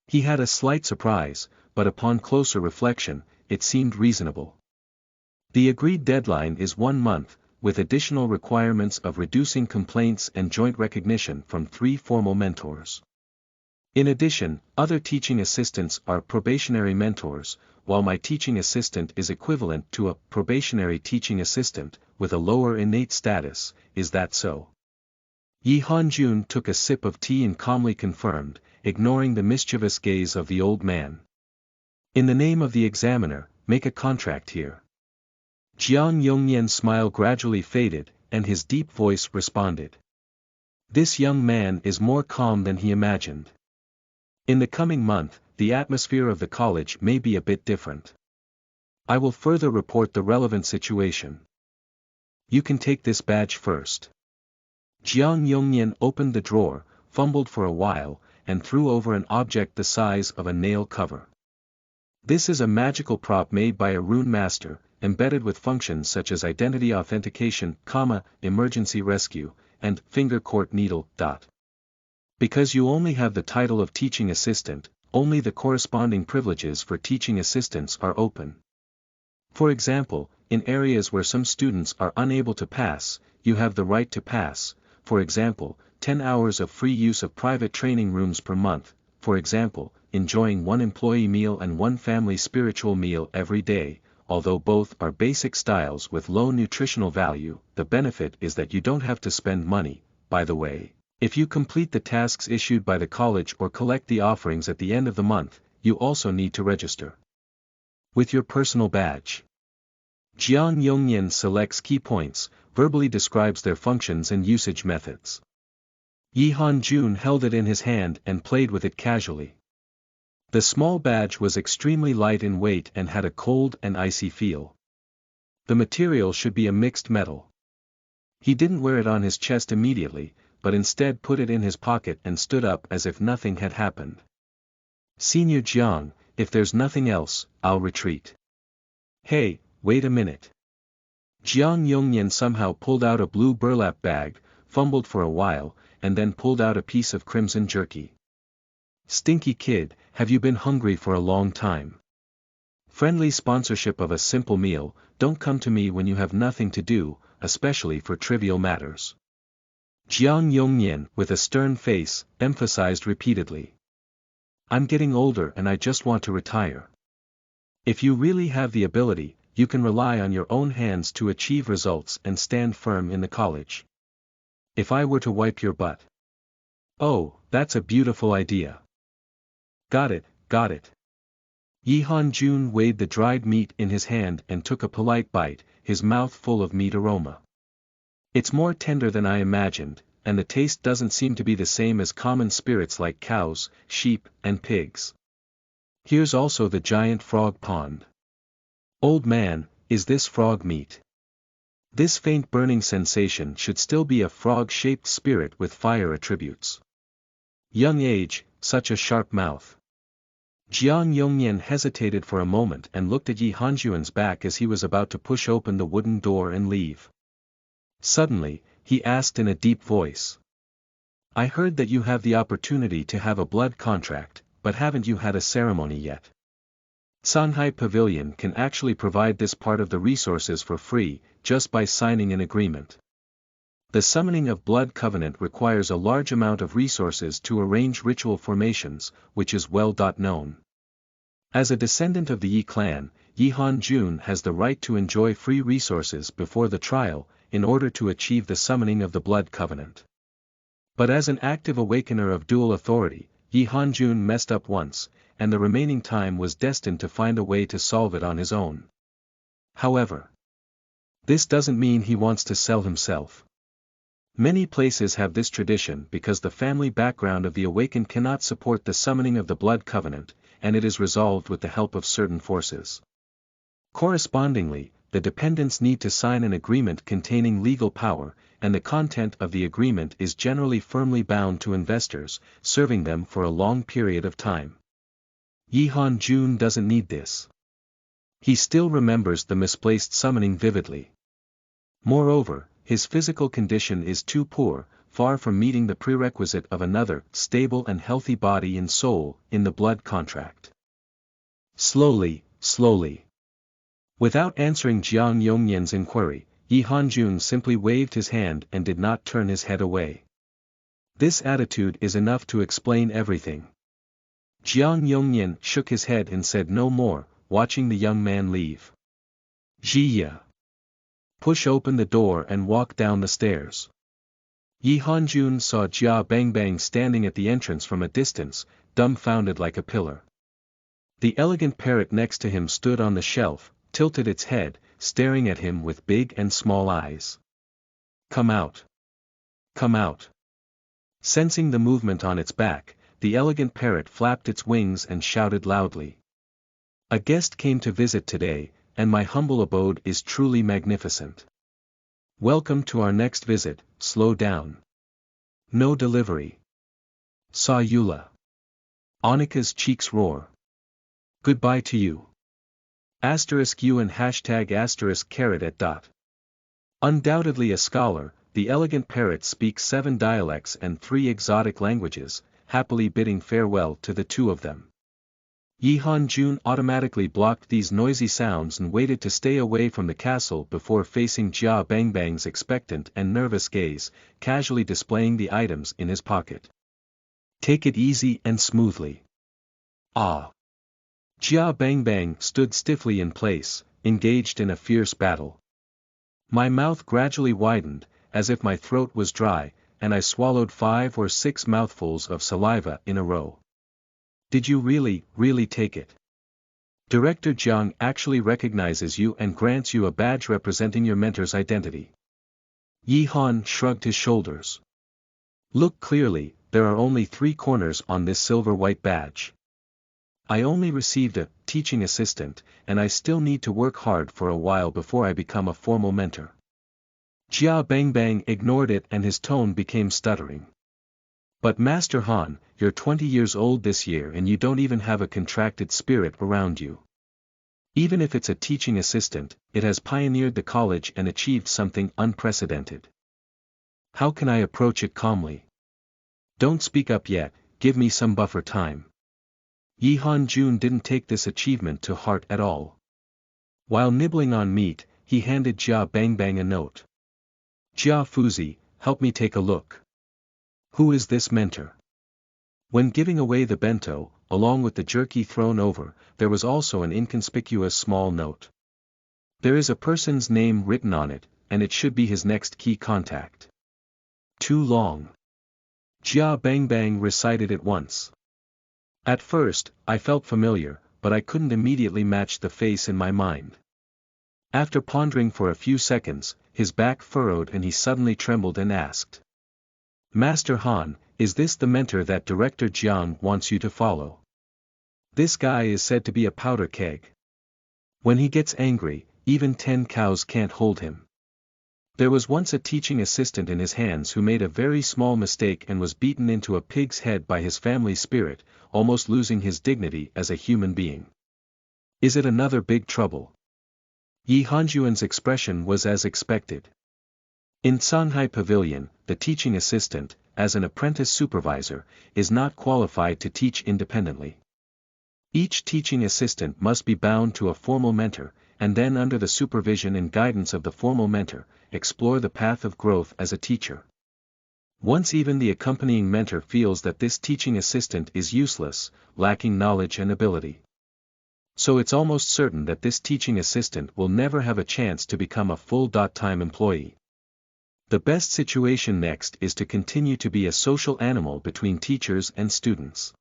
He had a slight surprise, but upon closer reflection, it seemed reasonable. The agreed deadline is 1 month, with additional requirements of reducing complaints and joint recognition from 3 formal mentors. In addition, other teaching assistants are probationary mentors, while my teaching assistant is equivalent to a probationary teaching assistant, with a lower innate status. Is that so? Yi Hanjun took a sip of tea and calmly confirmed, ignoring the mischievous gaze of the old man. In the name of the examiner, make a contract here. Jiang Yongnian's smile gradually faded, and his deep voice responded. This young man is more calm than he imagined. In the coming month, the atmosphere of the college may be a bit different. I will further report the relevant situation. You can take this badge first. Jiang Yongnian opened the drawer, fumbled for a while, and threw over an object the size of a nail cover. This is a magical prop made by a rune master, embedded with functions such as identity authentication, emergency rescue, and finger court needle. Because you only have the title of teaching assistant, only the corresponding privileges for teaching assistants are open. For example, in areas where some students are unable to pass, you have the right to pass, for example, 10 hours of free use of private training rooms per month, for example, enjoying 1 employee meal and 1 family spiritual meal every day. Although both are basic styles with low nutritional value, the benefit is that you don't have to spend money. By the way, if you complete the tasks issued by the college or collect the offerings at the end of the month, you also need to register with your personal badge. Jiang Yongnian selects key points, verbally describes their functions and usage methods. Yi Hanjun held it in his hand and played with it casually. The small badge was extremely light in weight and had a cold and icy feel. The material should be a mixed metal. He didn't wear it on his chest immediately, but instead put it in his pocket and stood up as if nothing had happened. Senior Jiang, if there's nothing else, I'll retreat. Hey, wait a minute. Jiang Yongnian somehow pulled out a blue burlap bag, fumbled for a while, and then pulled out a piece of crimson jerky. Stinky kid, have you been hungry for a long time? Friendly sponsorship of a simple meal, don't come to me when you have nothing to do, especially for trivial matters. Jiang Yongnian, with a stern face, emphasized repeatedly. I'm getting older and I just want to retire. If you really have the ability, you can rely on your own hands to achieve results and stand firm in the college. If I were to wipe your butt. Oh, that's a beautiful idea. Got it, got it. Yi Hanjun weighed the dried meat in his hand and took a polite bite, his mouth full of meat aroma. It's more tender than I imagined, and the taste doesn't seem to be the same as common spirits like cows, sheep, and pigs. Here's also the giant frog pond. Old man, is this frog meat? This faint burning sensation should still be a frog-shaped spirit with fire attributes. Young age, such a sharp mouth. Jiang Yongnian hesitated for a moment and looked at Yi Hanjuan's back as he was about to push open the wooden door and leave. Suddenly, he asked in a deep voice. I heard that you have the opportunity to have a blood contract, but haven't you had a ceremony yet? Sanghai Pavilion can actually provide this part of the resources for free, just by signing an agreement. The summoning of blood covenant requires a large amount of resources to arrange ritual formations, which is well known. As a descendant of the Yi clan, Yi Hanjun has the right to enjoy free resources before the trial, in order to achieve the summoning of the blood covenant. But as an active awakener of dual authority, Yi Hanjun messed up once, and the remaining time was destined to find a way to solve it on his own. However, this doesn't mean he wants to sell himself. Many places have this tradition because the family background of the awakened cannot support the summoning of the blood covenant, and it is resolved with the help of certain forces. Correspondingly, the dependents need to sign an agreement containing legal power, and the content of the agreement is generally firmly bound to investors, serving them for a long period of time. Yi Hanjun doesn't need this. He still remembers the misplaced summoning vividly. Moreover, his physical condition is too poor, far from meeting the prerequisite of another, stable and healthy body and soul, in the blood contract. Slowly. Without answering Jiang Yongnian's inquiry, Yi Hanjun simply waved his hand and did not turn his head away. This attitude is enough to explain everything. Jiang Yongnian shook his head and said no more, watching the young man leave. Jiya. Push open the door and walk down the stairs. Yi Hanjun saw Jia Bangbang standing at the entrance from a distance, dumbfounded like a pillar. The elegant parrot next to him stood on the shelf, tilted its head, staring at him with big and small eyes. Come out. Come out. Sensing the movement on its back, the elegant parrot flapped its wings and shouted loudly. A guest came to visit today, and my humble abode is truly magnificent. Welcome to our next visit, slow down. No delivery. Saw Eula. Annika's cheeks roar. Goodbye to you. *U and #*carrot at dot. Undoubtedly a scholar, the elegant parrot speaks 7 dialects and 3 exotic languages, happily bidding farewell to the two of them. Yi Hanjun automatically blocked these noisy sounds and waited to stay away from the castle before facing Jia Bangbang's expectant and nervous gaze, casually displaying the items in his pocket. Take it easy and smoothly. Ah. Jia Bangbang stood stiffly in place, engaged in a fierce battle. My mouth gradually widened, as if my throat was dry, and I swallowed 5 or 6 mouthfuls of saliva in a row. Did you really take it? Director Jiang actually recognizes you and grants you a badge representing your mentor's identity. Yi Han shrugged his shoulders. Look clearly, there are only 3 corners on this silver-white badge. I only received a teaching assistant, and I still need to work hard for a while before I become a formal mentor. Jia Bang ignored it and his tone became stuttering. But Master Han, you're 20 years old this year and you don't even have a contracted spirit around you. Even if it's a teaching assistant, it has pioneered the college and achieved something unprecedented. How can I approach it calmly? Don't speak up yet, give me some buffer time. Yi Han-jun didn't take this achievement to heart at all. While nibbling on meat, he handed Jia Bang a note. Jia Fuzi, help me take a look. Who is this mentor? When giving away the bento, along with the jerky thrown over, there was also an inconspicuous small note. There is a person's name written on it, and it should be his next key contact. Too long. Jia Bang recited it once. At first, I felt familiar, but I couldn't immediately match the face in my mind. After pondering for a few seconds, his back furrowed and he suddenly trembled and asked. Master Han, is this the mentor that Director Jiang wants you to follow? This guy is said to be a powder keg. When he gets angry, even 10 cows can't hold him. There was once a teaching assistant in his hands who made a very small mistake and was beaten into a pig's head by his family spirit, almost losing his dignity as a human being. Is it another big trouble? Yi Hanjuan's expression was as expected. In Shanghai Pavilion, the teaching assistant, as an apprentice supervisor, is not qualified to teach independently. Each teaching assistant must be bound to a formal mentor, and then under the supervision and guidance of the formal mentor, explore the path of growth as a teacher. Once even the accompanying mentor feels that this teaching assistant is useless, lacking knowledge and ability. So it's almost certain that this teaching assistant will never have a chance to become a full-time employee. The best situation next is to continue to be a social animal between teachers and students.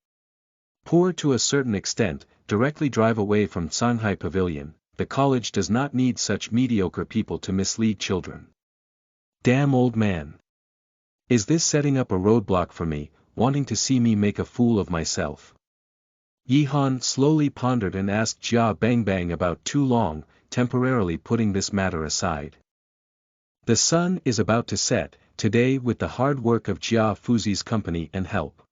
Poor to a certain extent, directly drive away from Shanghai Pavilion. The college does not need such mediocre people to mislead children. Damn old man. Is this setting up a roadblock for me, wanting to see me make a fool of myself? Yi Han slowly pondered and asked Jia Bang about too long, temporarily putting this matter aside. The sun is about to set, today with the hard work of Jia Fuzi's company and help.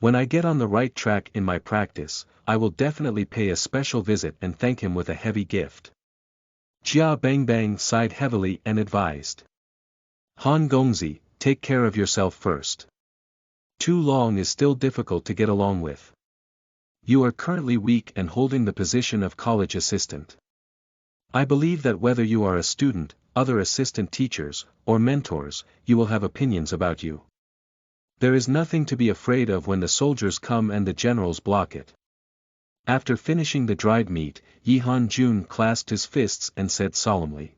When I get on the right track in my practice, I will definitely pay a special visit and thank him with a heavy gift. Jia Bang sighed heavily and advised. Han Gongzi, take care of yourself first. Too long is still difficult to get along with. You are currently weak and holding the position of college assistant. I believe that whether you are a student, other assistant teachers, or mentors, you will have opinions about you. There is nothing to be afraid of when the soldiers come and the generals block it. After finishing the dried meat, Yi Han-jun clasped his fists and said solemnly.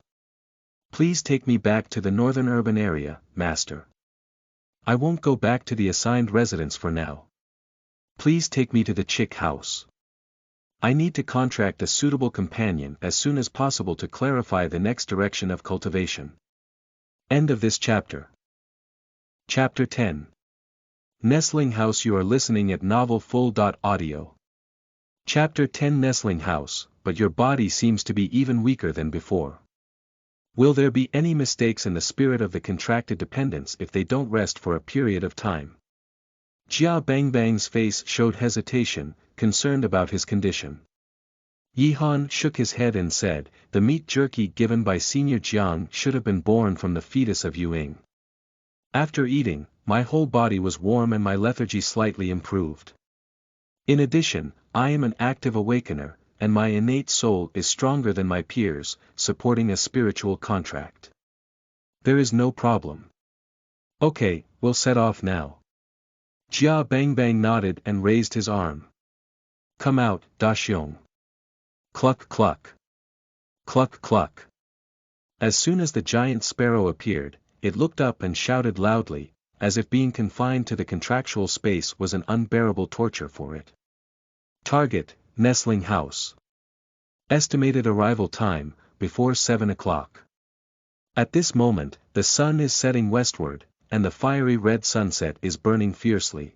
Please take me back to the northern urban area, master. I won't go back to the assigned residence for now. Please take me to the chick house. I need to contract a suitable companion as soon as possible to clarify the next direction of cultivation. End of this chapter. Chapter 10. Nestling House. You are listening at novelfull.audio. Chapter 10. Nestling House, but your body seems to be even weaker than before. Will there be any mistakes in the spirit of the contracted dependents if they don't rest for a period of time? Jia Bang's face showed hesitation, concerned about his condition. Yi Han shook his head and said, the meat jerky given by Senior Jiang should have been born from the fetus of Yuing. After eating, my whole body was warm and my lethargy slightly improved. In addition, I am an active awakener, and my innate soul is stronger than my peers, supporting a spiritual contract. There is no problem. Okay, we'll set off now. Jia Bang nodded and raised his arm. Come out, Da Xiong. Cluck cluck. Cluck cluck. As soon as the giant sparrow appeared, it looked up and shouted loudly, as if being confined to the contractual space was an unbearable torture for it. Target, Nestling House. Estimated arrival time, before 7 o'clock. At this moment, the sun is setting westward, and the fiery red sunset is burning fiercely.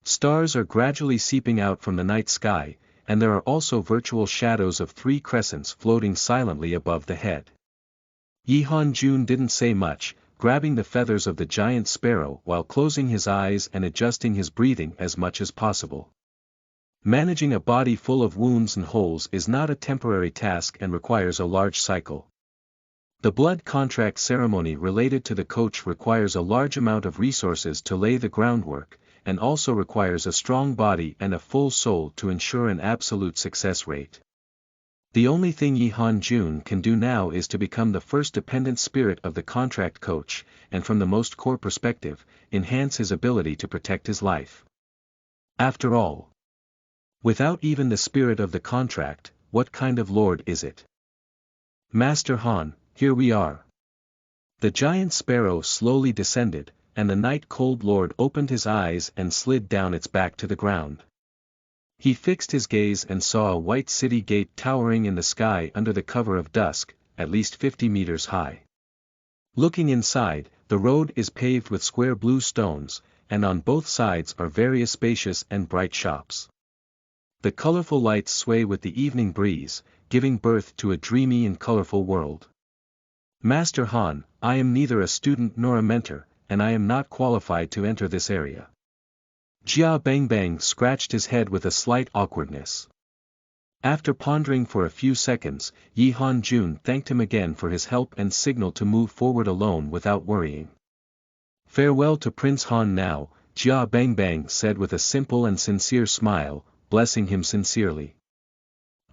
Stars are gradually seeping out from the night sky, and there are also virtual shadows of 3 crescents floating silently above the head. Yi Han-jun didn't say much, grabbing the feathers of the giant sparrow while closing his eyes and adjusting his breathing as much as possible. Managing a body full of wounds and holes is not a temporary task and requires a large cycle. The blood contract ceremony related to the coach requires a large amount of resources to lay the groundwork, and also requires a strong body and a full soul to ensure an absolute success rate. The only thing Yi Han-jun can do now is to become the first dependent spirit of the contract coach, and from the most core perspective, enhance his ability to protect his life. After all, without even the spirit of the contract, what kind of lord is it? Master Han, here we are. The giant sparrow slowly descended, and the night-cold lord opened his eyes and slid down its back to the ground. He fixed his gaze and saw a white city gate towering in the sky under the cover of dusk, at least 50 meters high. Looking inside, the road is paved with square blue stones, and on both sides are various spacious and bright shops. The colorful lights sway with the evening breeze, giving birth to a dreamy and colorful world. Master Han, I am neither a student nor a mentor, and I am not qualified to enter this area. Jia Bangbang scratched his head with a slight awkwardness. After pondering for a few seconds, Yi Han-jun thanked him again for his help and signaled to move forward alone without worrying. Farewell to Prince Han now, Jia Bangbang said with a simple and sincere smile, blessing him sincerely.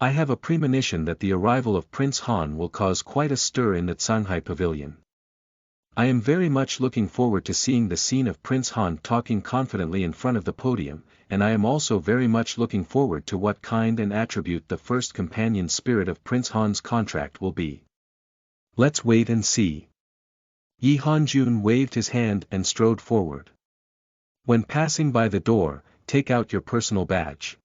I have a premonition that the arrival of Prince Han will cause quite a stir in the Shanghai Pavilion. I am very much looking forward to seeing the scene of Prince Han talking confidently in front of the podium, and I am also very much looking forward to what kind and attribute the first companion spirit of Prince Han's contract will be. Let's wait and see. Yi Han-jun waved his hand and strode forward. When passing by the door, take out your personal badge.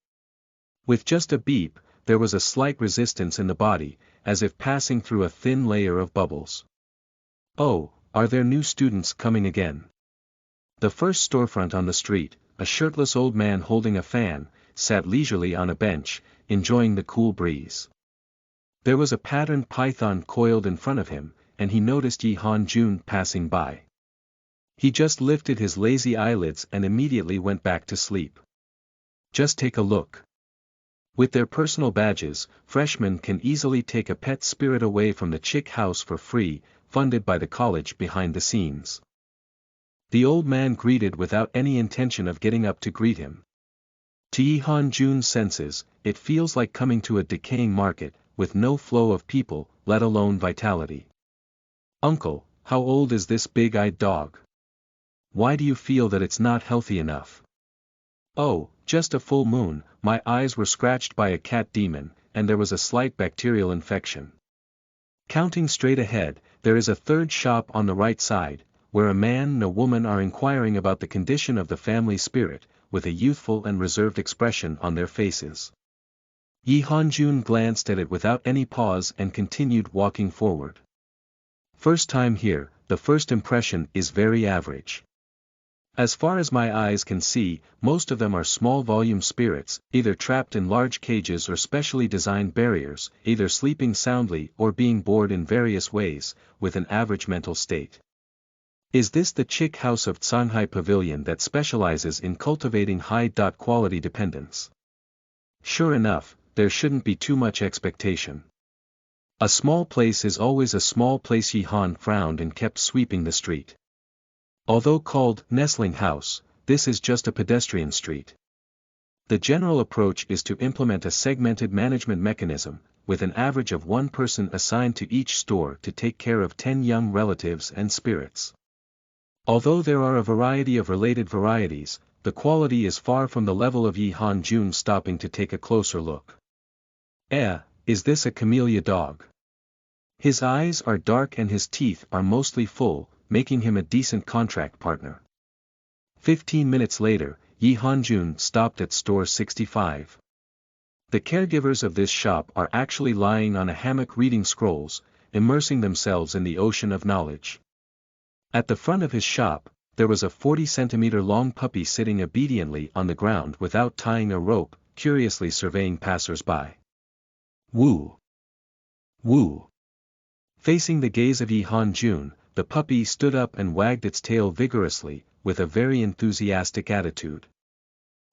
With just a beep, there was a slight resistance in the body, as if passing through a thin layer of bubbles. Oh, are there new students coming again? The first storefront on the street, a shirtless old man holding a fan, sat leisurely on a bench, enjoying the cool breeze. There was a patterned python coiled in front of him, and he noticed Yi Han-jun passing by. He just lifted his lazy eyelids and immediately went back to sleep. Just take a look. With their personal badges, freshmen can easily take a pet spirit away from the chick house for free, funded by the college behind the scenes. The old man greeted without any intention of getting up to greet him. To Yi Han-jun's senses, it feels like coming to a decaying market, with no flow of people, let alone vitality. Uncle, how old is this big-eyed dog? Why do you feel that it's not healthy enough? Oh, just a full moon, my eyes were scratched by a cat demon, and there was a slight bacterial infection. Counting straight ahead, there is a third shop on the right side, where a man and a woman are inquiring about the condition of the family spirit, with a youthful and reserved expression on their faces. Yi Han-jun glanced at it without any pause and continued walking forward. First time here, the first impression is very average. As far as my eyes can see, most of them are small volume spirits, either trapped in large cages or specially designed barriers, either sleeping soundly or being bored in various ways, with an average mental state. Is this the chick house of Shanghai Pavilion that specializes in cultivating high-quality dependents? Sure enough, there shouldn't be too much expectation. A small place is always a small place. Yi Han frowned and kept sweeping the street. Although called Nestling House, this is just a pedestrian street. The general approach is to implement a segmented management mechanism, with an average of one person assigned to each store to take care of 10 young relatives and spirits. Although there are a variety of related varieties, the quality is far from the level of Yi Han-jun stopping to take a closer look. Is this a camellia dog? His eyes are dark and his teeth are mostly full, making him a decent contract partner. 15 minutes later, Yi Han-jun stopped at store 65. The caregivers of this shop are actually lying on a hammock reading scrolls, immersing themselves in the ocean of knowledge. At the front of his shop, there was a 40-centimeter-long puppy sitting obediently on the ground without tying a rope, curiously surveying passers-by. Woo! Woo! Facing the gaze of Yi Han-jun, the puppy stood up and wagged its tail vigorously, with a very enthusiastic attitude.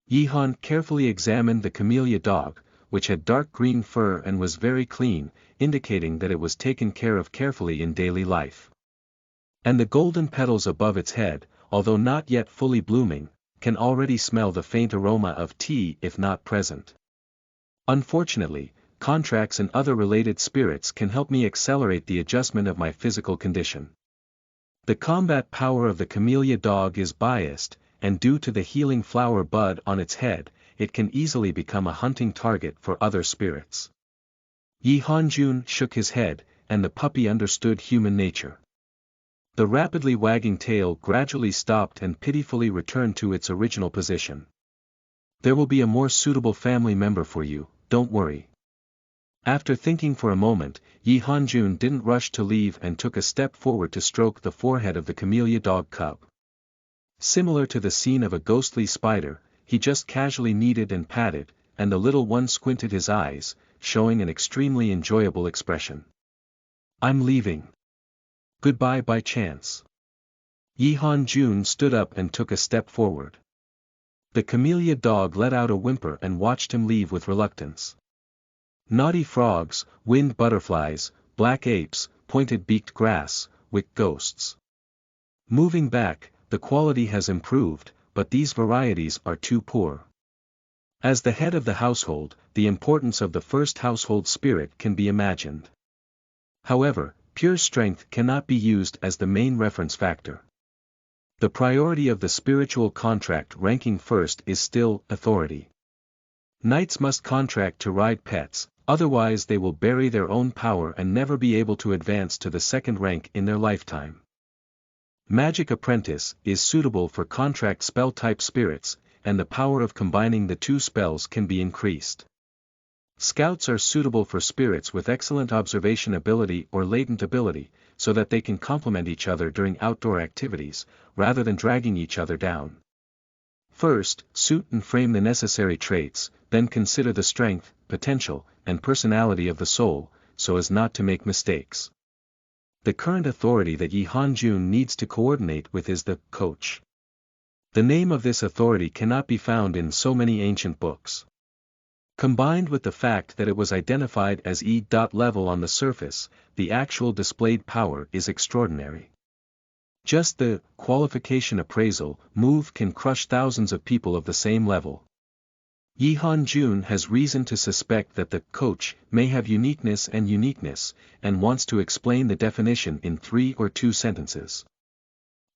Yi Han carefully examined the camellia dog, which had dark green fur and was very clean, indicating that it was taken care of carefully in daily life. And the golden petals above its head, although not yet fully blooming, can already smell the faint aroma of tea if not present. Unfortunately, contracts and other related spirits can help me accelerate the adjustment of my physical condition. The combat power of the camellia dog is biased, and due to the healing flower bud on its head, it can easily become a hunting target for other spirits. Yi Han-jun shook his head, and the puppy understood human nature. The rapidly wagging tail gradually stopped and pitifully returned to its original position. There will be a more suitable family member for you, don't worry. After thinking for a moment, Yi Han-jun didn't rush to leave and took a step forward to stroke the forehead of the camellia dog cub. Similar to the scene of a ghostly spider, he just casually kneaded and patted, and the little one squinted his eyes, showing an extremely enjoyable expression. I'm leaving. Goodbye by chance. Yi Han-jun stood up and took a step forward. The camellia dog let out a whimper and watched him leave with reluctance. Naughty frogs, winged butterflies, black apes, pointed-beaked grass, wick ghosts. Moving back, the quality has improved, but these varieties are too poor. As the head of the household, the importance of the first household spirit can be imagined. However, pure strength cannot be used as the main reference factor. The priority of the spiritual contract ranking first is still authority. Knights must contract to ride pets, otherwise they will bury their own power and never be able to advance to the second rank in their lifetime. Magic Apprentice is suitable for contract spell-type spirits, and the power of combining the two spells can be increased. Scouts are suitable for spirits with excellent observation ability or latent ability, so that they can complement each other during outdoor activities, rather than dragging each other down. First, suit and frame the necessary traits, then consider the strength, potential, and personality of the soul, so as not to make mistakes. The current authority that Yi Han-jun needs to coordinate with is the coach. The name of this authority cannot be found in so many ancient books. Combined with the fact that it was identified as E.level on the surface, the actual displayed power is extraordinary. Just the qualification appraisal move can crush thousands of people of the same level. Yi Han-jun has reason to suspect that the coach may have uniqueness, and wants to explain the definition in 3 or 2 sentences.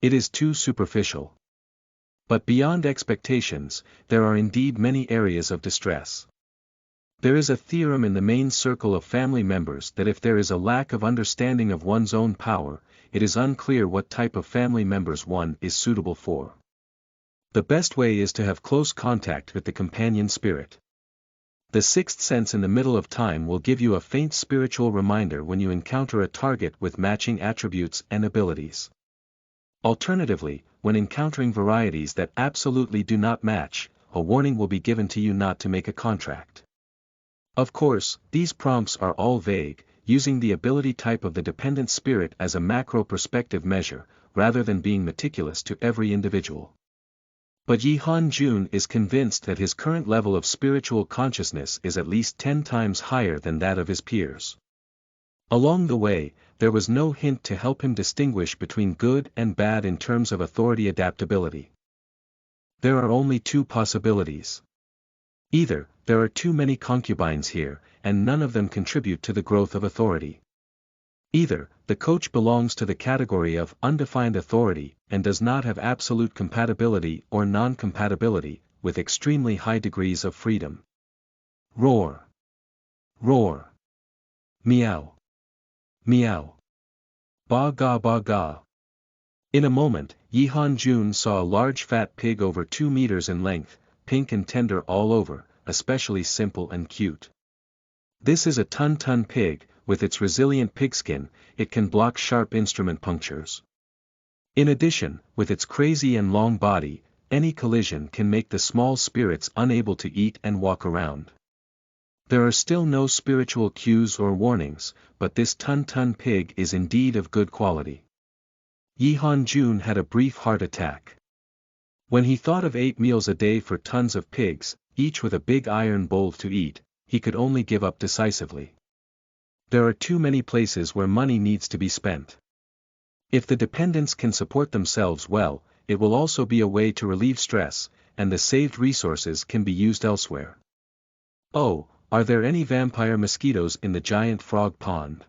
It is too superficial. But beyond expectations, there are indeed many areas of distress. There is a theorem in the main circle of family members that if there is a lack of understanding of one's own power, it is unclear what type of family members one is suitable for. The best way is to have close contact with the companion spirit. The sixth sense in the middle of time will give you a faint spiritual reminder when you encounter a target with matching attributes and abilities. Alternatively, when encountering varieties that absolutely do not match, a warning will be given to you not to make a contract. Of course, these prompts are all vague, using the ability type of the dependent spirit as a macro perspective measure, rather than being meticulous to every individual. But Yi Han-jun is convinced that his current level of spiritual consciousness is at least 10 times higher than that of his peers. Along the way, there was no hint to help him distinguish between good and bad in terms of authority adaptability. There are only 2 possibilities. Either, there are too many concubines here, and none of them contribute to the growth of authority. Either, the coach belongs to the category of undefined authority and does not have absolute compatibility or non-compatibility, with extremely high degrees of freedom. Roar. Roar. Meow. Meow. Ba ga ba ga. In a moment, Yi Han-jun saw a large fat pig over 2 meters in length, pink and tender all over, especially simple and cute. This is a ton-ton pig. With its resilient pigskin, it can block sharp instrument punctures. In addition, with its crazy and long body, any collision can make the small spirits unable to eat and walk around. There are still no spiritual cues or warnings, but this ton pig is indeed of good quality. Yi Han-jun had a brief heart attack. When he thought of 8 meals a day for tons of pigs, each with a big iron bowl to eat, he could only give up decisively. There are too many places where money needs to be spent. If the dependents can support themselves well, it will also be a way to relieve stress, and the saved resources can be used elsewhere. Oh, are there any vampire mosquitoes in the giant frog pond?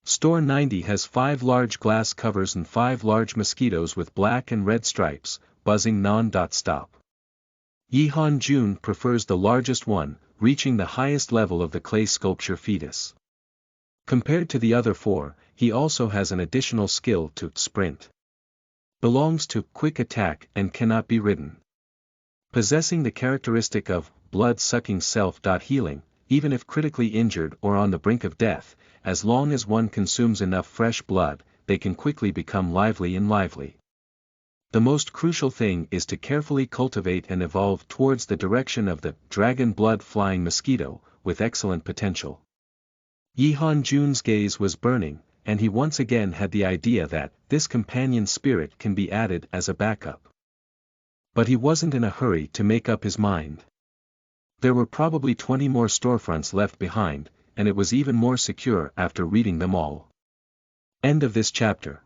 Store 90 has 5 large glass covers and 5 large mosquitoes with black and red stripes, buzzing non-stop. Yi Han-jun prefers the largest one, reaching the highest level of the clay sculpture fetus. Compared to the other 4, he also has an additional skill to sprint. Belongs to quick attack and cannot be ridden. Possessing the characteristic of blood-sucking self-healing, even if critically injured or on the brink of death, as long as one consumes enough fresh blood, they can quickly become lively. The most crucial thing is to carefully cultivate and evolve towards the direction of the dragon blood flying mosquito, with excellent potential. Yi Han-jun's gaze was burning, and he once again had the idea that this companion spirit can be added as a backup. But he wasn't in a hurry to make up his mind. There were probably 20 more storefronts left behind, and it was even more secure after reading them all. End of this chapter.